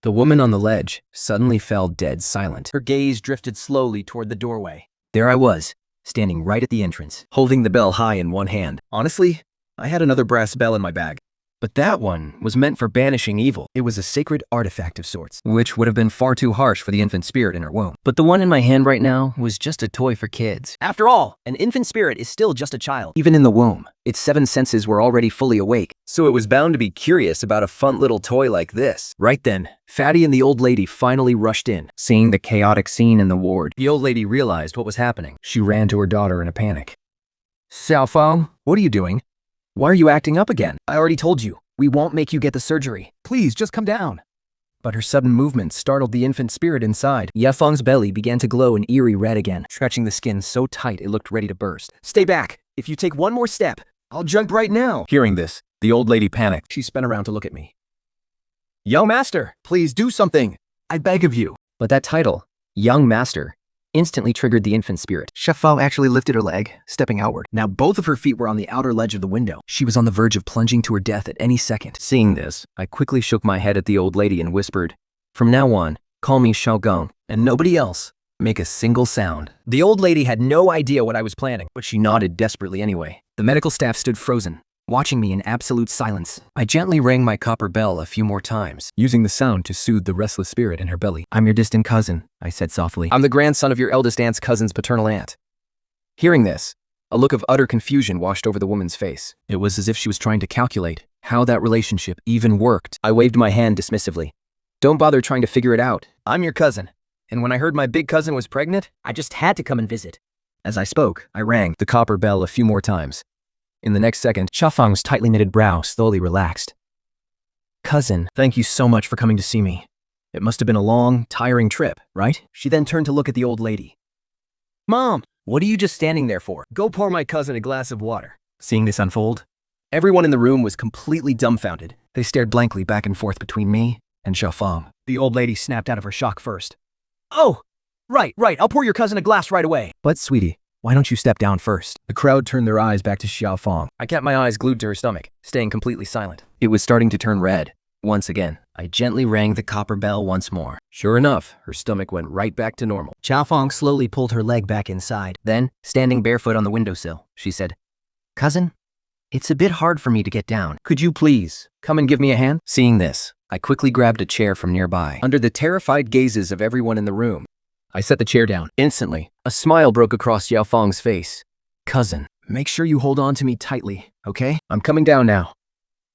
the woman on the ledge suddenly fell dead silent. Her gaze drifted slowly toward the doorway. There I was, standing right at the entrance, holding the bell high in one hand. Honestly, I had another brass bell in my bag. But that one was meant for banishing evil. It was a sacred artifact of sorts, which would have been far too harsh for the infant spirit in her womb. But the one in my hand right now was just a toy for kids. After all, an infant spirit is still just a child. Even in the womb, its 7 senses were already fully awake, so it was bound to be curious about a fun little toy like this. Right then, Fatty and the old lady finally rushed in. Seeing the chaotic scene in the ward, the old lady realized what was happening. She ran to her daughter in a panic. Xiaofeng, what are you doing? Why are you acting up again? I already told you, we won't make you get the surgery. Please, just come down. But her sudden movement startled the infant spirit inside. Yafeng's belly began to glow an eerie red again, stretching the skin so tight it looked ready to burst. Stay back. If you take one more step, I'll jump right now. Hearing this, the old lady panicked. She spun around to look at me. Young master, please do something. I beg of you. But that title, Young Master, instantly triggered the infant spirit. Xiaofeng actually lifted her leg, stepping outward. Now both of her feet were on the outer ledge of the window. She was on the verge of plunging to her death at any second. Seeing this, I quickly shook my head at the old lady and whispered, "From now on, call me Xiaogong, and nobody else. Make a single sound." The old lady had no idea what I was planning, but she nodded desperately anyway. The medical staff stood frozen, watching me in absolute silence. I gently rang my copper bell a few more times, using the sound to soothe the restless spirit in her belly. "I'm your distant cousin," I said softly. "I'm the grandson of your eldest aunt's cousin's paternal aunt." Hearing this, a look of utter confusion washed over the woman's face. It was as if she was trying to calculate how that relationship even worked. I waved my hand dismissively. "Don't bother trying to figure it out. I'm your cousin. And when I heard my big cousin was pregnant, I just had to come and visit." As I spoke, I rang the copper bell a few more times. In the next second, Xiaofeng's tightly knitted brow slowly relaxed. "Cousin, thank you so much for coming to see me. It must have been a long, tiring trip, right? She then turned to look at the old lady. Mom, what are you just standing there for? Go pour my cousin a glass of water. Seeing this unfold, everyone in the room was completely dumbfounded. They stared blankly back and forth between me and Xiaofang. The old lady snapped out of her shock first. Oh, right, I'll pour your cousin a glass right away. But sweetie, why don't you step down first? The crowd turned their eyes back to Xiaofang. I kept my eyes glued to her stomach, staying completely silent. It was starting to turn red. Once again, I gently rang the copper bell once more. Sure enough, her stomach went right back to normal. Xiaofang slowly pulled her leg back inside. Then, standing barefoot on the windowsill, she said, "Cousin, it's a bit hard for me to get down. Could you please come and give me a hand?" Seeing this, I quickly grabbed a chair from nearby. Under the terrified gazes of everyone in the room, I set the chair down. Instantly, a smile broke across Xiaofang's face. "Cousin, make sure you hold on to me tightly, okay? I'm coming down now."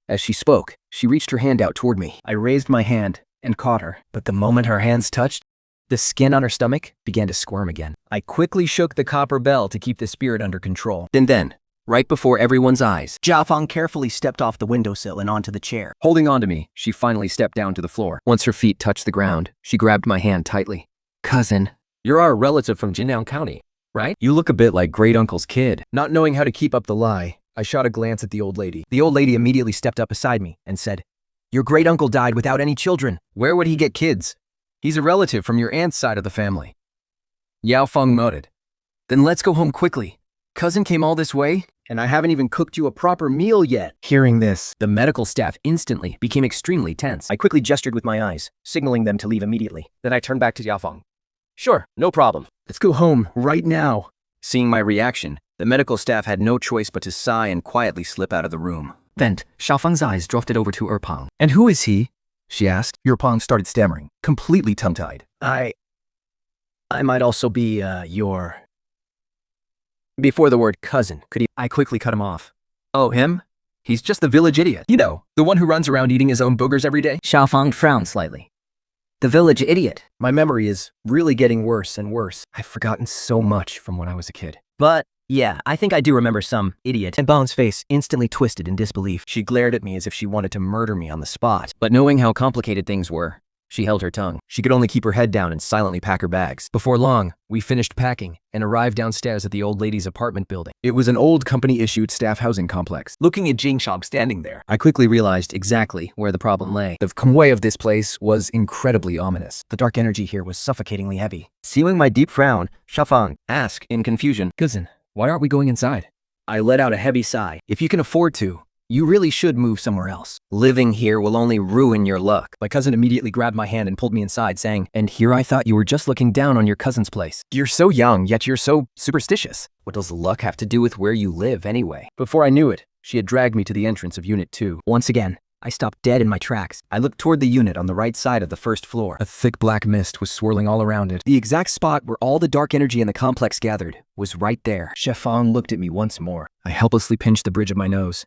As she spoke, she reached her hand out toward me. I raised my hand and caught her, but the moment her hands touched, the skin on her stomach began to squirm again. I quickly shook the copper bell to keep the spirit under control. Then, right before everyone's eyes, Xiaofang carefully stepped off the windowsill and onto the chair. Holding on to me, she finally stepped down to the floor. once her feet touched the ground, she grabbed my hand tightly. "Cousin, You're our relative from Jinliang County, right? You look a bit like great uncle's kid." Not knowing how to keep up the lie, I shot a glance at the old lady. The old lady immediately stepped up beside me and said, "Your great uncle died without any children. Where would he get kids? He's a relative from your aunt's side of the family." Yao Feng nodded. "Then let's go home quickly. Cousin came all this way, and I haven't even cooked you a proper meal yet." Hearing this, the medical staff instantly became extremely tense. I quickly gestured with my eyes, signaling them to leave immediately. Then I turned back to Yao Feng. "Sure, no problem. Let's go home right now." Seeing my reaction, the medical staff had no choice but to sigh and quietly slip out of the room. Then, Xiaofang's eyes drifted over to Erpang. "And who is he?" she asked. Erpang started stammering, completely tongue-tied. I might also be, your... Before the word cousin could he... I quickly cut him off. "Oh, him? He's just the village idiot. You know, the one who runs around eating his own boogers every day." Xiaofang frowned slightly. The village idiot. My memory is really getting worse and worse. I've forgotten so much from when I was a kid. But, yeah, I think I do remember some idiot. And Bang's face instantly twisted in disbelief. She glared at me as if she wanted to murder me on the spot. But knowing how complicated things were, she held her tongue. She could only keep her head down and silently pack her bags. Before long, we finished packing and arrived downstairs at the old lady's apartment building. It was an old company-issued staff housing complex. Looking at Jing Shang standing there, I quickly realized exactly where the problem lay. The conway of this place was incredibly ominous. The dark energy here was suffocatingly heavy. Seeing my deep frown, Xiaofang asked in confusion, "Cousin, why aren't we going inside?" I let out a heavy sigh. "If you can afford to, you really should move somewhere else. Living here will only ruin your luck." My cousin immediately grabbed my hand and pulled me inside, saying, "And here I thought you were just looking down on your cousin's place. You're so young, yet you're so superstitious. What does luck have to do with where you live anyway?" Before I knew it, she had dragged me to the entrance of Unit 2. Once again, I stopped dead in my tracks. I looked toward the unit on the right side of the first floor. A thick black mist was swirling all around it. The exact spot where all the dark energy in the complex gathered was right there. Xiaofang looked at me once more. I helplessly pinched the bridge of my nose.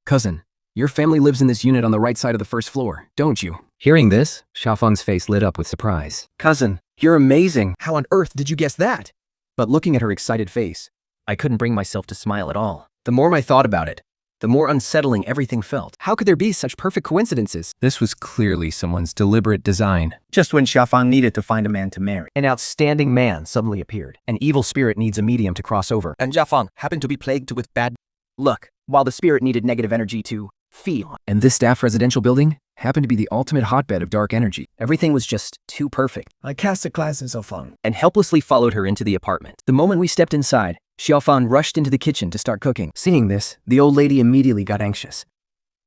"Cousin, your family lives in this unit on the right side of the first floor, don't you?" Hearing this, Xiaofang's face lit up with surprise. "Cousin, you're amazing. How on earth did you guess that?" But looking at her excited face, I couldn't bring myself to smile at all. The more I thought about it, the more unsettling everything felt. How could there be such perfect coincidences? This was clearly someone's deliberate design. Just when Xiaofang needed to find a man to marry. An outstanding man suddenly appeared. An evil spirit needs a medium to cross over. And Xiaofang happened to be plagued with bad luck, while the spirit needed negative energy to feed on. And this staff residential building happened to be the ultimate hotbed of dark energy. Everything was just too perfect. I cast a class in Xiaofang And helplessly followed her into the apartment. The moment we stepped inside, Xiaofang rushed into the kitchen to start cooking. Seeing this, the old lady immediately got anxious.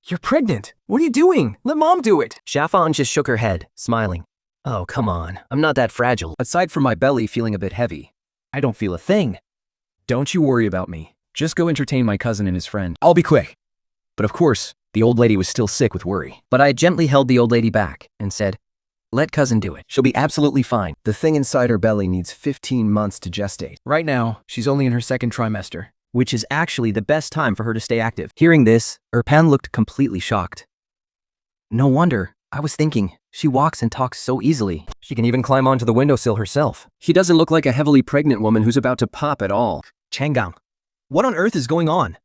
"You're pregnant. What are you doing? Let Mom do it." Xiaofang just shook her head, smiling. "Oh, come on. I'm not that fragile. Aside from my belly feeling a bit heavy, I don't feel a thing. Don't you worry about me. Just go entertain my cousin and his friend. I'll be quick." But of course, the old lady was still sick with worry. But I gently held the old lady back and said, "Let cousin do it. She'll be absolutely fine. The thing inside her belly needs 15 months to gestate. Right now, she's only in her second trimester, which is actually the best time for her to stay active." Hearing this, Erpan looked completely shocked. "No wonder. I was thinking, she walks and talks so easily. She can even climb onto the windowsill herself. She doesn't look like a heavily pregnant woman who's about to pop at all." "Changgang, what on earth is going on?"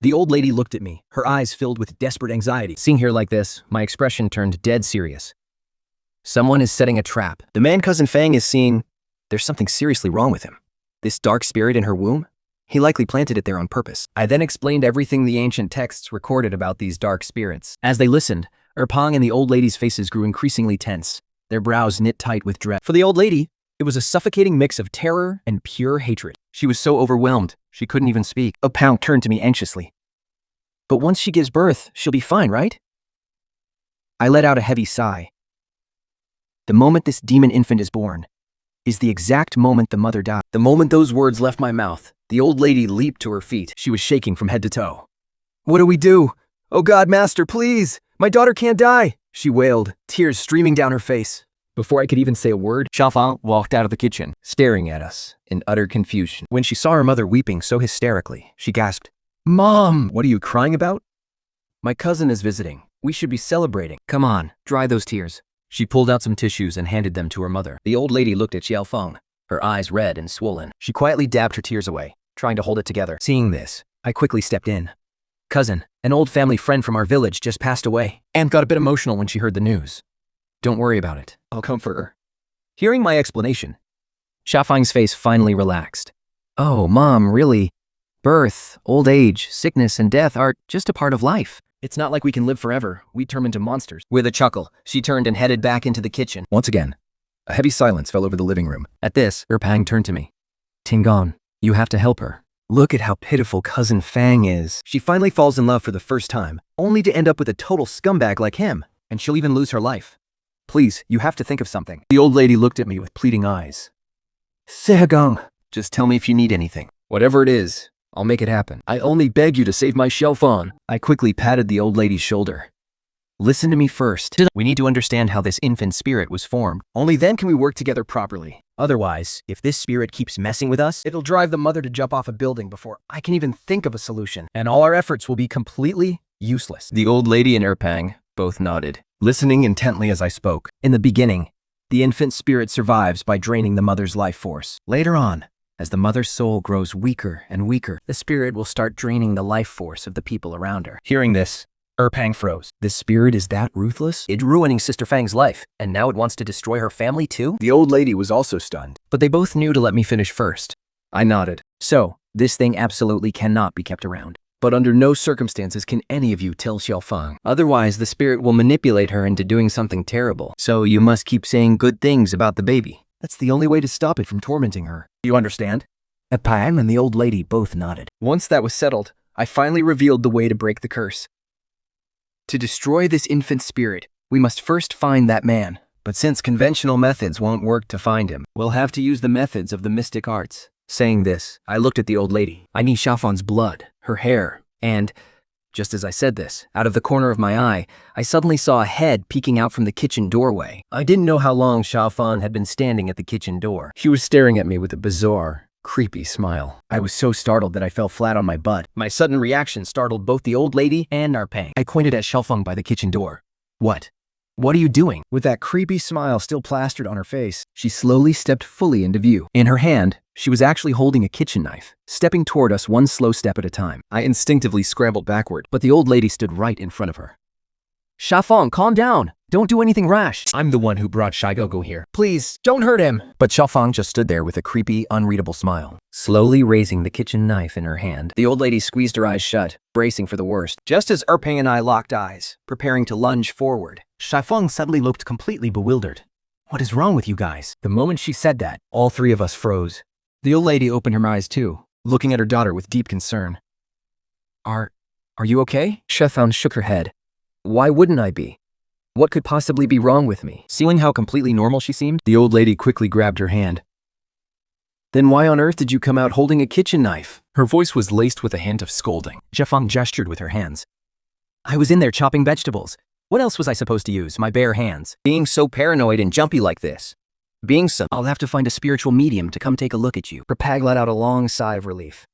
The old lady looked at me, her eyes filled with desperate anxiety. Seeing her like this, my expression turned dead serious. Someone is setting a trap. The man cousin Fang is seeing there's something seriously wrong with him. This dark spirit in her womb? He likely planted it there on purpose. I then explained everything the ancient texts recorded about these dark spirits. As they listened, Erpang and the old lady's faces grew increasingly tense, their brows knit tight with dread. For the old lady, it was a suffocating mix of terror and pure hatred. She was so overwhelmed, she couldn't even speak. Erpang turned to me anxiously. But once she gives birth, she'll be fine, right? I let out a heavy sigh. The moment this demon infant is born is the exact moment the mother died. The moment those words left my mouth, the old lady leaped to her feet. She was shaking from head to toe. What do we do? Oh God, Master, please! My daughter can't die! She wailed, tears streaming down her face. Before I could even say a word, Xiaofang walked out of the kitchen, staring at us in utter confusion. When she saw her mother weeping so hysterically, she gasped, Mom, what are you crying about? My cousin is visiting. We should be celebrating. Come on, dry those tears. She pulled out some tissues and handed them to her mother. The old lady looked at Xiaofeng, her eyes red and swollen. She quietly dabbed her tears away, trying to hold it together. Seeing this, I quickly stepped in. Cousin, an old family friend from our village, just passed away. Anne got a bit emotional when she heard the news. Don't worry about it. I'll comfort her. Hearing my explanation, Xiaofeng's face finally relaxed. Oh, Mom, really? Birth, old age, sickness, and death are just a part of life. It's not like we can live forever. We turn into monsters. With a chuckle, she turned and headed back into the kitchen. Once again, a heavy silence fell over the living room. At this, Erpang turned to me. Tinggong, you have to help her. Look at how pitiful Cousin Fang is. She finally falls in love for the first time, only to end up with a total scumbag like him, and she'll even lose her life. Please, you have to think of something. The old lady looked at me with pleading eyes. Sehagong, just tell me if you need anything. Whatever it is, I'll make it happen. I only beg you to save my Xiaofang. I quickly patted the old lady's shoulder. Listen to me first. We need to understand how this infant spirit was formed. Only then can we work together properly. Otherwise, if this spirit keeps messing with us, it'll drive the mother to jump off a building before I can even think of a solution. And all our efforts will be completely useless. The old lady and Erpang both nodded, listening intently as I spoke. In the beginning, the infant spirit survives by draining the mother's life force. Later on, as the mother's soul grows weaker and weaker, the spirit will start draining the life force of the people around her. Hearing this, Erpang froze. This spirit is that ruthless? It's ruining Sister Fang's life, and now it wants to destroy her family too? The old lady was also stunned, but they both knew to let me finish first. I nodded. So, this thing absolutely cannot be kept around. But under no circumstances can any of you tell Xiaofang. Otherwise, the spirit will manipulate her into doing something terrible. So you must keep saying good things about the baby. That's the only way to stop it from tormenting her. You understand? Erpang and the old lady both nodded. Once that was settled, I finally revealed the way to break the curse. To destroy this infant spirit, we must first find that man. But since conventional methods won't work to find him, we'll have to use the methods of the mystic arts. Saying this, I looked at the old lady. I need Xiaofang's blood, her hair, and, just as I said this, out of the corner of my eye, I suddenly saw a head peeking out from the kitchen doorway. I didn't know how long Xiaofang had been standing at the kitchen door. He was staring at me with a bizarre, creepy smile. I was so startled that I fell flat on my butt. My sudden reaction startled both the old lady and Erpang. I pointed at Xiaofang by the kitchen door. What? What are you doing? With that creepy smile still plastered on her face, she slowly stepped fully into view. In her hand, she was actually holding a kitchen knife, stepping toward us one slow step at a time. I instinctively scrambled backward, but the old lady stood right in front of her. Xiaofang, calm down. Don't do anything rash. I'm the one who brought Shigogo here. Please, don't hurt him. But Xiaofang just stood there with a creepy, unreadable smile. Slowly raising the kitchen knife in her hand, the old lady squeezed her eyes shut, bracing for the worst. Just as Erpang and I locked eyes, preparing to lunge forward, Xiaofang suddenly looked completely bewildered. What is wrong with you guys? The moment she said that, all three of us froze. The old lady opened her eyes too, looking at her daughter with deep concern. Are you okay? Xiaofang shook her head. Why wouldn't I be? What could possibly be wrong with me? Seeing how completely normal she seemed, the old lady quickly grabbed her hand. Then why on earth did you come out holding a kitchen knife? Her voice was laced with a hint of scolding. Xiaofang gestured with her hands. I was in there chopping vegetables. What else was I supposed to use? My bare hands. Being so paranoid and jumpy like this. I'll have to find a spiritual medium to come take a look at you. Erpang let out a long sigh of relief.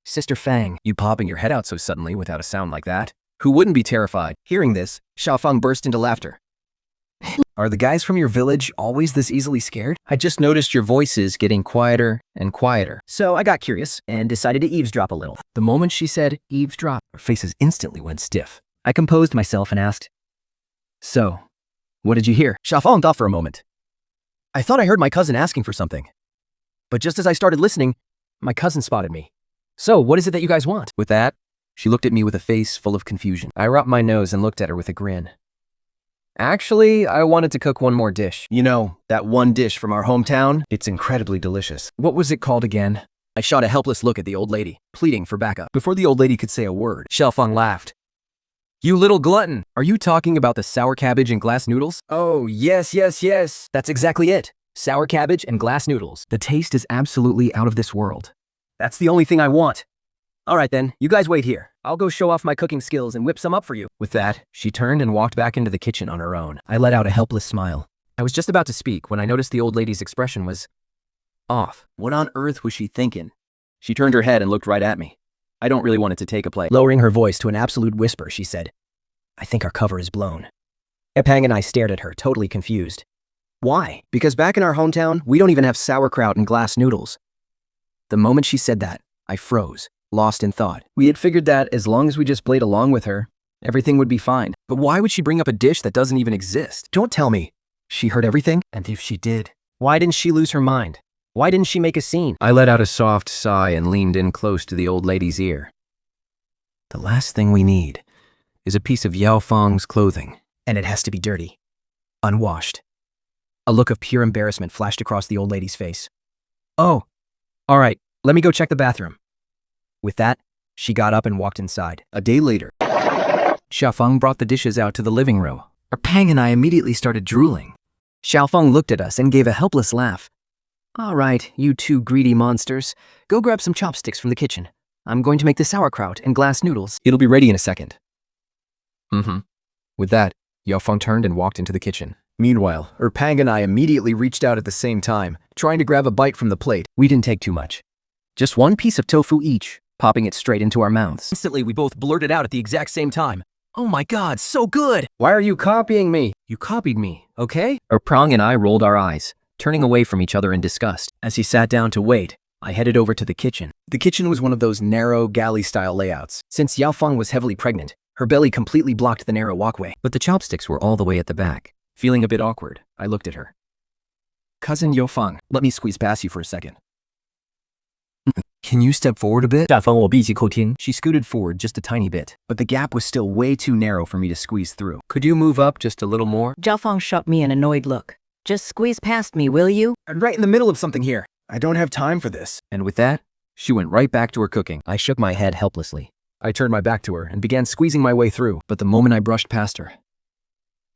Sister Fang, you popping your head out so suddenly without a sound like that? Who wouldn't be terrified? Hearing this, Xiaofang burst into laughter. Are the guys from your village always this easily scared? I just noticed your voices getting quieter and quieter. So I got curious and decided to eavesdrop a little. The moment she said eavesdrop, our faces instantly went stiff. I composed myself and asked, So, What did you hear? Xiaofang thought for a moment. I thought I heard my cousin asking for something. But just as I started listening, my cousin spotted me. So, what is it that you guys want? With that, she looked at me with a face full of confusion. I rubbed my nose and looked at her with a grin. Actually, I wanted to cook one more dish. You know, that one dish from our hometown? It's incredibly delicious. What was it called again? I shot a helpless look at the old lady, pleading for backup. Before the old lady could say a word, Xiaofang laughed. "You little glutton! Are you talking about the sour cabbage and glass noodles?" Oh, yes. That's exactly it. Sour cabbage and glass noodles. The taste is absolutely out of this world. That's the only thing I want. All right then, you guys wait here. I'll go show off my cooking skills and whip some up for you. With that, she turned and walked back into the kitchen on her own. I let out a helpless smile. I was just about to speak when I noticed the old lady's expression was off. What on earth was she thinking? She turned her head and looked right at me. I don't really want it to take a play. Lowering her voice to an absolute whisper, she said, I think our cover is blown. Epang and I stared at her, totally confused. Why? Because back in our hometown, we don't even have sauerkraut and glass noodles. The moment she said that, I froze, lost in thought. We had figured that as long as we just played along with her, everything would be fine. But why would she bring up a dish that doesn't even exist? Don't tell me. She heard everything? And if she did? Why didn't she lose her mind? Why didn't she make a scene? I let out a soft sigh and leaned in close to the old lady's ear. The last thing we need is a piece of Yao Fang's clothing. And it has to be dirty. Unwashed. A look of pure embarrassment flashed across the old lady's face. Oh, all right, let me go check the bathroom. With that, she got up and walked inside. A day later, Xiaofang brought the dishes out to the living room. Pang and I immediately started drooling. Xiaofang looked at us and gave a helpless laugh. All right, you two greedy monsters. Go grab some chopsticks from the kitchen. I'm going to make the sauerkraut and glass noodles. It'll be ready in a second. With that, Yao Fang turned and walked into the kitchen. Meanwhile, Pang and I immediately reached out at the same time, trying to grab a bite from the plate. We didn't take too much. Just one piece of tofu each, popping it straight into our mouths. Instantly, we both blurted out at the exact same time. Oh my god, so good! Why are you copying me? You copied me, okay? Prong and I rolled our eyes, turning away from each other in disgust. As he sat down to wait, I headed over to the kitchen. The kitchen was one of those narrow, galley-style layouts. Since Yao Fang was heavily pregnant, her belly completely blocked the narrow walkway. But the chopsticks were all the way at the back. Feeling a bit awkward, I looked at her. Cousin Yao Fang, let me squeeze past you for a second. Can you step forward a bit? She scooted forward just a tiny bit. But the gap was still way too narrow for me to squeeze through. Could you move up just a little more? Yao Fang shot me an annoyed look. Just squeeze past me, will you? I'm right in the middle of something here. I don't have time for this. And with that, she went right back to her cooking. I shook my head helplessly. I turned my back to her and began squeezing my way through, but the moment I brushed past her,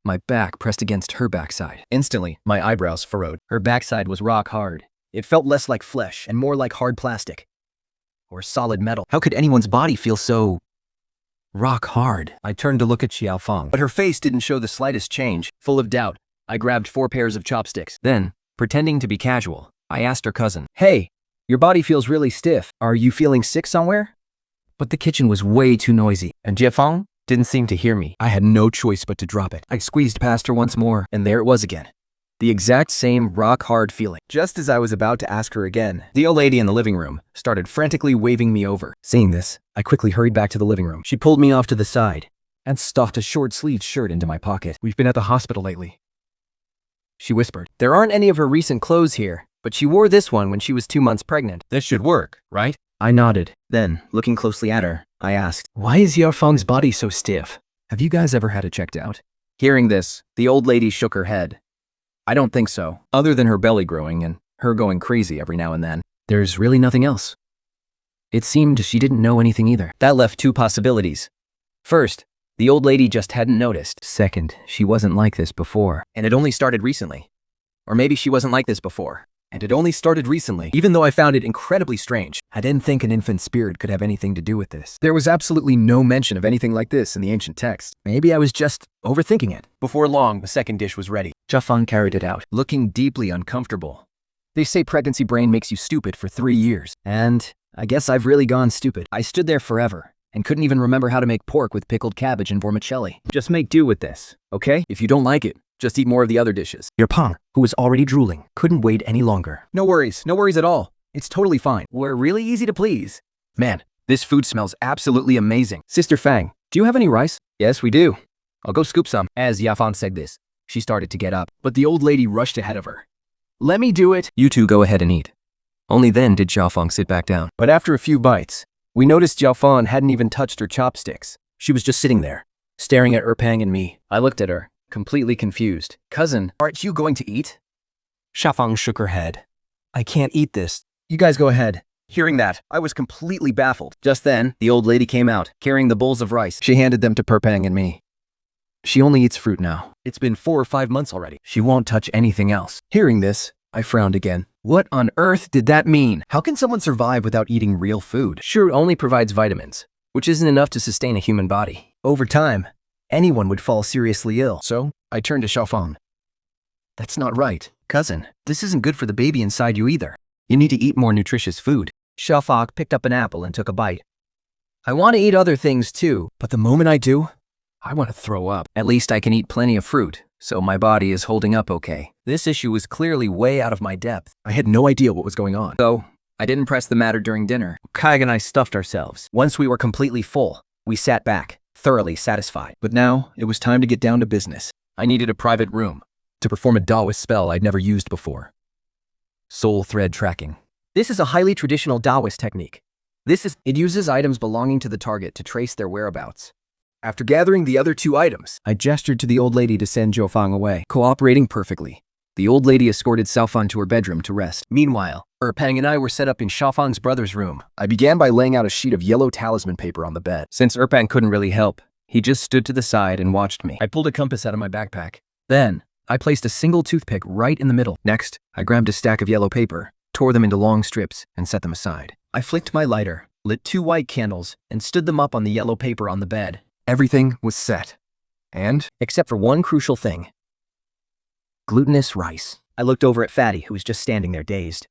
my back pressed against her backside. Instantly, my eyebrows furrowed. Her backside was rock hard. It felt less like flesh and more like hard plastic. Or solid metal. How could anyone's body feel so rock hard? I turned to look at Xiao Fang, but her face didn't show the slightest change. Full of doubt, I grabbed 4 pairs of chopsticks. Then, pretending to be casual, I asked her cousin, Hey, your body feels really stiff. Are you feeling sick somewhere? But the kitchen was way too noisy, and Jie Fang didn't seem to hear me. I had no choice but to drop it. I squeezed past her once more, and there it was again. The exact same rock-hard feeling. Just as I was about to ask her again, the old lady in the living room started frantically waving me over. Seeing this, I quickly hurried back to the living room. She pulled me off to the side and stuffed a short-sleeved shirt into my pocket. We've been at the hospital lately, she whispered. There aren't any of her recent clothes here, but she wore this one when she was 2 months pregnant. This should work, right? I nodded. Then, looking closely at her, I asked, Why is Yao Fang's body so stiff? Have you guys ever had it checked out? Hearing this, the old lady shook her head. I don't think so, other than her belly growing and her going crazy every now and then. There's really nothing else. It seemed she didn't know anything either. That left 2 possibilities. First, the old lady just hadn't noticed. Second, she wasn't like this before. And it only started recently. Or maybe she wasn't like this before. And it only started recently, even though I found it incredibly strange. I didn't think an infant spirit could have anything to do with this. There was absolutely no mention of anything like this in the ancient text. Maybe I was just overthinking it. Before long, the second dish was ready. Yao Fang carried it out, looking deeply uncomfortable. They say pregnancy brain makes you stupid for 3 years. And I guess I've really gone stupid. I stood there forever and couldn't even remember how to make pork with pickled cabbage and vermicelli. Just make do with this, okay? If you don't like it, just eat more of the other dishes. Your Pang, who was already drooling, couldn't wait any longer. No worries at all. It's totally fine. We're really easy to please. Man, this food smells absolutely amazing. Sister Fang, do you have any rice? Yes, we do. I'll go scoop some. As Yao Fang said this, She started to get up, but the old lady rushed ahead of her. Let me do it. You two go ahead and eat. Only then did Xiaofang sit back down. But after a few bites, we noticed Xiaofan hadn't even touched her chopsticks. She was just sitting there, staring at Erpang and me. I looked at her, completely confused. Cousin, aren't you going to eat? Xiaofang shook her head. I can't eat this. You guys go ahead. Hearing that, I was completely baffled. Just then, the old lady came out, carrying the bowls of rice. She handed them to Perpang and me. She only eats fruit now. It's been 4 or 5 months already. She won't touch anything else. Hearing this, I frowned again. What on earth did that mean? How can someone survive without eating real food? Sure, it only provides vitamins, which isn't enough to sustain a human body. Over time, anyone would fall seriously ill. So, I turned to Xiaofang. That's not right. Cousin, this isn't good for the baby inside you either. You need to eat more nutritious food. Xiaofang picked up an apple and took a bite. I want to eat other things too, But the moment I do, I want to throw up. At least I can eat plenty of fruit, so my body is holding up okay. This issue was clearly way out of my depth. I had no idea what was going on. So, I didn't press the matter during dinner. Kaig and I stuffed ourselves. Once we were completely full, we sat back, thoroughly satisfied. But now, it was time to get down to business. I needed a private room To perform a Taoist spell I'd never used before. Soul thread tracking. This is a highly traditional Taoist technique. It uses items belonging to the target to trace their whereabouts. After gathering the other 2 items, I gestured to the old lady to send Jiufang away. cooperating perfectly. The old lady escorted Xiaofan to her bedroom to rest. Meanwhile, Erpang and I were set up in Xiaofang's brother's room. I began by laying out a sheet of yellow talisman paper on the bed. Since Erpang couldn't really help, he just stood to the side and watched me. I pulled a compass out of my backpack. Then, I placed a single toothpick right in the middle. Next, I grabbed a stack of yellow paper, tore them into long strips, and set them aside. I flicked my lighter, lit 2 white candles, and stood them up on the yellow paper on the bed. Everything was set. And Except for one crucial thing. Glutinous rice. I looked over at Fatty, who was just standing there dazed.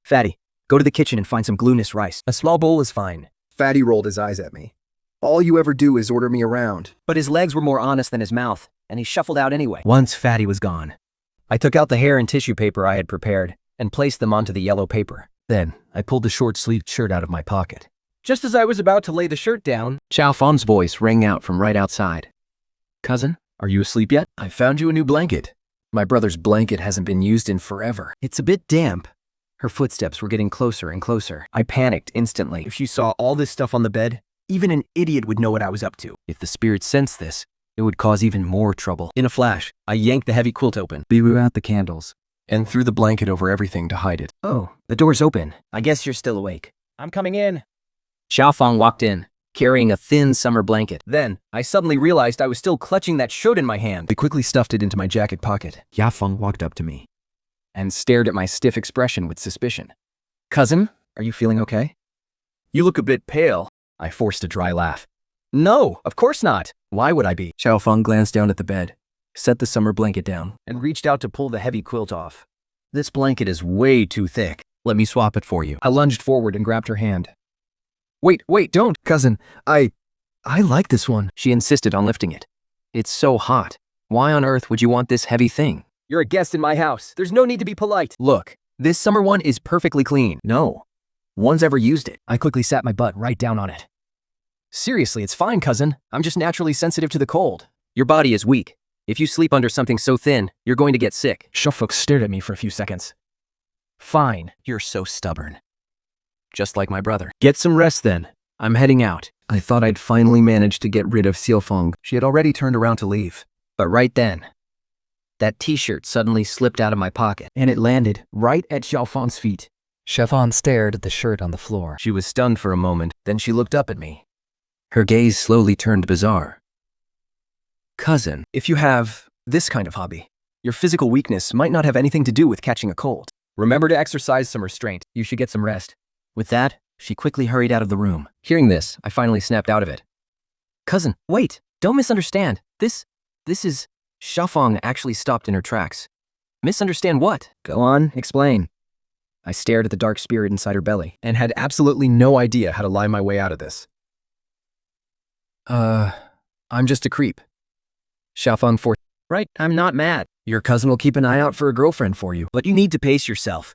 Fatty, go to the kitchen and find some glutinous rice. A small bowl is fine. Fatty rolled his eyes at me. All you ever do is order me around. But his legs were more honest than his mouth, and he shuffled out anyway. Once Fatty was gone, I took out the hair and tissue paper I had prepared and placed them onto the yellow paper. then I pulled the short-sleeved shirt out of my pocket. Just as I was about to lay the shirt down, Xiaofan's voice rang out from right outside. Cousin, are you asleep yet? I found you a new blanket. My brother's blanket hasn't been used in forever. It's a bit damp. Her footsteps were getting closer and closer. I panicked instantly. If she saw all this stuff on the bed, even an idiot would know what I was up to. If the spirit sensed this, it would cause even more trouble. In a flash, I yanked the heavy quilt open Blew out the candles and threw the blanket over everything to hide it. Oh, the door's open. I guess you're still awake. I'm coming in. Xiaofang walked in, carrying a thin summer blanket. Then, I suddenly realized I was still clutching that shirt in my hand. I quickly stuffed it into my jacket pocket. Yafeng walked up to me and stared at my stiff expression with suspicion. Cousin, Are you feeling okay? you look a bit pale. I forced a dry laugh. No, of course not. Why would I be? Xiaofeng glanced down at the bed, set the summer blanket down. And reached out to pull the heavy quilt off. This blanket is way too thick. Let me swap it for you. I lunged forward and grabbed her hand. Wait, don't. Cousin, I like this one. She insisted on lifting it. It's so hot. Why on earth would you want this heavy thing? You're a guest in my house. There's no need to be polite. Look, this summer one is perfectly clean. No one's ever used it. I quickly sat my butt right down on it. Seriously, it's fine, cousin. I'm just naturally sensitive to the cold. Your body is weak. If you sleep under something so thin, you're going to get sick. Shofuk stared at me for a few seconds. Fine. You're so stubborn. Just like my brother. Get some rest then. I'm heading out. I thought I'd finally managed to get rid of Xiaofeng. She had already turned around to leave. But right then, that t-shirt suddenly slipped out of my pocket. And it landed right at Xiaofang's feet. Xiaofang stared at the shirt on the floor. She was stunned for a moment. Then she looked up at me. Her gaze slowly turned bizarre. Cousin, If you have this kind of hobby, your physical weakness might not have anything to do with catching a cold. Remember to exercise some restraint. You should get some rest. with that, she quickly hurried out of the room. Hearing this, I finally snapped out of it. Cousin, wait, don't misunderstand. This is... Xiaofeng actually stopped in her tracks. Misunderstand what? Go on, explain. I stared at the dark spirit inside her belly. And had absolutely no idea how to lie my way out of this. I'm just a creep. Xiaofeng forced. Right, I'm not mad. Your cousin will keep an eye out for a girlfriend for you. But you need to pace yourself.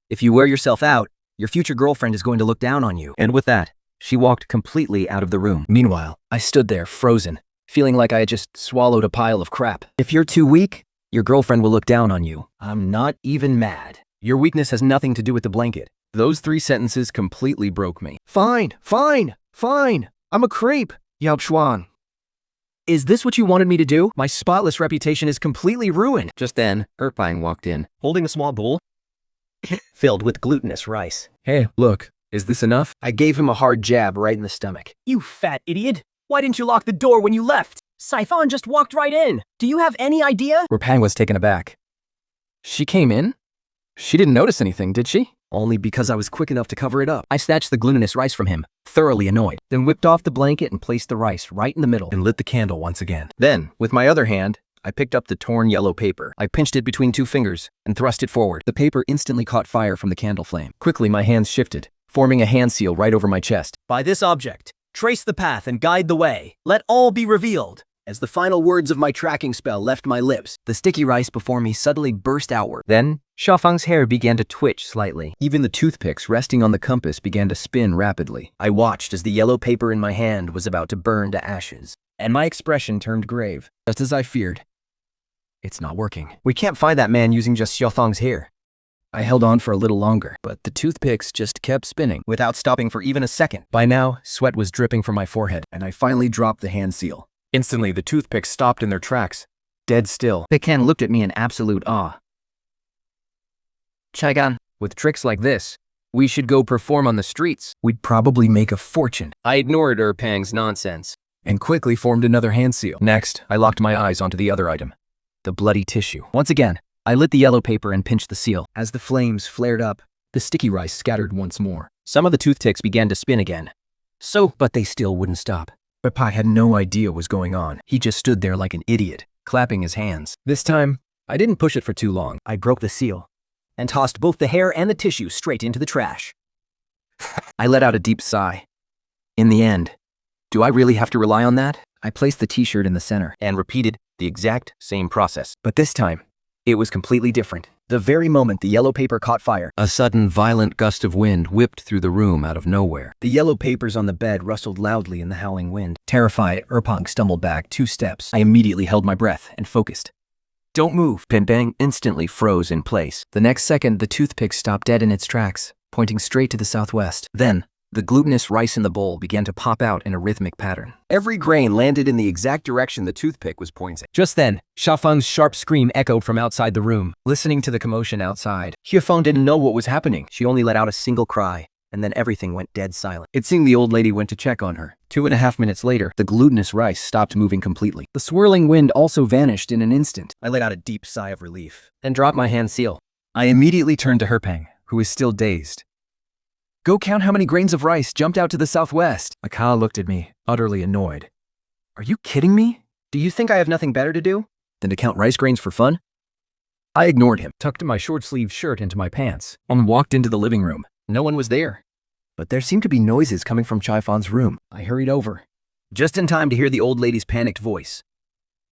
If you wear yourself out, your future girlfriend is going to look down on you. And with that, she walked completely out of the room. Meanwhile, I stood there, frozen, feeling like I had just swallowed a pile of crap. If you're too weak, your girlfriend will look down on you. I'm not even mad. Your weakness has nothing to do with the blanket. Those 3 sentences completely broke me. Fine. I'm a creep, Yao Chuan. Is this what you wanted me to do? My spotless reputation is completely ruined. Just then, Erpang walked in. Holding a small bowl Filled with glutinous rice. Hey, look, is this enough? I gave him a hard jab right in the stomach. You fat idiot! Why didn't you lock the door when you left? Siphon just walked right in. Do you have any idea? Erpang was taken aback. She came in? She didn't notice anything, did she? Only because I was quick enough to cover it up. I snatched the glutinous rice from him, thoroughly annoyed, Then whipped off the blanket and placed the rice right in the middle and lit the candle once again. Then, with my other hand, I picked up the torn yellow paper. I pinched it between 2 fingers and thrust it forward. The paper instantly caught fire from the candle flame. Quickly, my hands shifted, forming a hand seal right over my chest. By this object, trace the path and guide the way. Let all be revealed. As the final words of my tracking spell left my lips, the sticky rice before me suddenly burst outward. Then, Xiaofang's hair began to twitch slightly. Even the toothpicks resting on the compass began to spin rapidly. I watched as the yellow paper in my hand was about to burn to ashes, And my expression turned grave, just as I feared. It's not working. We can't find that man using just Xiaofang's hair. I held on for a little longer, but the toothpicks just kept spinning. without stopping for even a second. By now, sweat was dripping from my forehead, and I finally dropped the hand seal. Instantly, the toothpicks stopped in their tracks, dead still. Pekan looked at me in absolute awe. Chaigan, With tricks like this, we should go perform on the streets. We'd probably make a fortune. I ignored Erpang's nonsense. And quickly formed another hand seal. Next, I locked my eyes onto the other item, the bloody tissue. Once again, I lit the yellow paper and pinched the seal. As the flames flared up, The sticky rice scattered once more. Some of the toothpicks began to spin again. But they still wouldn't stop. But Pai had no idea what was going on. He just stood there like an idiot, clapping his hands. This time, I didn't push it for too long. I broke the seal and tossed both the hair and the tissue straight into the trash. I let out a deep sigh. In the end, do I really have to rely on that? I placed the t-shirt in the center and repeated the exact same process. but this time, it was completely different. The very moment the yellow paper caught fire, A sudden violent gust of wind whipped through the room out of nowhere. the yellow papers on the bed rustled loudly in the howling wind. terrified, Erpang stumbled back 2 steps. I immediately held my breath and focused. Don't move. Penbang instantly froze in place. The next second, the toothpick stopped dead in its tracks, pointing straight to the southwest. Then, the glutinous rice in the bowl began to pop out in a rhythmic pattern. Every grain landed in the exact direction the toothpick was pointing. Just then, Xiaofang's sharp scream echoed from outside the room. Listening to the commotion outside, Hyefeng didn't know what was happening. She only let out a single cry, and then everything went dead silent. it seemed the old lady went to check on her. 2.5 minutes later, the glutinous rice stopped moving completely. The swirling wind also vanished in an instant. I let out a deep sigh of relief. And dropped my hand seal. I immediately turned to Herpang, who was still dazed. Go count how many grains of rice jumped out to the southwest. Akala looked at me, utterly annoyed. Are you kidding me? Do you think I have nothing better to do? Than to count rice grains for fun? I ignored him, tucked my short-sleeved shirt into my pants, and walked into the living room. No one was there. But there seemed to be noises coming from Chaifan's room. I hurried over, just in time to hear the old lady's panicked voice.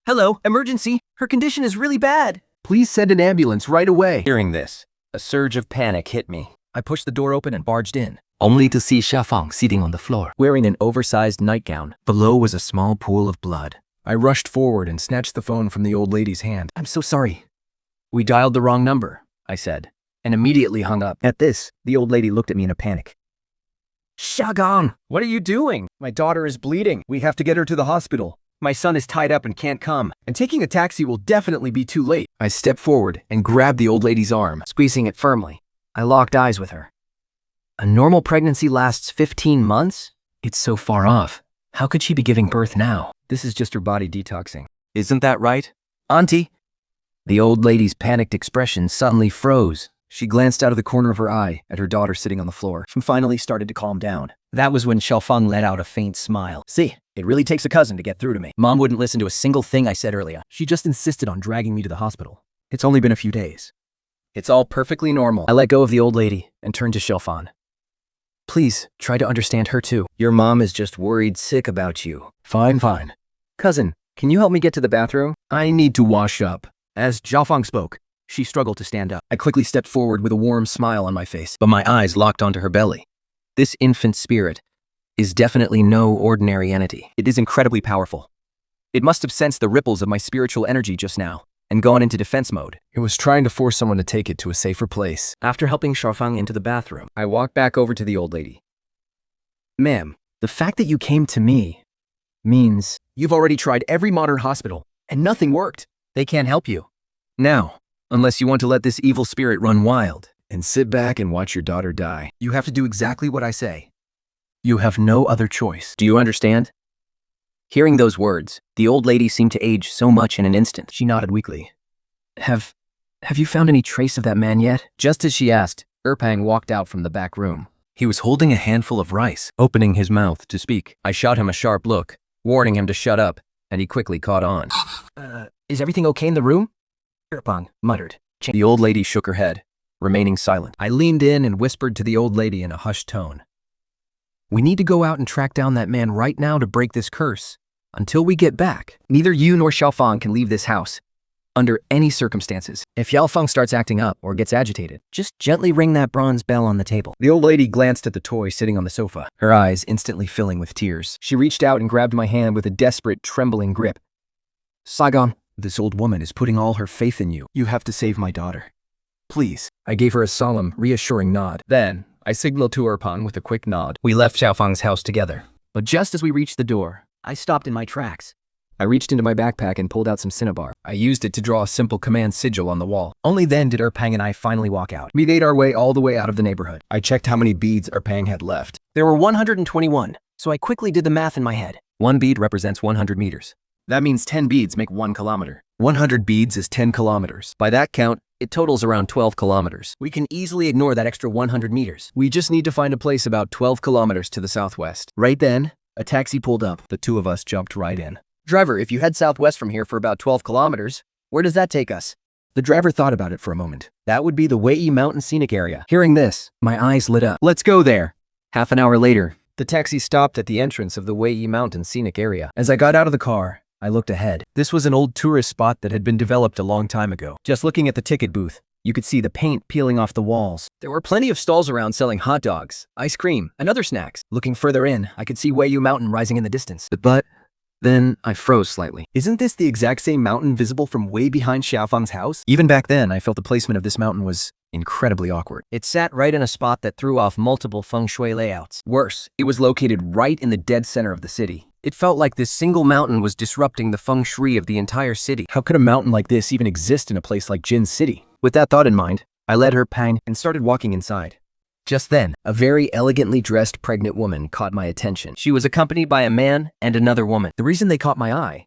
Hello, emergency. Her condition is really bad. Please send an ambulance right away. Hearing this, a surge of panic hit me, I pushed the door open and barged in. only to see Xiaofang sitting on the floor. Wearing an oversized nightgown. Below was a small pool of blood. I rushed forward and snatched the phone from the old lady's hand. I'm so sorry. We dialed the wrong number, I said, and immediately hung up. At this, the old lady looked at me in a panic. Shagang, what are you doing? My daughter is bleeding. We have to get her to the hospital. My son is tied up and can't come. And taking a taxi will definitely be too late. I stepped forward and grabbed the old lady's arm. Squeezing it firmly, I locked eyes with her. A normal pregnancy lasts 15 months? It's so far off. How could she be giving birth now? This is just her body detoxing. Isn't that right? Auntie, The old lady's panicked expression suddenly froze. She glanced out of the corner of her eye at her daughter sitting on the floor. She finally started to calm down. That was when Xiaofang let out a faint smile. See, it really takes a cousin to get through to me. Mom wouldn't listen to a single thing I said earlier. She just insisted on dragging me to the hospital. It's only been a few days. It's all perfectly normal. I let go of the old lady and turned to Xiaofang. Please, try to understand her too. Your mom is just worried sick about you. Fine, fine. Cousin, can you help me get to the bathroom? I need to wash up. as Xiaofang spoke, she struggled to stand up. I quickly stepped forward with a warm smile on my face. But my eyes locked onto her belly. This infant spirit is definitely no ordinary entity. It is incredibly powerful. It must have sensed the ripples of my spiritual energy just now and gone into defense mode. It was trying to force someone to take it to a safer place. After helping Xiaofang into the bathroom, I walked back over to the old lady. Ma'am, the fact that you came to me means you've already tried every modern hospital and nothing worked. They can't help you. Now, unless you want to let this evil spirit run wild And sit back and watch your daughter die. you have to do exactly what I say. You have no other choice. Do you understand? Hearing those words, the old lady seemed to age so much in an instant. She nodded weakly. Have you found any trace of that man yet? Just as she asked, Erpang walked out from the back room. He was holding a handful of rice, opening his mouth to speak. I shot him a sharp look, warning him to shut up, and he quickly caught on. Is everything okay in the room? Erpang muttered. The old lady shook her head, remaining silent. I leaned in and whispered to the old lady in a hushed tone. We need to go out and track down that man right now to break this curse. Until we get back, neither you nor Xiaofang can leave this house. Under any circumstances. If Xiaofang starts acting up or gets agitated, just gently ring that bronze bell on the table. The old lady glanced at the toy sitting on the sofa, her eyes instantly filling with tears. She reached out and grabbed my hand with a desperate, trembling grip. Saigon, this old woman is putting all her faith in you. You have to save my daughter. Please. I gave her a solemn, reassuring nod. Then, I signaled to Erpan with a quick nod. We left Xiaofang's house together. But just as we reached the door, I stopped in my tracks. I reached into my backpack and pulled out some cinnabar. I used it to draw a simple command sigil on the wall. Only then did Erpang and I finally walk out. We made our way all the way out of the neighborhood. I checked how many beads Erpang had left. There were 121, so I quickly did the math in my head. One bead represents 100 meters. That means 10 beads make 1 kilometer. 100 beads is 10 kilometers. By that count, it totals around 12 kilometers. We can easily ignore that extra 100 meters. We just need to find a place about 12 kilometers to the southwest. Right then, a taxi pulled up. The two of us jumped right in. Driver, if you head southwest from here for about 12 kilometers, where does that take us? The driver thought about it for a moment. That would be the Wei Mountain Scenic Area. Hearing this, my eyes lit up. Let's go there. Half an hour later, the taxi stopped at the entrance of the Wei Mountain Scenic Area. As I got out of the car, I looked ahead. This was an old tourist spot that had been developed a long time ago. Just looking at the ticket booth, you could see the paint peeling off the walls. There were plenty of stalls around selling hot dogs, ice cream, and other snacks. Looking further in, I could see Wei Mountain rising in the distance. But then I froze slightly. Isn't this the exact same mountain visible from way behind Xiaofang's house? Even back then, I felt the placement of this mountain was incredibly awkward. It sat right in a spot that threw off multiple feng shui layouts. Worse, it was located right in the dead center of the city. It felt like this single mountain was disrupting the feng shui of the entire city. How could a mountain like this even exist in a place like Jin City? With that thought in mind, I led Erpang and started walking inside. Just then, a very elegantly dressed pregnant woman caught my attention. She was accompanied by a man and another woman. The reason they caught my eye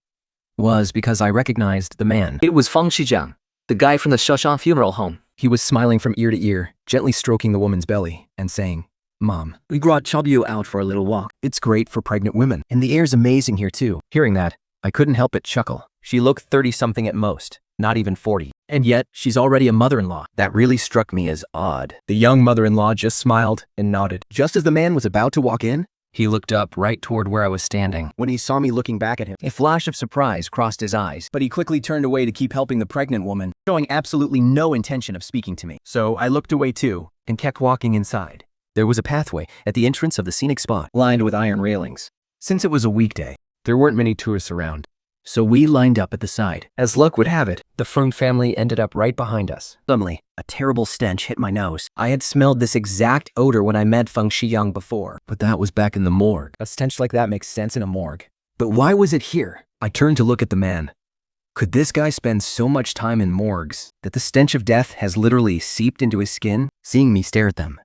was because I recognized the man. It was Feng Shijiang, the guy from the Shoshan funeral home. He was smiling from ear to ear, gently stroking the woman's belly and saying, "Mom, we brought Chabiu out for a little walk. It's great for pregnant women, and the air's amazing here too." Hearing that, I couldn't help but chuckle. She looked 30-something at most, not even 40. And yet, she's already a mother-in-law. That really struck me as odd. The young mother-in-law just smiled and nodded. Just as the man was about to walk in, he looked up right toward where I was standing. When he saw me looking back at him, a flash of surprise crossed his eyes, but he quickly turned away to keep helping the pregnant woman, showing absolutely no intention of speaking to me. So I looked away too, and kept walking inside. There was a pathway at the entrance of the scenic spot, lined with iron railings. Since it was a weekday, there weren't many tourists around. So we lined up at the side. As luck would have it, the Feng family ended up right behind us. Suddenly, a terrible stench hit my nose. I had smelled this exact odor when I met Feng Shiyang before. But that was back in the morgue. A stench like that makes sense in a morgue. But why was it here? I turned to look at the man. Could this guy spend so much time in morgues that the stench of death has literally seeped into his skin? Seeing me stare at them,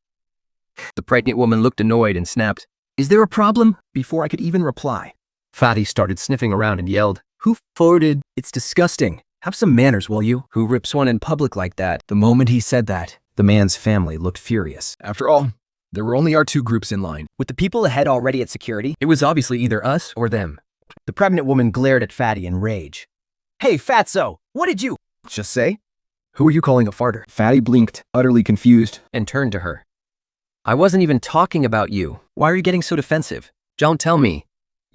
the pregnant woman looked annoyed and snapped, "Is there a problem?" Before I could even reply, Fatty started sniffing around and yelled, "Who farted? It's disgusting. Have some manners, will you? Who rips one in public like that?" The moment he said that, the man's family looked furious. After all, there were only our two groups in line. With the people ahead already at security, it was obviously either us or them. The pregnant woman glared at Fatty in rage. "Hey, Fatso, what did you Just say? Who are you calling a farter? Fatty blinked, utterly confused. and turned to her. "I wasn't even talking about you. Why are you getting so defensive? Don't tell me.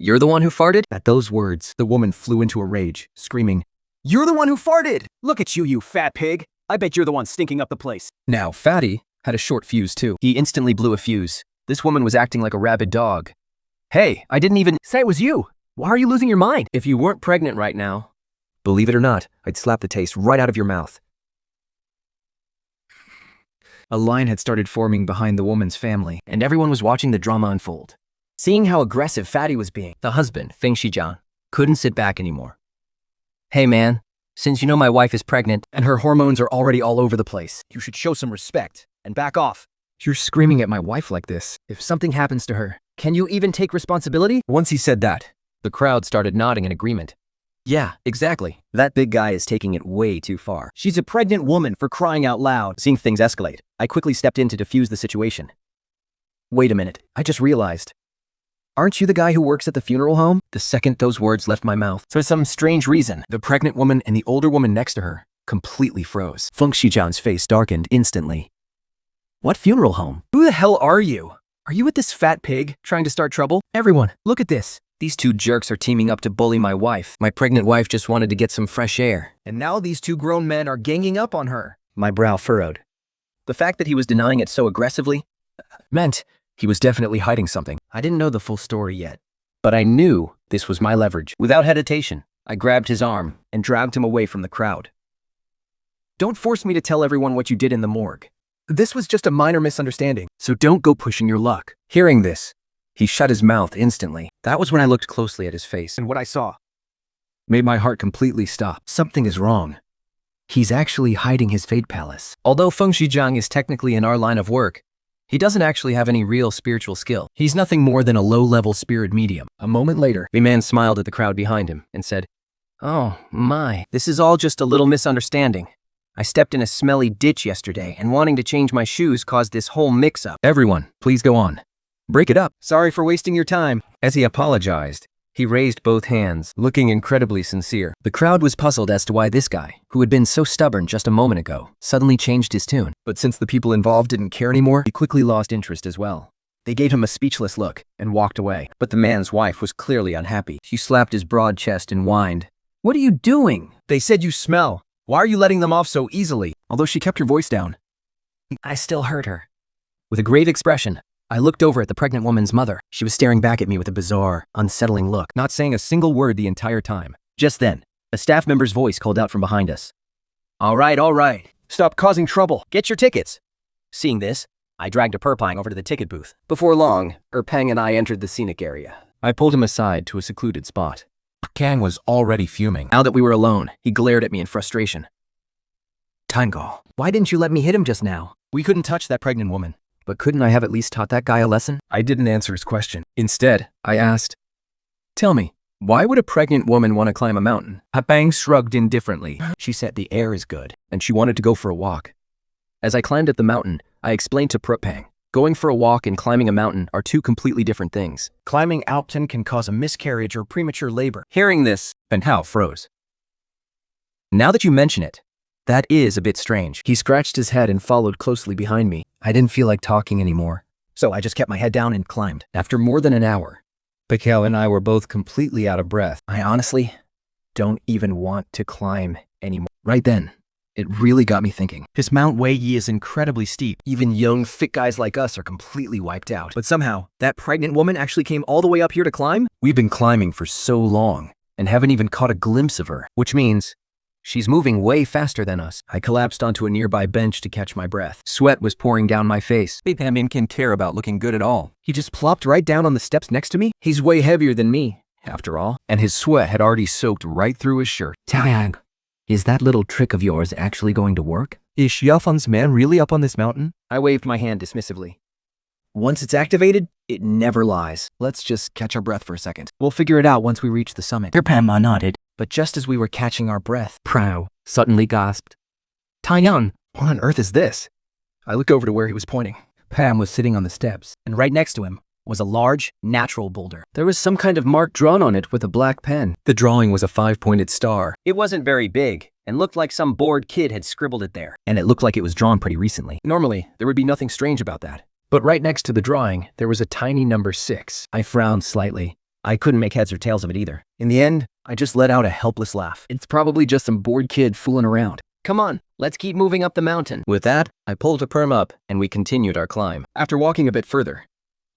You're the one who farted?" At those words, the woman flew into a rage, screaming, "You're the one who farted! Look at you, you fat pig! I bet you're the one stinking up the place." Now, Fatty had a short fuse too. He instantly blew a fuse. This woman was acting like a rabid dog. "Hey, I didn't even say it was you. Why are you losing your mind? If you weren't pregnant right now, believe it or not, I'd slap the taste right out of your mouth. A line had started forming behind the woman's family, and everyone was watching the drama unfold. Seeing how aggressive Fatty was being, The husband, Feng Shijiang, couldn't sit back anymore. Hey man, since you know my wife is pregnant, And her hormones are already all over the place. you should show some respect and back off. You're screaming at my wife like this. If something happens to her, Can you even take responsibility? Once he said that, the crowd started nodding in agreement. yeah, exactly. That big guy is taking it way too far. She's a pregnant woman, for crying out loud. Seeing things escalate, I quickly stepped in to defuse the situation. Wait a minute, I just realized. Aren't you the guy who works at the funeral home? The second those words left my mouth, for some strange reason, the pregnant woman and the older woman next to her completely froze. Feng Shijiang's face darkened instantly. What funeral home? Who the hell are you? Are you with this fat pig trying to start trouble? Everyone, look at this. These two jerks are teaming up to bully my wife. My pregnant wife just wanted to get some fresh air. And now these two grown men are ganging up on her. My brow furrowed. The fact that he was denying it so aggressively Meant he was definitely hiding something. I didn't know the full story yet. But I knew this was my leverage. Without hesitation, I grabbed his arm and dragged him away from the crowd. Don't force me to tell everyone what you did in the morgue. This was just a minor misunderstanding. So don't go pushing your luck. Hearing this, he shut his mouth instantly. That was when I looked closely at his face and And what I saw. made my heart completely stop. Something is wrong. He's actually hiding his fate palace. Although Feng Shijiang is technically in our line of work, he doesn't actually have any real spiritual skill. He's nothing more than a low-level spirit medium. A moment later, The man smiled at the crowd behind him and said, "Oh my, this is all just a little misunderstanding. I stepped in a smelly ditch yesterday and wanting to change my shoes caused this whole mix-up." everyone, please go on. Break it up. Sorry for wasting your time. As he apologized, he raised both hands, looking incredibly sincere. The crowd was puzzled as to why this guy, who had been so stubborn just a moment ago, suddenly changed his tune. But since the people involved didn't care anymore, He quickly lost interest as well. They gave him a speechless look and walked away. but the man's wife was clearly unhappy. She slapped his broad chest and whined, "What are you doing?" They said you smell. Why are you letting them off so easily? Although she kept her voice down. I still heard her. With a grave expression, I looked over at the pregnant woman's mother. She was staring back at me with a bizarre, unsettling look. Not saying a single word the entire time. Just then, a staff member's voice called out from behind us. All right. Stop causing trouble. Get your tickets. Seeing this, I dragged Erpang over to the ticket booth. Before long, Erpang and I entered the scenic area. I pulled him aside to a secluded spot. Kang was already fuming. Now that we were alone, he glared at me in frustration. Tango. Why didn't you let me hit him just now? We couldn't touch that pregnant woman. But couldn't I have at least taught that guy a lesson? I didn't answer his question. Instead, I asked, "Tell me, why would a pregnant woman want to climb a mountain?" Hapang shrugged indifferently. She said the air is good. And she wanted to go for a walk. As I climbed at the mountain, I explained to Prupang, going for a walk and climbing a mountain are two completely different things. Climbing Alpton can cause a miscarriage or premature labor. Hearing this, Ben Hao froze. now that you mention it, that is a bit strange. He scratched his head and followed closely behind me. I didn't feel like talking anymore. So I just kept my head down and climbed. After more than an hour, Pikal and I were both completely out of breath. I honestly don't even want to climb anymore. Right then, it really got me thinking. This Mount Weiyi is incredibly steep. Even young, fit guys like us are completely wiped out. But somehow, that pregnant woman actually came all the way up here to climb? We've been climbing for so long and haven't even caught a glimpse of her. Which means she's moving way faster than us. I collapsed onto a nearby bench to catch my breath. Sweat was pouring down my face. Bipamin can care about looking good at all. He just plopped right down on the steps next to me? He's way heavier than me, after all. And his sweat had already soaked right through his shirt. Tang, is that little trick of yours actually going to work? Is Xiaofan's man really up on this mountain? I waved my hand dismissively. Once it's activated, it never lies. Let's just catch our breath for a second. We'll figure it out once we reach the summit. Erpang nodded. But just as we were catching our breath, Prow suddenly gasped, "Taiyan!" What on earth is this? I look over to where he was pointing. Pam was sitting on the steps, and right next to him was a large, natural boulder. There was some kind of mark drawn on it with a black pen. The drawing was a 5-pointed star. It wasn't very big, and looked like some bored kid had scribbled it there. And it looked like it was drawn pretty recently. Normally, there would be nothing strange about that. But right next to the drawing, there was a tiny number 6. I frowned slightly. I couldn't make heads or tails of it either. In the end, I just let out a helpless laugh. It's probably just some bored kid fooling around. Come on, let's keep moving up the mountain. With that, I pulled a perm up and we continued our climb. After walking a bit further,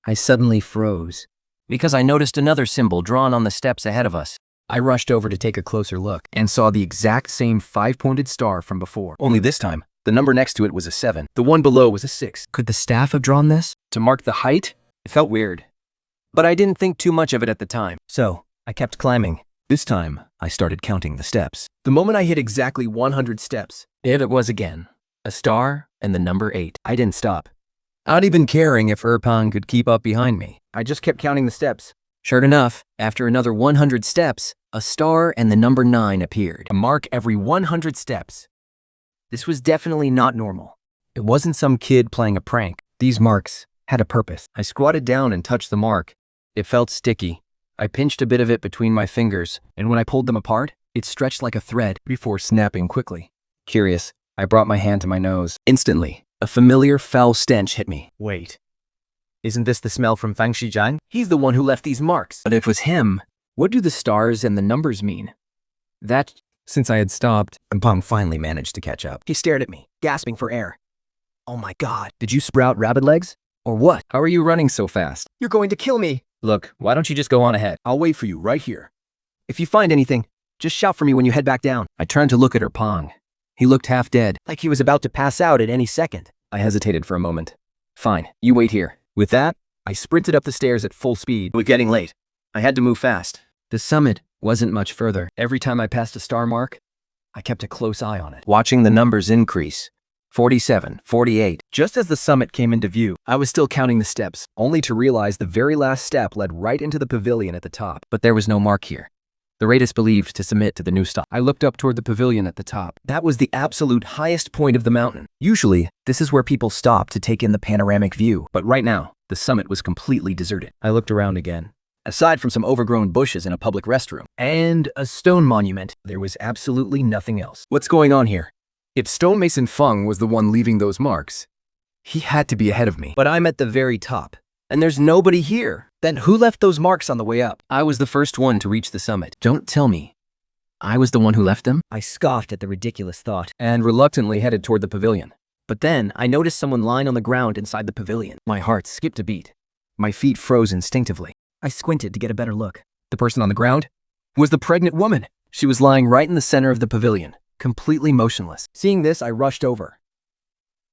I suddenly froze. because I noticed another symbol drawn on the steps ahead of us. I rushed over to take a closer look and saw the exact same 5-pointed star from before. Only this time, the number next to it was a 7. The one below was a 6. Could the staff have drawn this? To mark the height, it felt weird. But I didn't think too much of it at the time. So, I kept climbing. This time, I started counting the steps. The moment I hit exactly 100 steps, It was again. A star and the number 8. I didn't stop. Not even caring if Erpang could keep up behind me. I just kept counting the steps. Sure enough, after another 100 steps, a star and the number 9 appeared. A mark every 100 steps. This was definitely not normal. It wasn't some kid playing a prank. These marks had a purpose. I squatted down and touched the mark. It felt sticky. I pinched a bit of it between my fingers, And when I pulled them apart, it stretched like a thread before snapping quickly. curious, I brought my hand to my nose. Instantly, a familiar foul stench hit me. Wait. Isn't this the smell from Fang Shijiang? He's the one who left these marks. But if it was him, what do the stars and the numbers mean? That, Since I had stopped, Peng finally managed to catch up. He stared at me, gasping for air. Oh my god, did you sprout rabbit legs? Or what? how are you running so fast? You're going to kill me. Look, why don't you just go on ahead? I'll wait for you right here. If you find anything, just shout for me when you head back down. I turned to look at Erpang. He looked half dead. Like he was about to pass out at any second. I hesitated for a moment. Fine, you wait here. With that, I sprinted up the stairs at full speed. It was getting late. I had to move fast. The summit wasn't much further. Every time I passed a star mark, I kept a close eye on it. watching the numbers increase. 47, 48. Just as the summit came into view, I was still counting the steps, only to realize the very last step led right into the pavilion at the top. But there was no mark here. The rate is believed to submit to the new stop. I looked up toward the pavilion at the top. That was the absolute highest point of the mountain. Usually, this is where people stop to take in the panoramic view, but right now, the summit was completely deserted. I looked around again. Aside from some overgrown bushes in a public restroom and a stone monument, there was absolutely nothing else. What's going on here? If Stonemason Feng was the one leaving those marks, he had to be ahead of me. But I'm at the very top, and there's nobody here. Then who left those marks on the way up? I was the first one to reach the summit. Don't tell me I was the one who left them? I scoffed at the ridiculous thought. And reluctantly headed toward the pavilion. But then I noticed someone lying on the ground inside the pavilion. My heart skipped a beat. My feet froze instinctively. I squinted to get a better look. The person on the ground was the pregnant woman. She was lying right in the center of the pavilion, completely motionless. Seeing this, I rushed over.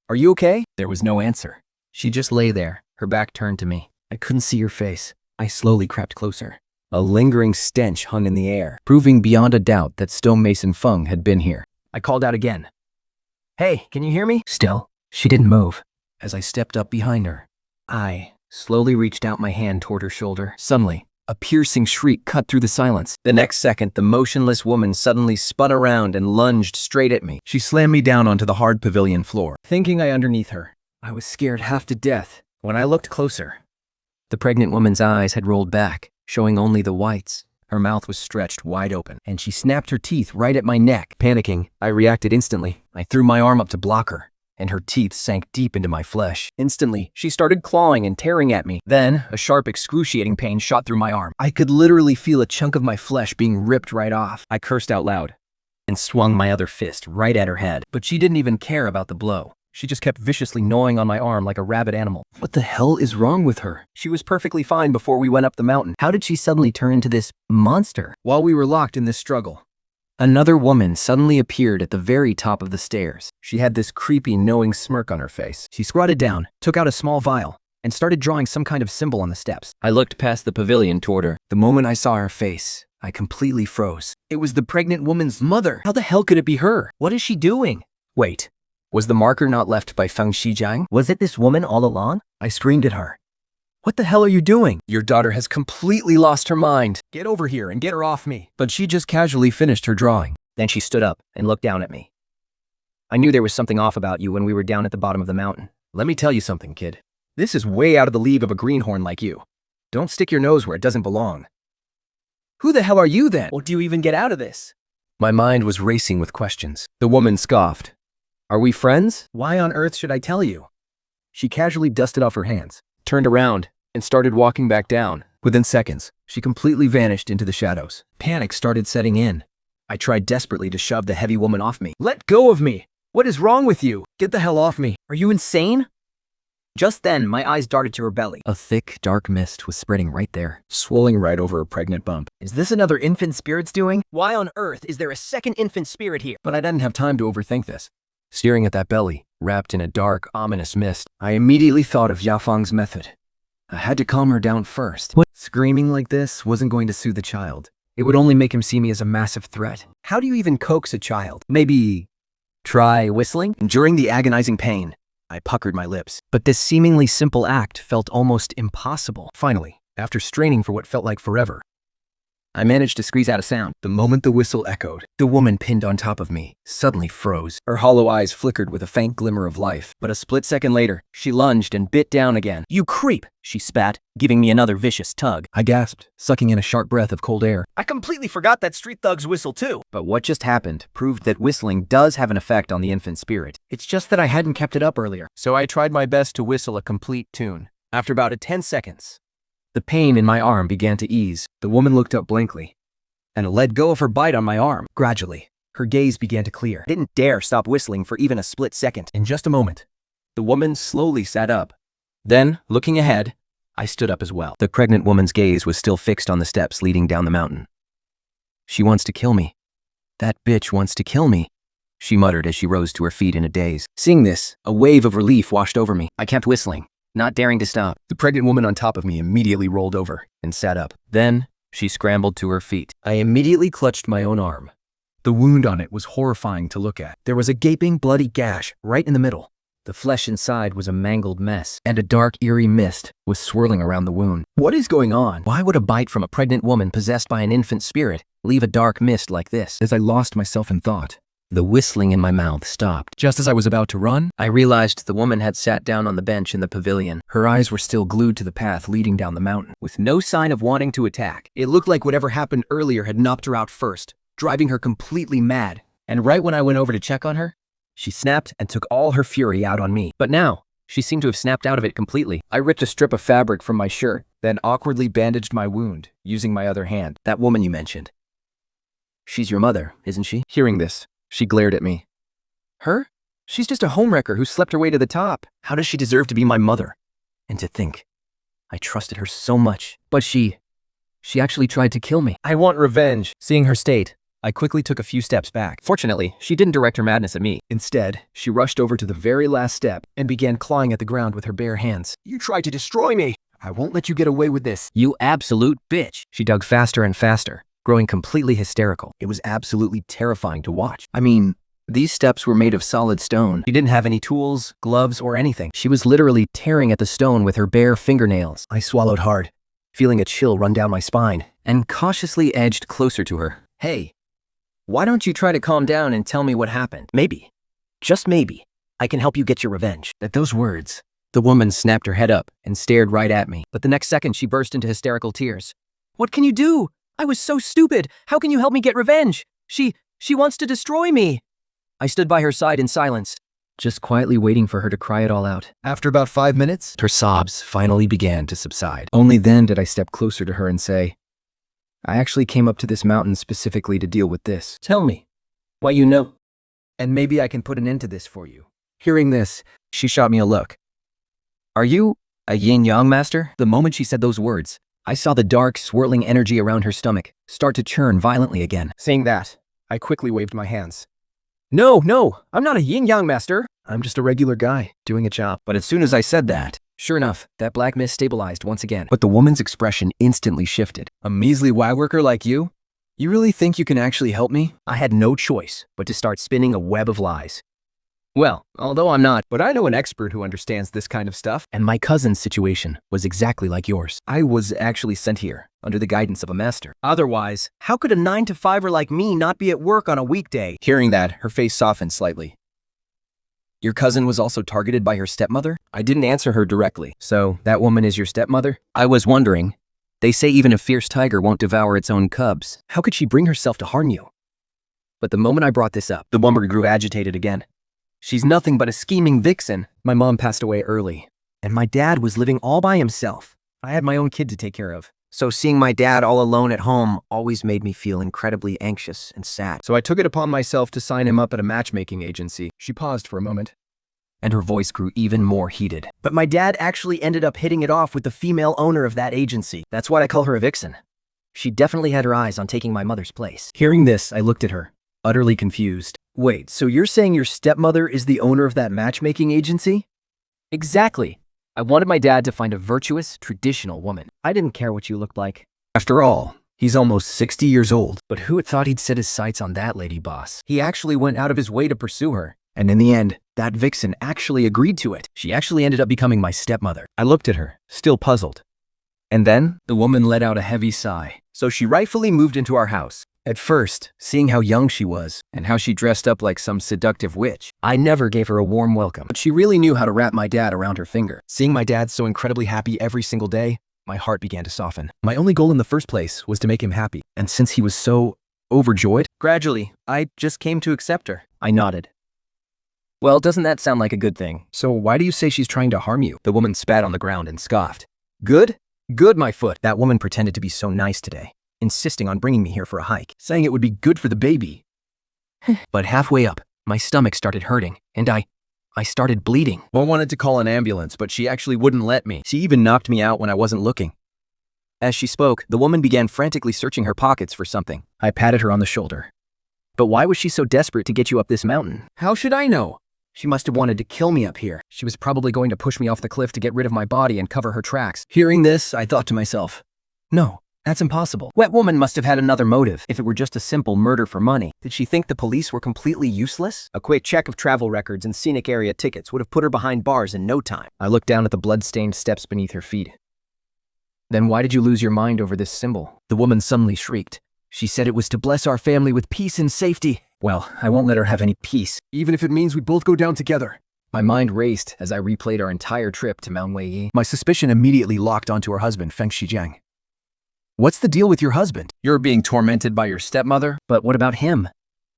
Are you okay? There was no answer. She just lay there, her back turned to me. I couldn't see her face. I slowly crept closer. A lingering stench hung in the air, proving beyond a doubt that Stonemason Feng had been here. I called out again. Hey, can you hear me? Still, she didn't move. As I stepped up behind her, I slowly reached out my hand toward her shoulder. Suddenly, a piercing shriek cut through the silence. The next second, the motionless woman suddenly spun around and lunged straight at me. She slammed me down onto the hard pavilion floor. Thinking I underneath her, I was scared half to death. When I looked closer, The pregnant woman's eyes had rolled back, showing only the whites. her mouth was stretched wide open, and she snapped her teeth right at my neck. Panicking, I reacted instantly. I threw my arm up to block her, and her teeth sank deep into my flesh. Instantly, she started clawing and tearing at me. Then, a sharp, excruciating pain shot through my arm. I could literally feel a chunk of my flesh being ripped right off. I cursed out loud and swung my other fist right at her head. But she didn't even care about the blow. She just kept viciously gnawing on my arm like a rabid animal. What the hell is wrong with her? She was perfectly fine before we went up the mountain. How did she suddenly turn into this monster? While we were locked in this struggle, Another woman suddenly appeared at the very top of the stairs. she had this creepy, knowing smirk on her face. She squatted down, took out a small vial, and started drawing some kind of symbol on the steps. I looked past the pavilion toward her. The moment I saw her face, I completely froze. It was the pregnant woman's mother. How the hell could it be her? What is she doing? Wait, was the marker not left by Feng Shijiang? Was it this woman all along? I screamed at her. What the hell are you doing? Your daughter has completely lost her mind. Get over here and get her off me. But she just casually finished her drawing. Then she stood up and looked down at me. I knew there was something off about you when we were down at the bottom of the mountain. Let me tell you something, kid. This is way out of the league of a greenhorn like you. Don't stick your nose where it doesn't belong. Who the hell are you then? What do you even get out of this? My mind was racing with questions. The woman scoffed. Are we friends? Why on earth should I tell you? She casually dusted off her hands, turned around, and started walking back down. Within seconds, she completely vanished into the shadows. Panic started setting in. I tried desperately to shove the heavy woman off me. Let go of me! What is wrong with you? Get the hell off me. Are you insane? Just then, my eyes darted to her belly. A thick, dark mist was spreading right there. Swirling right over a pregnant bump. Is this another infant spirit's doing? Why on earth is there a second infant spirit here? But I didn't have time to overthink this. Staring at that belly, wrapped in a dark, ominous mist, I immediately thought of Yafang's method. I had to calm her down first. What? Screaming like this wasn't going to soothe the child. It would only make him see me as a massive threat. How do you even coax a child? Maybe try whistling? During the agonizing pain, I puckered my lips. But this seemingly simple act felt almost impossible. Finally, after straining for what felt like forever, I managed to squeeze out a sound. The moment the whistle echoed, the woman pinned on top of me suddenly froze. Her hollow eyes flickered with a faint glimmer of life. But a split second later, she lunged and bit down again. You creep, she spat, giving me another vicious tug. I gasped, sucking in a sharp breath of cold air. I completely forgot that street thugs whistle too. But what just happened proved that whistling does have an effect on the infant spirit. It's just that I hadn't kept it up earlier. So I tried my best to whistle a complete tune. After about 10 seconds, the pain in my arm began to ease. The woman looked up blankly and let go of her bite on my arm. Gradually, her gaze began to clear. I didn't dare stop whistling for even a split second. In just a moment, the woman slowly sat up. Then, looking ahead, I stood up as well. the pregnant woman's gaze was still fixed on the steps leading down the mountain. She wants to kill me. That bitch wants to kill me, she muttered as she rose to her feet in a daze. Seeing this, a wave of relief washed over me. I kept whistling, not daring to stop. The pregnant woman on top of me immediately rolled over and sat up. Then, she scrambled to her feet. I immediately clutched my own arm. The wound on it was horrifying to look at. There was a gaping, bloody gash right in the middle. The flesh inside was a mangled mess, And a dark, eerie mist was swirling around the wound. What is going on? Why would a bite from a pregnant woman possessed by an infant spirit leave a dark mist like this? As I lost myself in thought, The whistling in my mouth stopped. just as I was about to run, I realized the woman had sat down on the bench in the pavilion. her eyes were still glued to the path leading down the mountain, with no sign of wanting to attack. It looked like whatever happened earlier had knocked her out first, driving her completely mad. And right when I went over to check on her, she snapped and took all her fury out on me. But now, she seemed to have snapped out of it completely. I ripped a strip of fabric from my shirt, then awkwardly bandaged my wound, using my other hand. That woman you mentioned. She's your mother, isn't she? Hearing this, she glared at me. Her? She's just a homewrecker who slept her way to the top. How does she deserve to be my mother? And to think, I trusted her so much. But she actually tried to kill me. I want revenge. Seeing her state, I quickly took a few steps back. Fortunately, she didn't direct her madness at me. Instead, she rushed over to the very last step and began clawing at the ground with her bare hands. You tried to destroy me. I won't let you get away with this. You absolute bitch. She dug faster and faster, growing completely hysterical. It was absolutely terrifying to watch. I mean, These steps were made of solid stone. she didn't have any tools, gloves, or anything. She was literally tearing at the stone with her bare fingernails. I swallowed hard, feeling a chill run down my spine. And cautiously edged closer to her. Hey, why don't you try to calm down and tell me what happened? Maybe, just maybe, I can help you get your revenge. At those words, The woman snapped her head up and stared right at me. But the next second, she burst into hysterical tears. What can you do? I was so stupid. How can you help me get revenge? She wants to destroy me. I stood by her side in silence. Just quietly waiting for her to cry it all out. after about 5 minutes, Her sobs finally began to subside. only then did I step closer to her and say, I actually came up to this mountain specifically to deal with this. Tell me, why you know? And maybe I can put an end to this for you. Hearing this, she shot me a look. Are you a yin-yang master? The moment she said those words, I saw the dark, swirling energy around her stomach start to churn violently again. Saying that, I quickly waved my hands. No, I'm not a yin-yang master. I'm just a regular guy, doing a job. But as soon as I said that, sure enough, that black mist stabilized once again. But the woman's expression instantly shifted. A measly wag worker like you? You really think you can actually help me? I had no choice but to start spinning a web of lies. Well, although I'm not, but I know an expert who understands this kind of stuff. And my cousin's situation was exactly like yours. I was actually sent here under the guidance of a master. Otherwise, how could a 9-to-5er like me not be at work on a weekday? Hearing that, her face softened slightly. Your cousin was also targeted by her stepmother? I didn't answer her directly. So, that woman is your stepmother? I was wondering. They say even a fierce tiger won't devour its own cubs. How could she bring herself to harm you? But the moment I brought this up, the woman grew agitated again. She's nothing but a scheming vixen. My mom passed away early, and my dad was living all by himself. I had my own kid to take care of. So seeing my dad all alone at home always made me feel incredibly anxious and sad. So I took it upon myself to sign him up at a matchmaking agency. She paused for a moment. and her voice grew even more heated. But my dad actually ended up hitting it off with the female owner of that agency. That's why I call her a vixen. She definitely had her eyes on taking my mother's place. Hearing this, I looked at her, utterly confused. Wait, so you're saying your stepmother is the owner of that matchmaking agency? Exactly. I wanted my dad to find a virtuous, traditional woman. I didn't care what you looked like. After all, he's almost 60 years old. But who had thought he'd set his sights on that lady boss? He actually went out of his way to pursue her. And in the end, that vixen actually agreed to it. She actually ended up becoming my stepmother. I looked at her, still puzzled. And then, the woman let out a heavy sigh. So she rightfully moved into our house. At first, seeing how young she was, and how she dressed up like some seductive witch, I never gave her a warm welcome. But she really knew how to wrap my dad around her finger. Seeing my dad so incredibly happy every single day, my heart began to soften. My only goal in the first place was to make him happy. And since he was so overjoyed, gradually, I just came to accept her. I nodded. Well, doesn't that sound like a good thing? So why do you say she's trying to harm you? The woman spat on the ground and scoffed. Good? Good, my foot. That woman pretended to be so nice today, insisting on bringing me here for a hike, saying it would be good for the baby. But halfway up, my stomach started hurting, and I started bleeding. I wanted to call an ambulance, but she actually wouldn't let me. She even knocked me out when I wasn't looking. As she spoke, the woman began frantically searching her pockets for something. I patted her on the shoulder. But why was she so desperate to get you up this mountain? How should I know? She must have wanted to kill me up here. She was probably going to push me off the cliff to get rid of my body and cover her tracks. Hearing this, I thought to myself, no, that's impossible. That woman must have had another motive. If it were just a simple murder for money, did she think the police were completely useless? A quick check of travel records and scenic area tickets would have put her behind bars in no time. I looked down at the blood-stained steps beneath her feet. Then why did you lose your mind over this symbol? The woman suddenly shrieked. She said it was to bless our family with peace and safety. Well, I won't let her have any peace, even if it means we both go down together. My mind raced as I replayed our entire trip to Mount Weiyi. My suspicion immediately locked onto her husband, Feng Shijiang. What's the deal with your husband? You're being tormented by your stepmother? But what about him?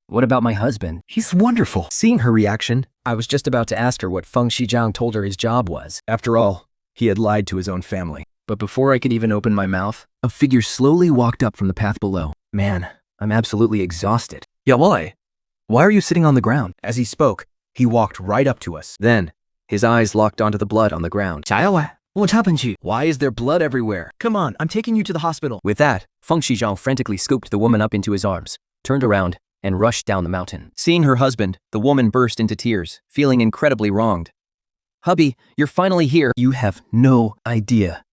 What about my husband? He's wonderful. Seeing her reaction, I was just about to ask her what Feng Shijiang told her his job was. After all, he had lied to his own family. But before I could even open my mouth, a figure slowly walked up from the path below. Man, I'm absolutely exhausted. Yeah, why? Why are you sitting on the ground? As he spoke, he walked right up to us. Then, his eyes locked onto the blood on the ground. What happened to you? Why is there blood everywhere? Come on, I'm taking you to the hospital. With that, Feng Shijiang frantically scooped the woman up into his arms, turned around, and rushed down the mountain. Seeing her husband, the woman burst into tears, feeling incredibly wronged. Hubby, you're finally here. You have no idea.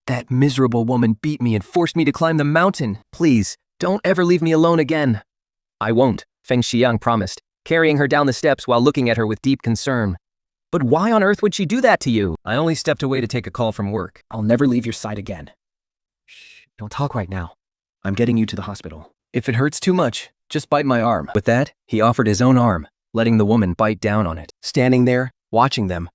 That miserable woman beat me and forced me to climb the mountain. Please, don't ever leave me alone again. I won't, Feng Shijiang promised, carrying her down the steps while looking at her with deep concern. But why on earth would she do that to you? I only stepped away to take a call from work. I'll never leave your side again. Shh, don't talk right now. I'm getting you to the hospital. If it hurts too much, just bite my arm. With that, he offered his own arm, letting the woman bite down on it. Standing there, watching them,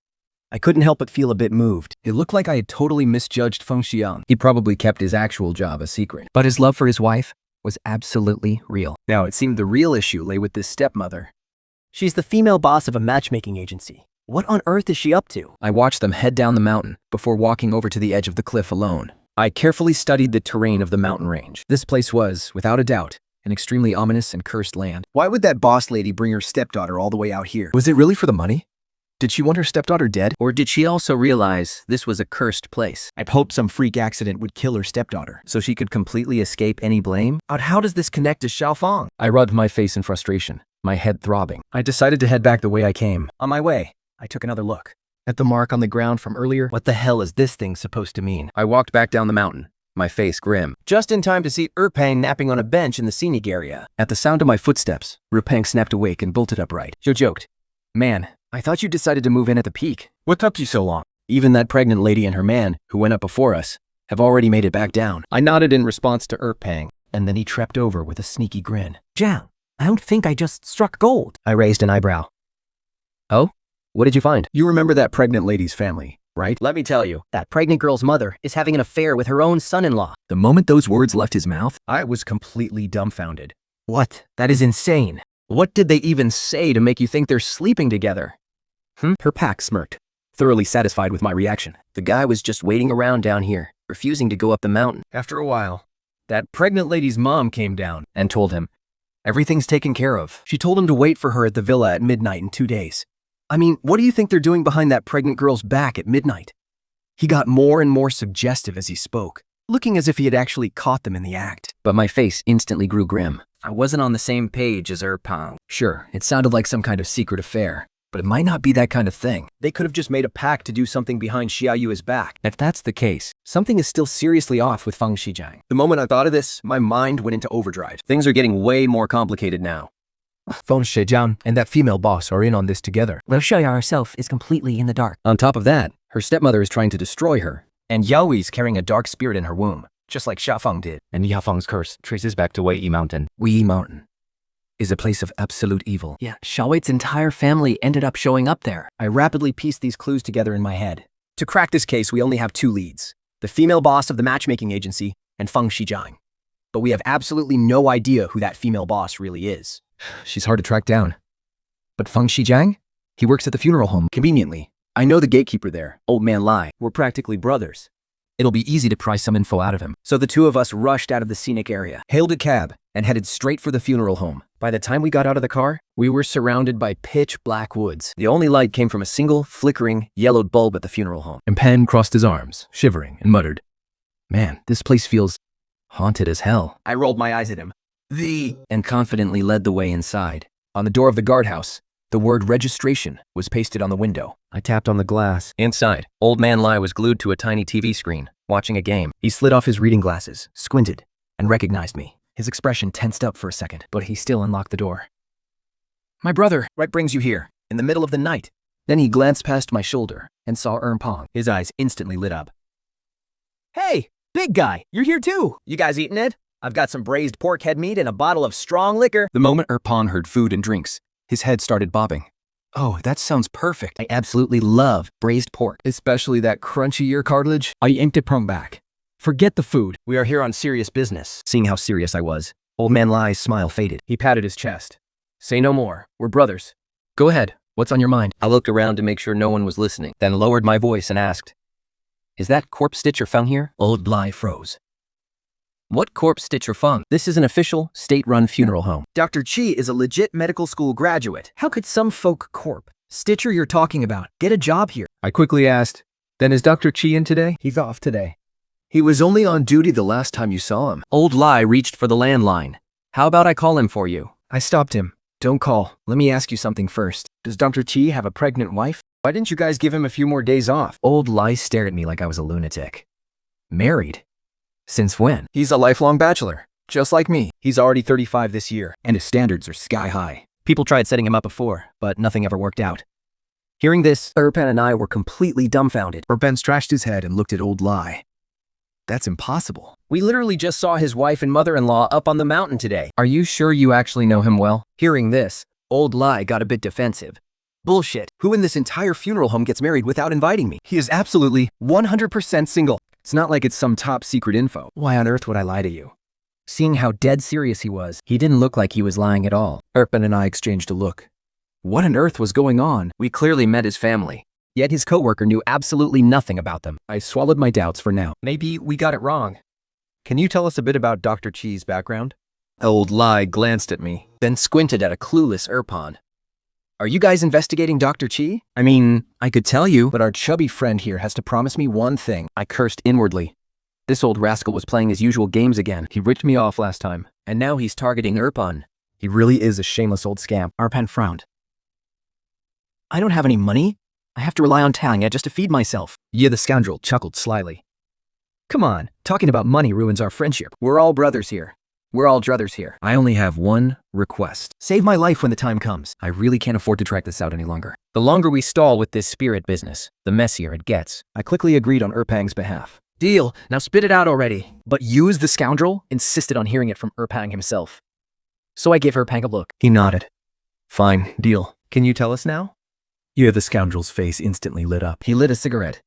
I couldn't help but feel a bit moved. It looked like I had totally misjudged Feng Shijiang. He probably kept his actual job a secret. But his love for his wife was absolutely real. Now, it seemed the real issue lay with this stepmother. She's the female boss of a matchmaking agency. What on earth is she up to? I watched them head down the mountain before walking over to the edge of the cliff alone. I carefully studied the terrain of the mountain range. This place was, without a doubt, an extremely ominous and cursed land. Why would that boss lady bring her stepdaughter all the way out here? Was it really for the money? Did she want her stepdaughter dead? Or did she also realize this was a cursed place? I hoped some freak accident would kill her stepdaughter, so she could completely escape any blame. But how does this connect to Xiaofang? I rubbed my face in frustration, my head throbbing. I decided to head back the way I came. On my way, I took another look at the mark on the ground from earlier. What the hell is this thing supposed to mean? I walked back down the mountain, my face grim, just in time to see Erpang napping on a bench in the scenic area. At the sound of my footsteps, Erpang snapped awake and bolted upright. Zhou joked, "Man, I thought you decided to move in at the peak. What took you so long?" Even that pregnant lady and her man, who went up before us, have already made it back down. I nodded in response to Erpang, and then he tripped over with a sneaky grin. Jiang, I don't think I just struck gold. I raised an eyebrow. Oh? What did you find? You remember that pregnant lady's family, right? Let me tell you. That pregnant girl's mother is having an affair with her own son-in-law. The moment those words left his mouth, I was completely dumbfounded. What? That is insane. What did they even say to make you think they're sleeping together? Her pack smirked, thoroughly satisfied with my reaction. The guy was just waiting around down here, refusing to go up the mountain. After a while, that pregnant lady's mom came down and told him, everything's taken care of. She told him to wait for her at the villa at midnight in 2 days. I mean, what do you think they're doing behind that pregnant girl's back at midnight? He got more and more suggestive as he spoke, looking as if he had actually caught them in the act. But my face instantly grew grim. I wasn't on the same page as Erpang. Sure, it sounded like some kind of secret affair, but it might not be that kind of thing. They could have just made a pact to do something behind Xia Yu's back. If that's the case, Something is still seriously off with Feng Shijiang. The moment I thought of this, my mind went into overdrive. Things are getting way more complicated now. Feng Shijiang and that female boss are in on this together. Roshaya herself is completely in the dark. On top of that, her stepmother is trying to destroy her, and Yaoi's carrying a dark spirit in her womb, just like Xiafeng did. And Yafeng's curse traces back to Wei Mountain. Wei Mountain is a place of absolute evil. Yeah, Xiaoweit's entire family ended up showing up there. I rapidly pieced these clues together in my head. To crack this case, we only have two leads: the female boss of the matchmaking agency and Feng Shijiang. But we have absolutely no idea who that female boss really is. She's hard to track down. But Feng Shijiang? He works at the funeral home, conveniently. I know the gatekeeper there, Old Man Lai. We're practically brothers. It'll be easy to pry some info out of him. So the two of us rushed out of the scenic area, hailed a cab, and headed straight for the funeral home. By the time we got out of the car, we were surrounded by pitch black woods. The only light came from a single, flickering, yellowed bulb at the funeral home. And Pan crossed his arms, shivering, and muttered, "Man, this place feels haunted as hell." I rolled my eyes at him. And confidently led the way inside. On the door of the guardhouse, the word registration was pasted on the window. I tapped on the glass. Inside, Old Man Lai was glued to a tiny TV screen, watching a game. He slid off his reading glasses, squinted, and recognized me. His expression tensed up for a second, but he still unlocked the door. "My brother, what brings you here, in the middle of the night?" Then he glanced past my shoulder and saw Pong. His eyes instantly lit up. Hey, big guy, you're here too. You guys eating it? I've got some braised pork head meat and a bottle of strong liquor. The moment Pong heard food and drinks, his head started bobbing. Oh, that sounds perfect. I absolutely love braised pork. Especially that crunchy ear cartilage. I yanked Pong back. Forget the food. We are here on serious business. Seeing how serious I was, Old Man Lai's smile faded. He patted his chest. Say no more. We're brothers. Go ahead. What's on your mind? I looked around to make sure no one was listening, then lowered my voice and asked, "Is that corpse stitcher Feng here?" Old Lai froze. What corpse stitcher Feng? This is an official, state-run funeral home. Dr. Chi is a legit medical school graduate. How could some folk corp stitcher you're talking about get a job here? I quickly asked, "Then is Dr. Chi in today?" He's off today. "He was only on duty the last time you saw him." Old Lai reached for the landline. How about I call him for you? I stopped him. Don't call. Let me ask you something first. Does Dr. Chi have a pregnant wife? Why didn't you guys give him a few more days off? Old Lai stared at me like I was a lunatic. Married? Since when? He's a lifelong bachelor, just like me. He's already 35 this year, and his standards are sky high. People tried setting him up before, but nothing ever worked out. Hearing this, Erpan and I were completely dumbfounded. Erpan scratched his head and looked at Old Lai. That's impossible. We literally just saw his wife and mother-in-law up on the mountain today. Are you sure you actually know him well? Hearing this, Old Lai got a bit defensive. Bullshit. Who in this entire funeral home gets married without inviting me? He is absolutely 100% single. It's not like it's some top secret info. Why on earth would I lie to you? Seeing how dead serious he was, he didn't look like he was lying at all. Erpan and I exchanged a look. What on earth was going on? We clearly met his family. Yet his coworker knew absolutely nothing about them. I swallowed my doubts for now. Maybe we got it wrong. Can you tell us a bit about Dr. Chi's background? Old Lai glanced at me, then squinted at a clueless Erpan. Are you guys investigating Dr. Chi? I mean, I could tell you, but our chubby friend here has to promise me one thing. I cursed inwardly. This old rascal was playing his usual games again. He ripped me off last time, and now he's targeting Erpan. He really is a shameless old scamp. Erpan frowned. I don't have any money. I have to rely on Tanya just to feed myself. Yeah, the scoundrel chuckled slyly. Come on, talking about money ruins our friendship. We're all brothers here. We're all druthers here. I only have one request. Save my life when the time comes. I really can't afford to track this out any longer. The longer we stall with this spirit business, the messier it gets. I quickly agreed on Erpang's behalf. Deal. Now spit it out already. But you, the scoundrel, insisted on hearing it from Erpang himself. So I gave Erpang a look. He nodded. Fine, deal. Can you tell us now? Yeah, the scoundrel's face instantly lit up. He lit a cigarette.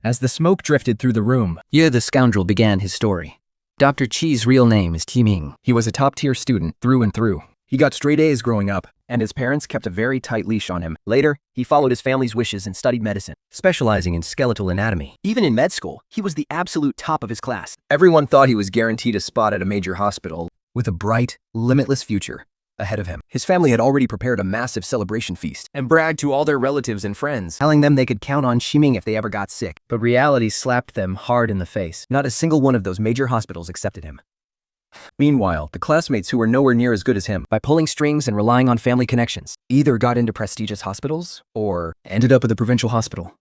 As the smoke drifted through the room, the scoundrel began his story. Dr. Chi's real name is Ming. He was a top-tier student through and through. He got straight A's growing up, and his parents kept a very tight leash on him. Later, he followed his family's wishes and studied medicine, specializing in skeletal anatomy. Even in med school, he was the absolute top of his class. Everyone thought he was guaranteed a spot at a major hospital with a bright, limitless future. ahead of him. His family had already prepared a massive celebration feast and bragged to all their relatives and friends, telling them they could count on Qiming if they ever got sick. But reality slapped them hard in the face. Not a single one of those major hospitals accepted him. Meanwhile, the classmates who were nowhere near as good as him, by pulling strings and relying on family connections, either got into prestigious hospitals or ended up at the provincial hospital.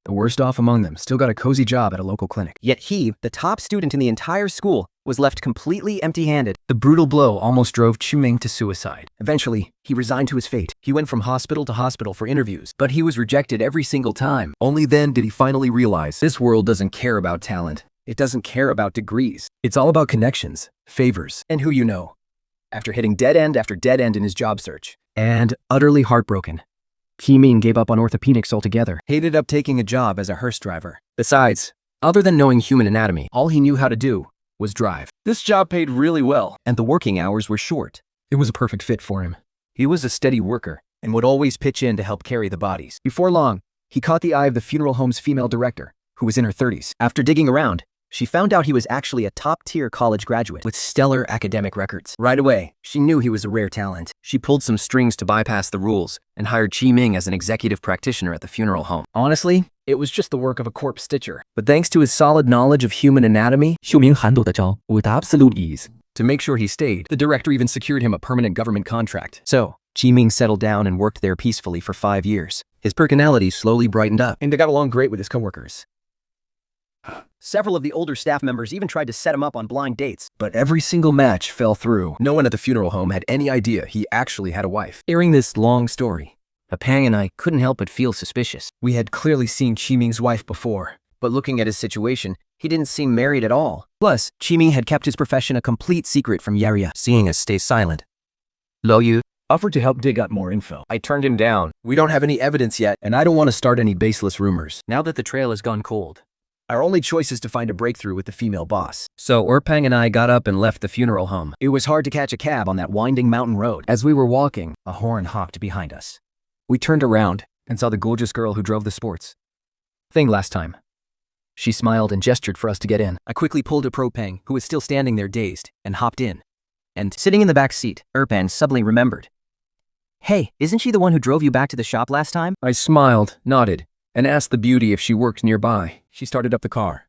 The worst off among them still got a cozy job at a local clinic. Yet he, the top student in the entire school, was left completely empty-handed. The brutal blow almost drove Qiming to suicide. Eventually, he resigned to his fate. He went from hospital to hospital for interviews, but he was rejected every single time. Only then did he finally realize this world doesn't care about talent. It doesn't care about degrees. It's all about connections, favors, and who you know. After hitting dead end after dead end in his job search, and utterly heartbroken, Qiming gave up on orthopedics altogether. He ended up taking a job as a hearse driver. Besides, other than knowing human anatomy, all he knew how to do was drive. This job paid really well, and the working hours were short. It was a perfect fit for him. He was a steady worker and would always pitch in to help carry the bodies. Before long, he caught the eye of the funeral home's female director, who was in her 30s. After digging around, she found out he was actually a top-tier college graduate with stellar academic records. Right away, she knew he was a rare talent. She pulled some strings to bypass the rules and hired Qiming as an executive practitioner at the funeral home. Honestly, it was just the work of a corpse stitcher. But thanks to his solid knowledge of human anatomy, 秀明handled the job with absolute ease. to make sure he stayed, the director even secured him a permanent government contract. So, Qiming settled down and worked there peacefully for 5 years. His personality slowly brightened up, and they got along great with his coworkers. Several of the older staff members even tried to set him up on blind dates, but every single match fell through. No one at the funeral home had any idea he actually had a wife. Hearing this long story, Apang and I couldn't help but feel suspicious. We had clearly seen Qiming's wife before, but looking at his situation, he didn't seem married at all. Plus, Qiming had kept his profession a complete secret from Yaria, seeing us stay silent. Lo Yu Offered to help dig up more info. I turned him down. We don't have any evidence yet, and I don't want to start any baseless rumors. Now that the trail has gone cold, Our only choice is to find a breakthrough with the female boss. So Erpang and I got up and left the funeral home. It was hard to catch a cab on that winding mountain road. As we were walking, a horn honked behind us. We turned around and saw the gorgeous girl who drove the sports thing last time. She smiled and gestured for us to get in. I quickly pulled up Erpang, who was still standing there dazed, and hopped in. And sitting in the back seat, Erpang suddenly remembered. Hey, isn't she the one who drove you back to the shop last time? I smiled, nodded, and asked the beauty if she worked nearby. She started up the car.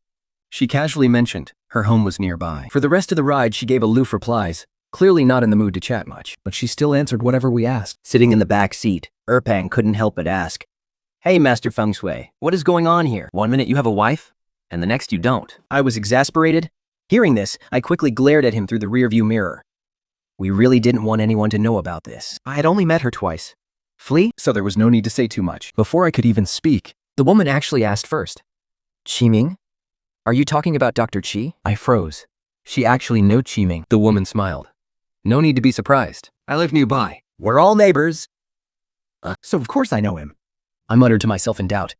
She casually mentioned her home was nearby. For the rest of the ride, she gave aloof replies, clearly not in the mood to chat much, but she still answered whatever we asked. Sitting in the back seat, Erpang couldn't help but ask, "Hey, Master Feng Shui, what is going on here? One minute you have a wife, and the next you don't." I was exasperated. Hearing this, I quickly glared at him through the rearview mirror. We really didn't want anyone to know about this. I had only met her twice. Flee? So there was no need to say too much. Before I could even speak, the woman actually asked first. Qiming? Are you talking about Dr. Qi? I froze. She actually knew Qiming. The woman smiled. No need to be surprised. I live nearby. We're all neighbors. So of course I know him. I muttered to myself in doubt.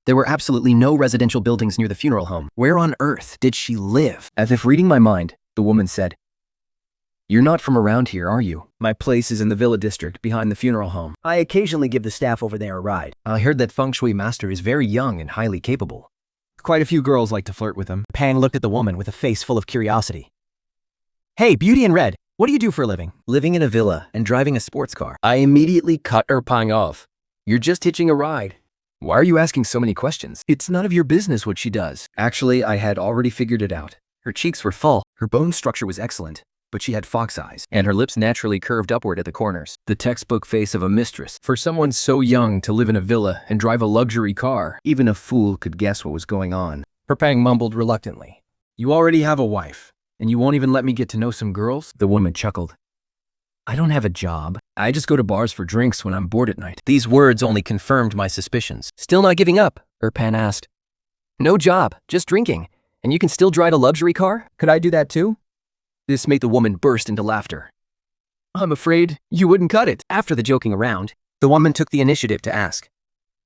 There were absolutely no residential buildings near the funeral home. Where on earth did she live? As if reading my mind, the woman said, "You're not from around here, are you? My place is in the villa district behind the funeral home. I occasionally give the staff over there a ride. I heard that Feng Shui master is very young and highly capable. Quite a few girls like to flirt with him." Pang looked at the woman with a face full of curiosity. Hey, Beauty in Red, what do you do for a living? Living in a villa and driving a sports car. I immediately cut Erpang off. You're just hitching a ride. Why are you asking so many questions? It's none of your business what she does. Actually, I had already figured it out. Her cheeks were full, her bone structure was excellent, but she had fox eyes, and her lips naturally curved upward at the corners. The textbook face of a mistress. For someone so young to live in a villa and drive a luxury car, even a fool could guess what was going on. Erpang mumbled reluctantly. You already have a wife, and you won't even let me get to know some girls? The woman chuckled. I don't have a job. I just go to bars for drinks when I'm bored at night. These words only confirmed my suspicions. Still not giving up? Erpang asked. No job, just drinking. And you can still drive a luxury car? Could I do that too? This made the woman burst into laughter. I'm afraid you wouldn't cut it. After the joking around, the woman took the initiative to ask,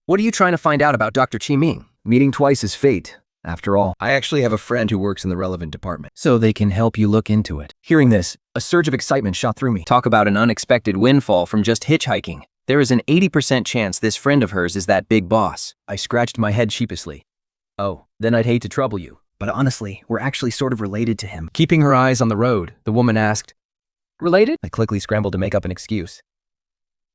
what are you trying to find out about Dr. Qiming? Meeting twice is fate. After all, I actually have a friend who works in the relevant department, so they can help you look into it. Hearing this, a surge of excitement shot through me. Talk about an unexpected windfall from just hitchhiking. There is an 80% chance this friend of hers is that big boss. I scratched my head sheepishly. Oh, then I'd hate to trouble you. But honestly, we're actually sort of related to him. Keeping her eyes on the road, the woman asked, Related? I quickly scrambled to make up an excuse.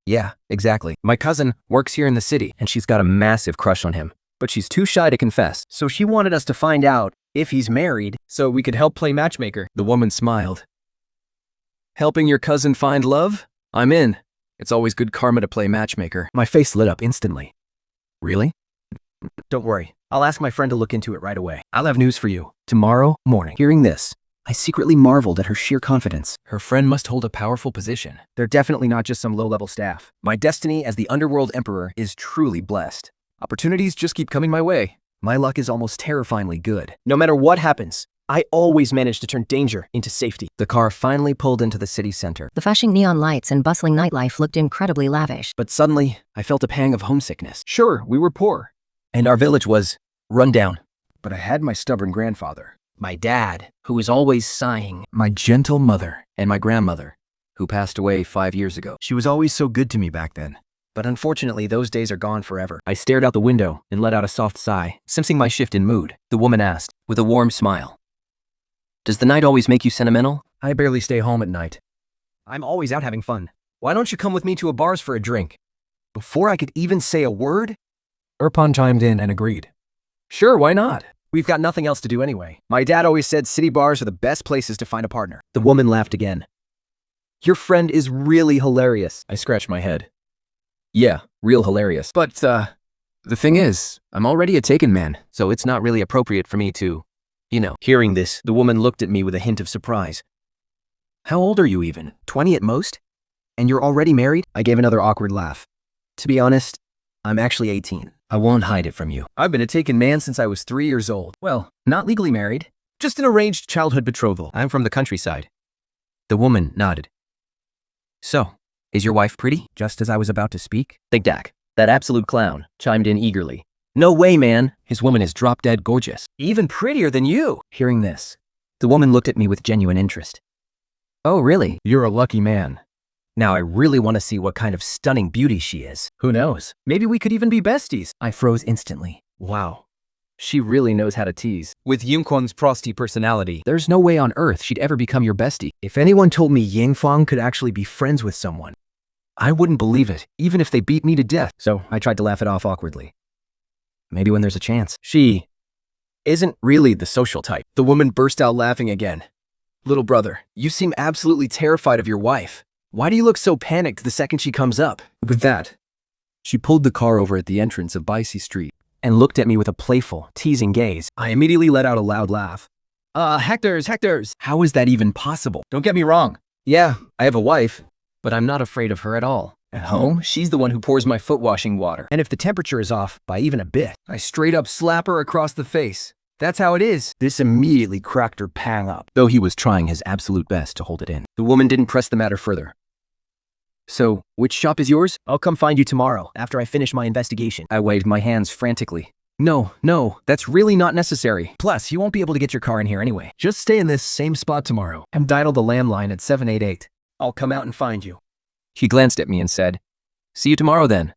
Yeah, exactly. My cousin works here in the city, and she's got a massive crush on him. But she's too shy to confess. So she wanted us to find out if he's married. So we could help play matchmaker. The woman smiled. Helping your cousin find love? I'm in. It's always good karma to play matchmaker. My face lit up instantly. Really? Don't worry. I'll ask my friend to look into it right away. I'll have news for you tomorrow morning. Hearing this, I secretly marveled at her sheer confidence. Her friend must hold a powerful position. They're definitely not just some low-level staff. My destiny as the Underworld Emperor is truly blessed. Opportunities just keep coming my way. My luck is almost terrifyingly good. No matter what happens, I always manage to turn danger into safety. The car finally pulled into the city center. The flashing neon lights and bustling nightlife looked incredibly lavish. But suddenly, I felt a pang of homesickness. Sure, we were poor. And our village was run down. But I had my stubborn grandfather. My dad, who was always sighing. My gentle mother and my grandmother, who passed away 5 years ago. She was always so good to me back then. But unfortunately, those days are gone forever. I stared out the window and let out a soft sigh, sensing my shift in mood. The woman asked, with a warm smile. Does the night always make you sentimental? I barely stay home at night. I'm always out having fun. Why don't you come with me to a bars for a drink? Before I could even say a word, Erpan chimed in and agreed. Sure, why not? We've got nothing else to do anyway. My dad always said city bars are the best places to find a partner. The woman laughed again. Your friend is really hilarious. I scratched my head. Yeah, real hilarious. But, the thing is, I'm already a taken man, so it's not really appropriate for me to, you know. Hearing this, the woman looked at me with a hint of surprise. How old are you even? 20 at most? And you're already married? I gave another awkward laugh. To be honest, I'm actually 18. I won't hide it from you. I've been a taken man since I was 3 years old. Well, not legally married, just an arranged childhood betrothal. I'm from the countryside. The woman nodded. So, is your wife pretty? Just as I was about to speak, Think Dak, that absolute clown, chimed in eagerly. no way, man. His woman is drop-dead gorgeous. Even prettier than you. Hearing this, the woman looked at me with genuine interest. Oh, really? You're a lucky man. Now I really want to see what kind of stunning beauty she is. Who knows? Maybe we could even be besties. I froze instantly. Wow. She really knows how to tease. With Yingquan's prosty personality, There's no way on earth she'd ever become your bestie. If anyone told me Yingfang could actually be friends with someone, I wouldn't believe it, even if they beat me to death. so I tried to laugh it off awkwardly. Maybe when there's a chance. She isn't really the social type. the woman burst out laughing again. Little brother, you seem absolutely terrified of your wife. Why do you look so panicked the second she comes up? With that, she pulled the car over at the entrance of Bicey Street. And looked at me with a playful, teasing gaze. I immediately let out a loud laugh. Hector's. How is that even possible? Don't get me wrong. Yeah, I have a wife, but I'm not afraid of her at all. At home, she's the one who pours my foot washing water. And if the temperature is off by even a bit, I straight up slap her across the face. That's how it is. This immediately cracked her pang up. Though he was trying his absolute best to hold it in. The woman didn't press the matter further. So, which shop is yours? I'll come find you tomorrow after I finish my investigation. I waved my hands frantically. No, that's really not necessary. Plus, you won't be able to get your car in here anyway. Just stay in this same spot tomorrow and dial the landline at 788. I'll come out and find you. He glanced at me and said, "See you tomorrow then."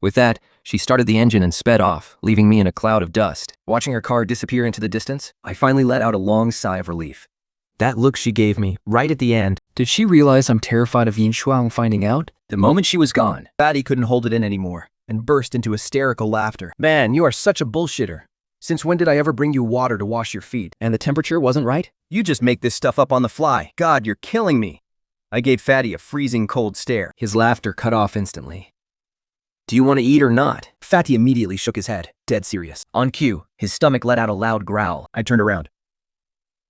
With that, she started the engine and sped off, leaving me in a cloud of dust. Watching her car disappear into the distance, I finally let out a long sigh of relief. That look she gave me, right at the end, Did she realize I'm terrified of Yin Shuang finding out? the moment she was gone, Fatty couldn't hold it in anymore and burst into hysterical laughter. Man, you are such a bullshitter. Since when did I ever bring you water to wash your feet? And the temperature wasn't right? You just make this stuff up on the fly. God, you're killing me. I gave Fatty a freezing cold stare. His laughter cut off instantly. Do you want to eat or not? Fatty immediately shook his head, dead serious. On cue, his stomach let out a loud growl. I turned around.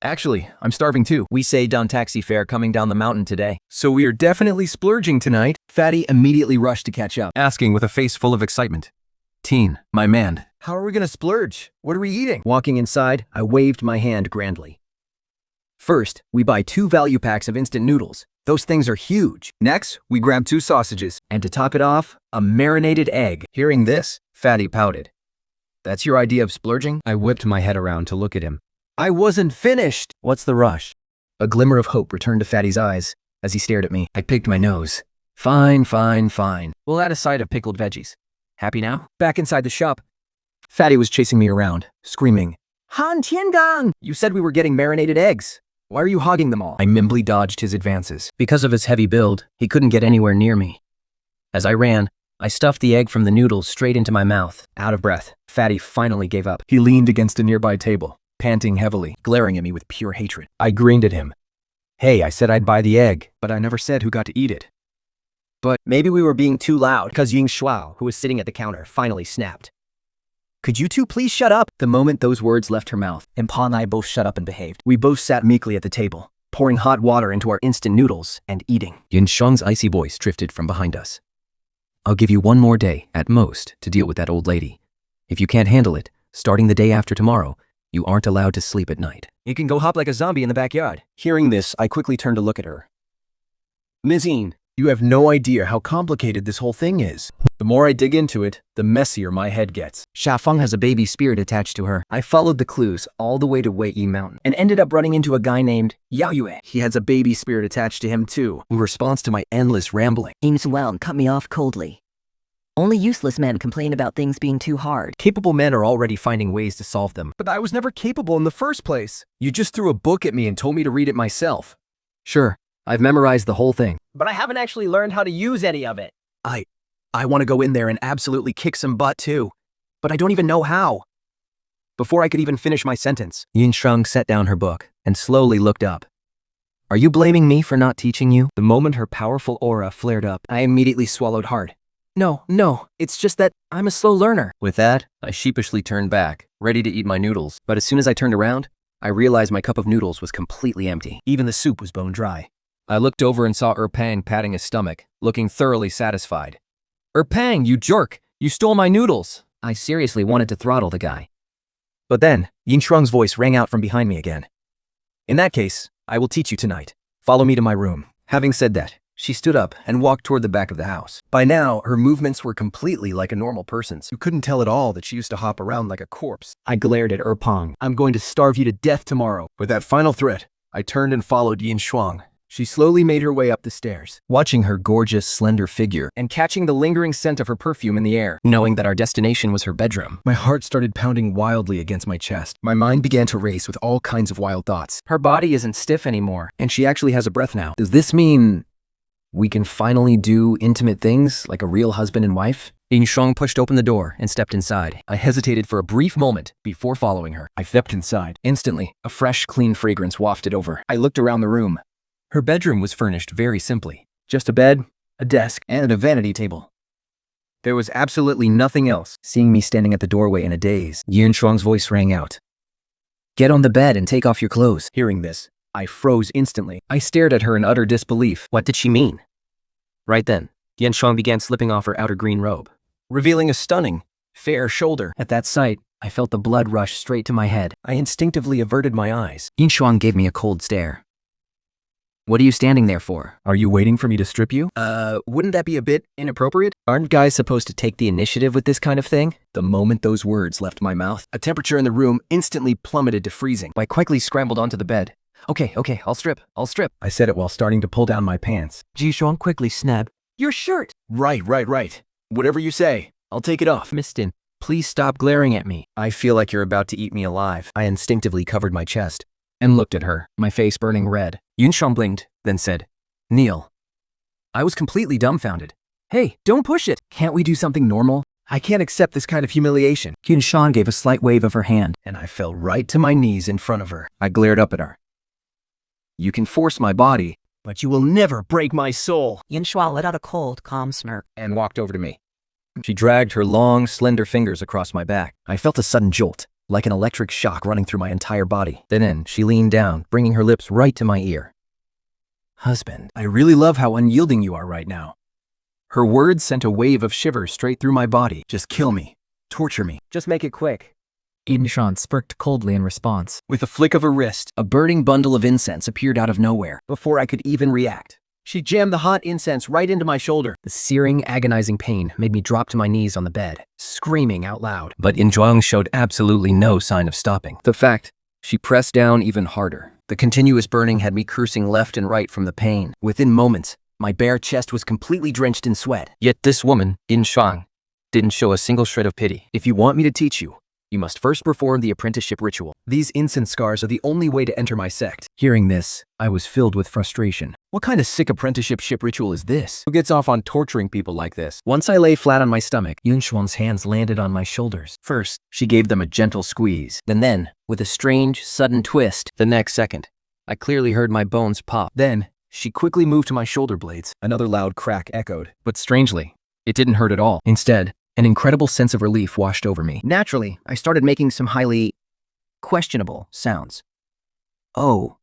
Actually, I'm starving too. We saved on taxi fare coming down the mountain today. So we are definitely splurging tonight. Fatty immediately rushed to catch up, asking with a face full of excitement. Teen, my man. How are we gonna splurge? What are we eating? Walking inside, I waved my hand grandly. First, we buy 2 value packs of instant noodles. Those things are huge. Next, we grab 2 sausages. And to top it off, a marinated egg. Hearing this, Fatty pouted. That's your idea of splurging? I whipped my head around to look at him. I wasn't finished. What's the rush? A glimmer of hope returned to Fatty's eyes as he stared at me. I picked my nose. Fine. We'll add a side of pickled veggies. Happy now? Back inside the shop, Fatty was chasing me around, screaming, Han Tiangang! You said we were getting marinated eggs. Why are you hogging them all? I nimbly dodged his advances. Because of his heavy build, he couldn't get anywhere near me. As I ran, I stuffed the egg from the noodles straight into my mouth. Out of breath, Fatty finally gave up. He leaned against a nearby table, panting heavily, glaring at me with pure hatred. I grinned at him. Hey, I said I'd buy the egg, but I never said who got to eat it. But maybe we were being too loud because Ying Shuao, who was sitting at the counter, finally snapped. Could you two please shut up? The moment those words left her mouth, And Pa and I both shut up and behaved. we both sat meekly at the table, pouring hot water into our instant noodles and eating. Yin Shang's icy voice drifted from behind us. I'll give you one more day, at most, to deal with that old lady. If you can't handle it, starting the day after tomorrow, you aren't allowed to sleep at night. You can go hop like a zombie in the backyard. Hearing this, I quickly turned to look at her. Ms. Yin, you have no idea how complicated this whole thing is. The more I dig into it, the messier my head gets. Xiafeng has a baby spirit attached to her. I followed the clues all the way to Wei Yi Mountain And ended up running into a guy named Yao Yue. He has a baby spirit attached to him too. In response to my endless rambling, Ames well cut me off coldly. Only useless men complain about things being too hard. Capable men are already finding ways to solve them. But I was never capable in the first place. You just threw a book at me and told me to read it myself. sure, I've memorized the whole thing. But I haven't actually learned how to use any of it. I want to go in there and absolutely kick some butt too. But I don't even know how. Before I could even finish my sentence, Yin Shang set down her book and slowly looked up. Are you blaming me for not teaching you? the moment her powerful aura flared up, I immediately swallowed hard. No, it's just that I'm a slow learner. With that, I sheepishly turned back, ready to eat my noodles. But as soon as I turned around, I realized my cup of noodles was completely empty. Even the soup was bone dry. I looked over and saw Pang patting his stomach, looking thoroughly satisfied. Pang, you jerk! You stole my noodles! I seriously wanted to throttle the guy. But then, Yin Shuang's voice rang out from behind me again. In that case, I will teach you tonight. Follow me to my room. Having said that, she stood up and walked toward the back of the house. By now, her movements were completely like a normal person's. You couldn't tell at all that she used to hop around like a corpse. I glared at Pang. I'm going to starve you to death tomorrow. With that final threat, I turned and followed Yin Shuang. She slowly made her way up the stairs, Watching her gorgeous, slender figure, and catching the lingering scent of her perfume in the air. knowing that our destination was her bedroom, My heart started pounding wildly against my chest. My mind began to race with all kinds of wild thoughts. Her body isn't stiff anymore, and she actually has a breath now. does this mean we can finally do intimate things like a real husband and wife? Yin Shang pushed open the door and stepped inside. I hesitated for a brief moment before following her. I stepped inside. Instantly, a fresh, clean fragrance wafted over. I looked around the room. Her bedroom was furnished very simply. Just a bed, a desk, and a vanity table. There was absolutely nothing else. Seeing me standing at the doorway in a daze, Yin Shuang's voice rang out. Get on the bed and take off your clothes. Hearing this, I froze instantly. I stared at her in utter disbelief. What did she mean? Right then, Yin Shuang began slipping off her outer green robe, Revealing a stunning, fair shoulder. At that sight, I felt the blood rush straight to my head. I instinctively averted my eyes. Yin Shuang gave me a cold stare. What are you standing there for? Are you waiting for me to strip you? Wouldn't that be a bit inappropriate? Aren't guys supposed to take the initiative with this kind of thing? The moment those words left my mouth, a temperature in the room instantly plummeted to freezing. I quickly scrambled onto the bed. Okay, I'll strip. I said it while starting to pull down my pants. Ji Shuang quickly snapped. Your shirt! Right. Whatever you say, I'll take it off. Mistin, please stop glaring at me. I feel like you're about to eat me alive. I instinctively covered my chest and looked at her, my face burning red. Yun Shuang blinked, then said, "Kneel." I was completely dumbfounded. Hey, don't push it. Can't we do something normal? I can't accept this kind of humiliation. Yun Shan gave a slight wave of her hand. And I fell right to my knees in front of her. I glared up at her. You can force my body, but you will never break my soul. Yin Shuao let out a cold, calm smirk. And walked over to me. She dragged her long, slender fingers across my back. I felt a sudden jolt, like an electric shock running through my entire body. Then she leaned down, bringing her lips right to my ear. Husband, I really love how unyielding you are right now. Her words sent a wave of shivers straight through my body. Just kill me. Torture me. Just make it quick. Yin Shan smirked coldly in response. With a flick of her wrist, a burning bundle of incense appeared out of nowhere. Before I could even react, she jammed the hot incense right into my shoulder. The searing, agonizing pain made me drop to my knees on the bed, screaming out loud. But Yin Zhuang showed absolutely no sign of stopping. The fact, she pressed down even harder. The continuous burning had me cursing left and right from the pain. Within moments, my bare chest was completely drenched in sweat. Yet this woman, Yin Shuang, didn't show a single shred of pity. If you want me to teach you, You must first perform the apprenticeship ritual. These incense scars are the only way to enter my sect. Hearing this, I was filled with frustration. What kind of sick apprenticeship ritual is this? Who gets off on torturing people like this? Once I lay flat on my stomach, Yunshuang's hands landed on my shoulders. First, she gave them a gentle squeeze. Then, with a strange, sudden twist, the next second, I clearly heard my bones pop. Then, she quickly moved to my shoulder blades. Another loud crack echoed. But strangely, it didn't hurt at all. Instead, an incredible sense of relief washed over me. Naturally, I started making some highly questionable sounds. Oh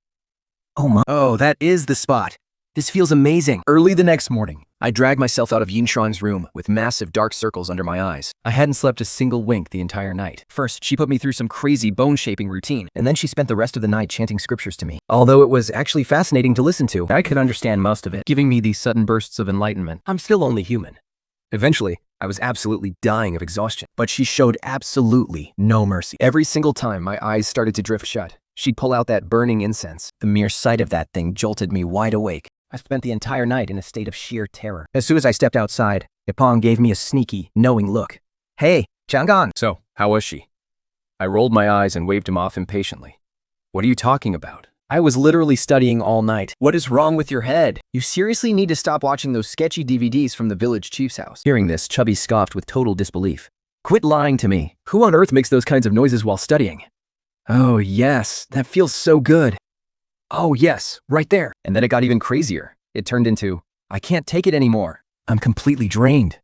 my. Oh, that is the spot. This feels amazing. Early the next morning, I dragged myself out of Yunshuang's room with massive dark circles under my eyes. I hadn't slept a single wink the entire night. First, she put me through some crazy bone-shaping routine, and then she spent the rest of the night chanting scriptures to me. Although it was actually fascinating to listen to, I could understand most of it, giving me these sudden bursts of enlightenment. I'm still only human. Eventually, I was absolutely dying of exhaustion, but she showed absolutely no mercy. Every single time my eyes started to drift shut, she'd pull out that burning incense. The mere sight of that thing jolted me wide awake. I spent the entire night in a state of sheer terror. As soon as I stepped outside, Ipong gave me a sneaky, knowing look. Hey, Chang'an! So, how was she? I rolled my eyes and waved him off impatiently. What are you talking about? I was literally studying all night. What is wrong with your head? You seriously need to stop watching those sketchy DVDs from the village chief's house. Hearing this, Chubby scoffed with total disbelief. Quit lying to me. Who on earth makes those kinds of noises while studying? Oh yes, that feels so good. Oh yes, right there. And then it got even crazier. It turned into, I can't take it anymore. I'm completely drained.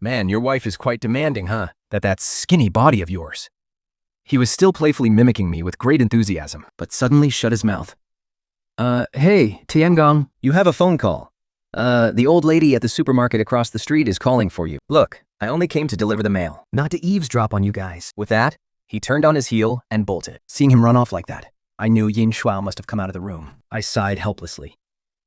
Man, your wife is quite demanding, huh? That skinny body of yours. He was still playfully mimicking me with great enthusiasm, but suddenly shut his mouth. Hey, Tiangong. You have a phone call. The old lady at the supermarket across the street is calling for you. Look, I only came to deliver the mail, not to eavesdrop on you guys. With that, he turned on his heel and bolted. Seeing him run off like that, I knew Yin Shuao must have come out of the room. I sighed helplessly.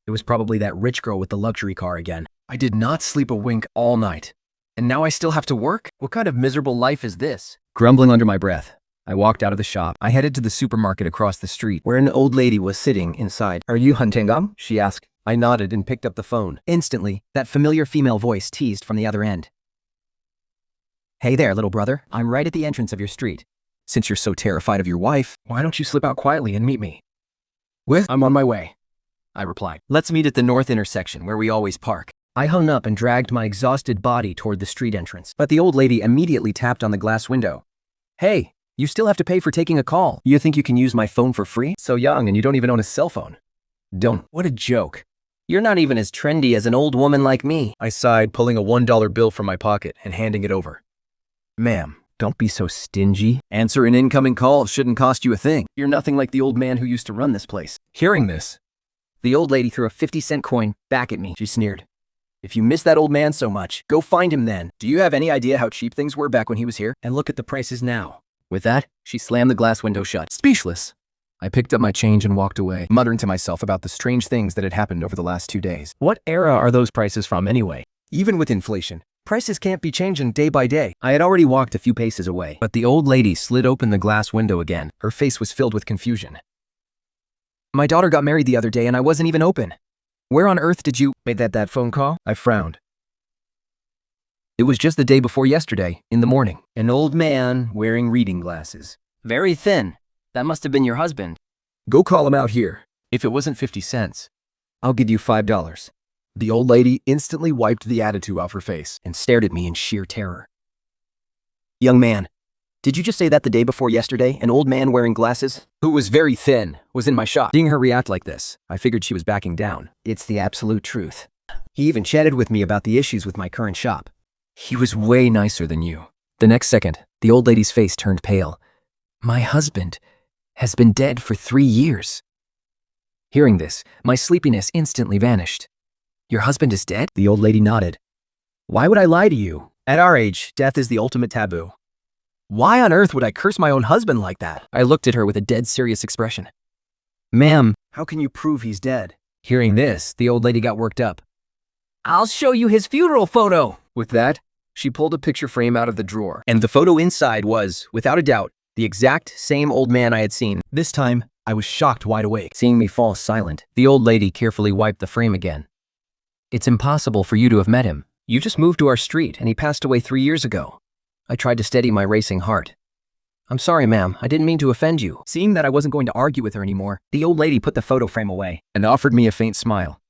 It was probably that rich girl with the luxury car again. I did not sleep a wink all night. And now I still have to work? What kind of miserable life is this? Grumbling under my breath, I walked out of the shop. I headed to the supermarket across the street, where an old lady was sitting inside. Are you Huntingam? She asked. I nodded and picked up the phone. Instantly, that familiar female voice teased from the other end. Hey there, little brother. I'm right at the entrance of your street. Since you're so terrified of your wife, why don't you slip out quietly and meet me? I'm on my way, I replied. Let's meet at the north intersection where we always park. I hung up and dragged my exhausted body toward the street entrance, but the old lady immediately tapped on the glass window. Hey, you still have to pay for taking a call. You think you can use my phone for free? So young and you don't even own a cell phone. Don't. What a joke. You're not even as trendy as an old woman like me. I sighed, pulling a $1 bill from my pocket and handing it over. Ma'am, don't be so stingy. Answering incoming calls shouldn't cost you a thing. You're nothing like the old man who used to run this place. Hearing this, the old lady threw a 50-cent coin back at me. She sneered. If you miss that old man so much, go find him then. Do you have any idea how cheap things were back when he was here? And look at the prices now. With that, she slammed the glass window shut. Speechless, I picked up my change and walked away, muttering to myself about the strange things that had happened over the last 2 days. What era are those prices from anyway? Even with inflation, prices can't be changing day by day. I had already walked a few paces away, but the old lady slid open the glass window again. Her face was filled with confusion. My daughter got married the other day and I wasn't even open. Where on earth did you make that phone call? I frowned. It was just the day before yesterday, in the morning. An old man wearing reading glasses. Very thin. That must have been your husband. Go call him out here. If it wasn't 50 cents, I'll give you $5. The old lady instantly wiped the attitude off her face and stared at me in sheer terror. Young man, did you just say that the day before yesterday, an old man wearing glasses, who was very thin, was in my shop? Seeing her react like this, I figured she was backing down. It's the absolute truth. He even chatted with me about the issues with my current shop. He was way nicer than you. The next second, the old lady's face turned pale. My husband has been dead for 3 years. Hearing this, my sleepiness instantly vanished. Your husband is dead? The old lady nodded. Why would I lie to you? At our age, death is the ultimate taboo. Why on earth would I curse my own husband like that? I looked at her with a dead serious expression. Ma'am, how can you prove he's dead? Hearing this, the old lady got worked up. I'll show you his funeral photo. With that, she pulled a picture frame out of the drawer, and the photo inside was, without a doubt, the exact same old man I had seen. This time, I was shocked wide awake. Seeing me fall silent, the old lady carefully wiped the frame again. It's impossible for you to have met him. You just moved to our street, and he passed away 3 years ago. I tried to steady my racing heart. I'm sorry, ma'am. I didn't mean to offend you. Seeing that I wasn't going to argue with her anymore, the old lady put the photo frame away and offered me a faint smile.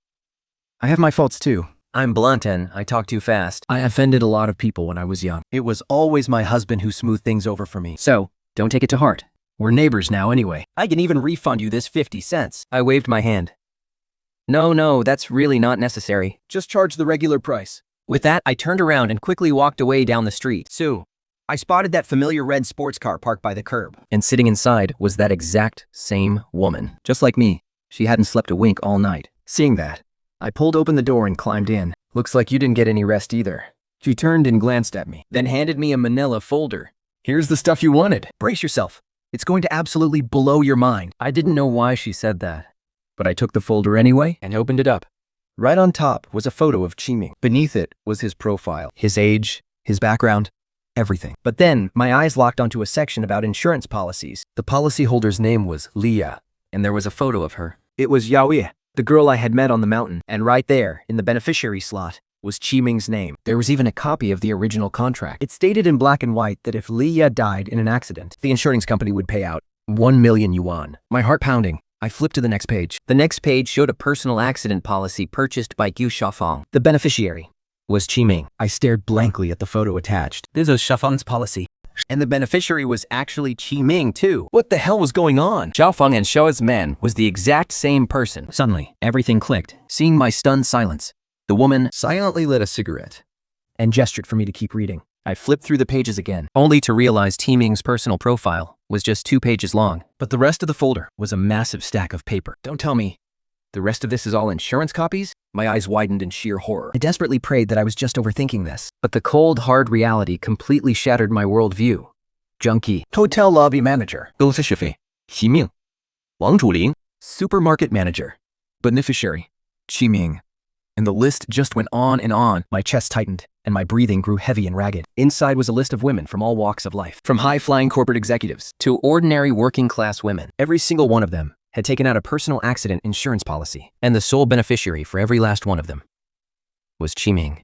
I have my faults too. I'm blunt and I talk too fast. I offended a lot of people when I was young. It was always my husband who smoothed things over for me. So, don't take it to heart. We're neighbors now anyway. I can even refund you this 50 cents. I waved my hand. No, that's really not necessary. Just charge the regular price. With that, I turned around and quickly walked away down the street. Sue, I spotted that familiar red sports car parked by the curb. And sitting inside was that exact same woman. Just like me, she hadn't slept a wink all night. Seeing that, I pulled open the door and climbed in. Looks like you didn't get any rest either. She turned and glanced at me, then handed me a manila folder. Here's the stuff you wanted. Brace yourself. It's going to absolutely blow your mind. I didn't know why she said that, but I took the folder anyway and opened it up. Right on top was a photo of Qiming. Beneath it was his profile, his age, his background, everything. But then my eyes locked onto a section about insurance policies. The policyholder's name was Leah, and there was a photo of her. It was Yaoye, the girl I had met on the mountain, and right there, in the beneficiary slot, was Qiming's name. There was even a copy of the original contract. It stated in black and white that if Leah died in an accident, the insurance company would pay out 1 million yuan. My heart pounding, I flipped to the next page. The next page showed a personal accident policy purchased by Gu Xiaofang. The beneficiary was Qiming. I stared blankly at the photo attached. This is Xiaofang's policy. And the beneficiary was actually Qiming too. What the hell was going on? Xiaofang and Xiao's man was the exact same person. Suddenly, everything clicked. Seeing my stunned silence, the woman silently lit a cigarette and gestured for me to keep reading. I flipped through the pages again, only to realize Qiming's personal profile was just 2 pages long. But the rest of the folder was a massive stack of paper. Don't tell me the rest of this is all insurance copies? My eyes widened in sheer horror. I desperately prayed that I was just overthinking this. But the cold, hard reality completely shattered my worldview. Junkie. Hotel lobby manager. 公司是非，其命，王主灵。 Supermarket manager. Beneficiary. Qiming. And the list just went on and on. My chest tightened, and my breathing grew heavy and ragged. Inside was a list of women from all walks of life. From high-flying corporate executives to ordinary working-class women. Every single one of them had taken out a personal accident insurance policy. And the sole beneficiary for every last one of them was Qiming.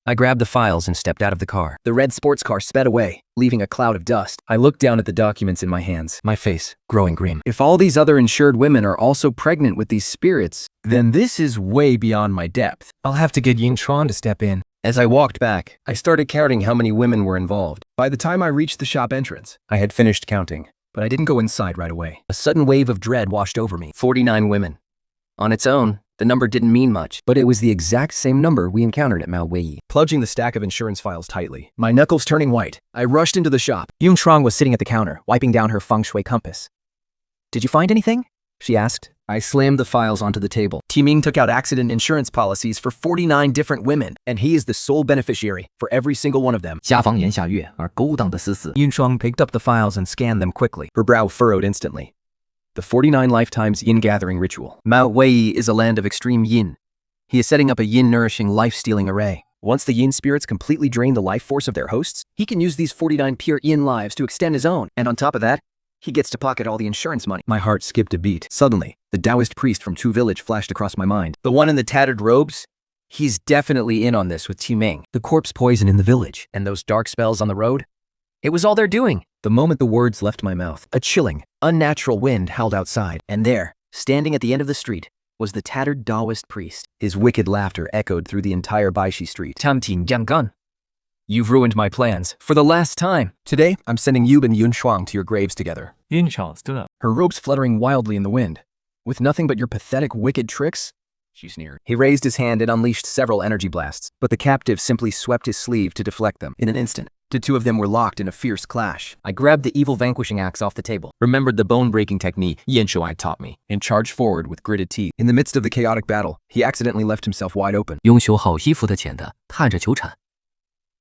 I grabbed the files and stepped out of the car. The red sports car sped away, leaving a cloud of dust. I looked down at the documents in my hands, my face growing grim. If all these other insured women are also pregnant with these spirits, then this is way beyond my depth. I'll have to get Yin Chuan to step in. As I walked back, I started counting how many women were involved. By the time I reached the shop entrance, I had finished counting, but I didn't go inside right away. A sudden wave of dread washed over me. 49 women. On its own, the number didn't mean much, but it was the exact same number we encountered at Mao Wei. Plunging the stack of insurance files tightly, my knuckles turning white, I rushed into the shop. Yung Shuang was sitting at the counter, wiping down her feng shui compass. "Did you find anything?" she asked. I slammed the files onto the table. Qiming took out accident insurance policies for 49 different women, and he is the sole beneficiary for every single one of them. 下方言下月而勾当的死死。 Yun Shuang picked up the files and scanned them quickly. Her brow furrowed instantly. The 49 lifetimes yin gathering ritual. Mao Wei is a land of extreme yin. He is setting up a yin-nourishing, life-stealing array. Once the yin spirits completely drain the life force of their hosts, he can use these 49 pure yin lives to extend his own. And on top of that, he gets to pocket all the insurance money. My heart skipped a beat. Suddenly, the Taoist priest from Chu Village flashed across my mind. The one in the tattered robes? He's definitely in on this with Qiming. The corpse poison in the village, and those dark spells on the road? It was all they're doing. The moment the words left my mouth, a chilling, unnatural wind howled outside. And there, standing at the end of the street, was the tattered Taoist priest. His wicked laughter echoed through the entire Baishi street. Tamtin Jianggan. You've ruined my plans, for the last time. Today, I'm sending you and Yun Shuang to your graves together. Yun Chao stood up. Her robes fluttering wildly in the wind. With nothing but your pathetic, wicked tricks? She sneered. He raised his hand and unleashed several energy blasts, but the captive simply swept his sleeve to deflect them. In an instant, the two of them were locked in a fierce clash. I grabbed the evil vanquishing axe off the table, remembered the bone-breaking technique Yan Shuai taught me, and charged forward with gritted teeth. In the midst of the chaotic battle, he accidentally left himself wide open. 拥有好衣服的钱的，踏着求产。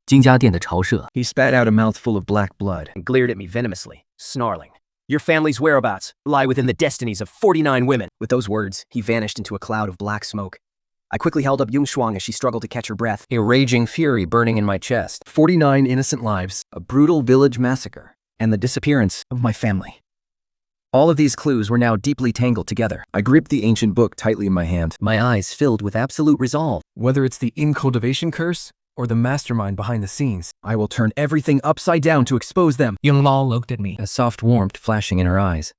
金家店的巢舍。 He spat out a mouthful of black blood and glared at me venomously, snarling. Your family's whereabouts lie within the destinies of 49 women. With those words, he vanished into a cloud of black smoke. I quickly held up Yung Shuang as she struggled to catch her breath. A raging fury burning in my chest. 49 innocent lives, a brutal village massacre, and the disappearance of my family. All of these clues were now deeply tangled together. I gripped the ancient book tightly in my hand. My eyes filled with absolute resolve. Whether it's the Cultivation curse, or the mastermind behind the scenes. I will turn everything upside down to expose them. Young Law looked at me. A soft warmth flashing in her eyes.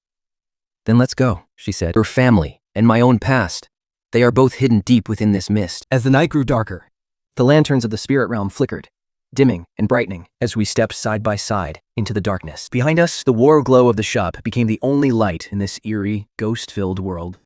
Then let's go, she said. Your family and my own past. They are both hidden deep within this mist. As the night grew darker, The lanterns of the spirit realm flickered, dimming and brightening as we stepped side by side into the darkness. Behind us, the war glow of the shop became the only light in this eerie, ghost-filled world.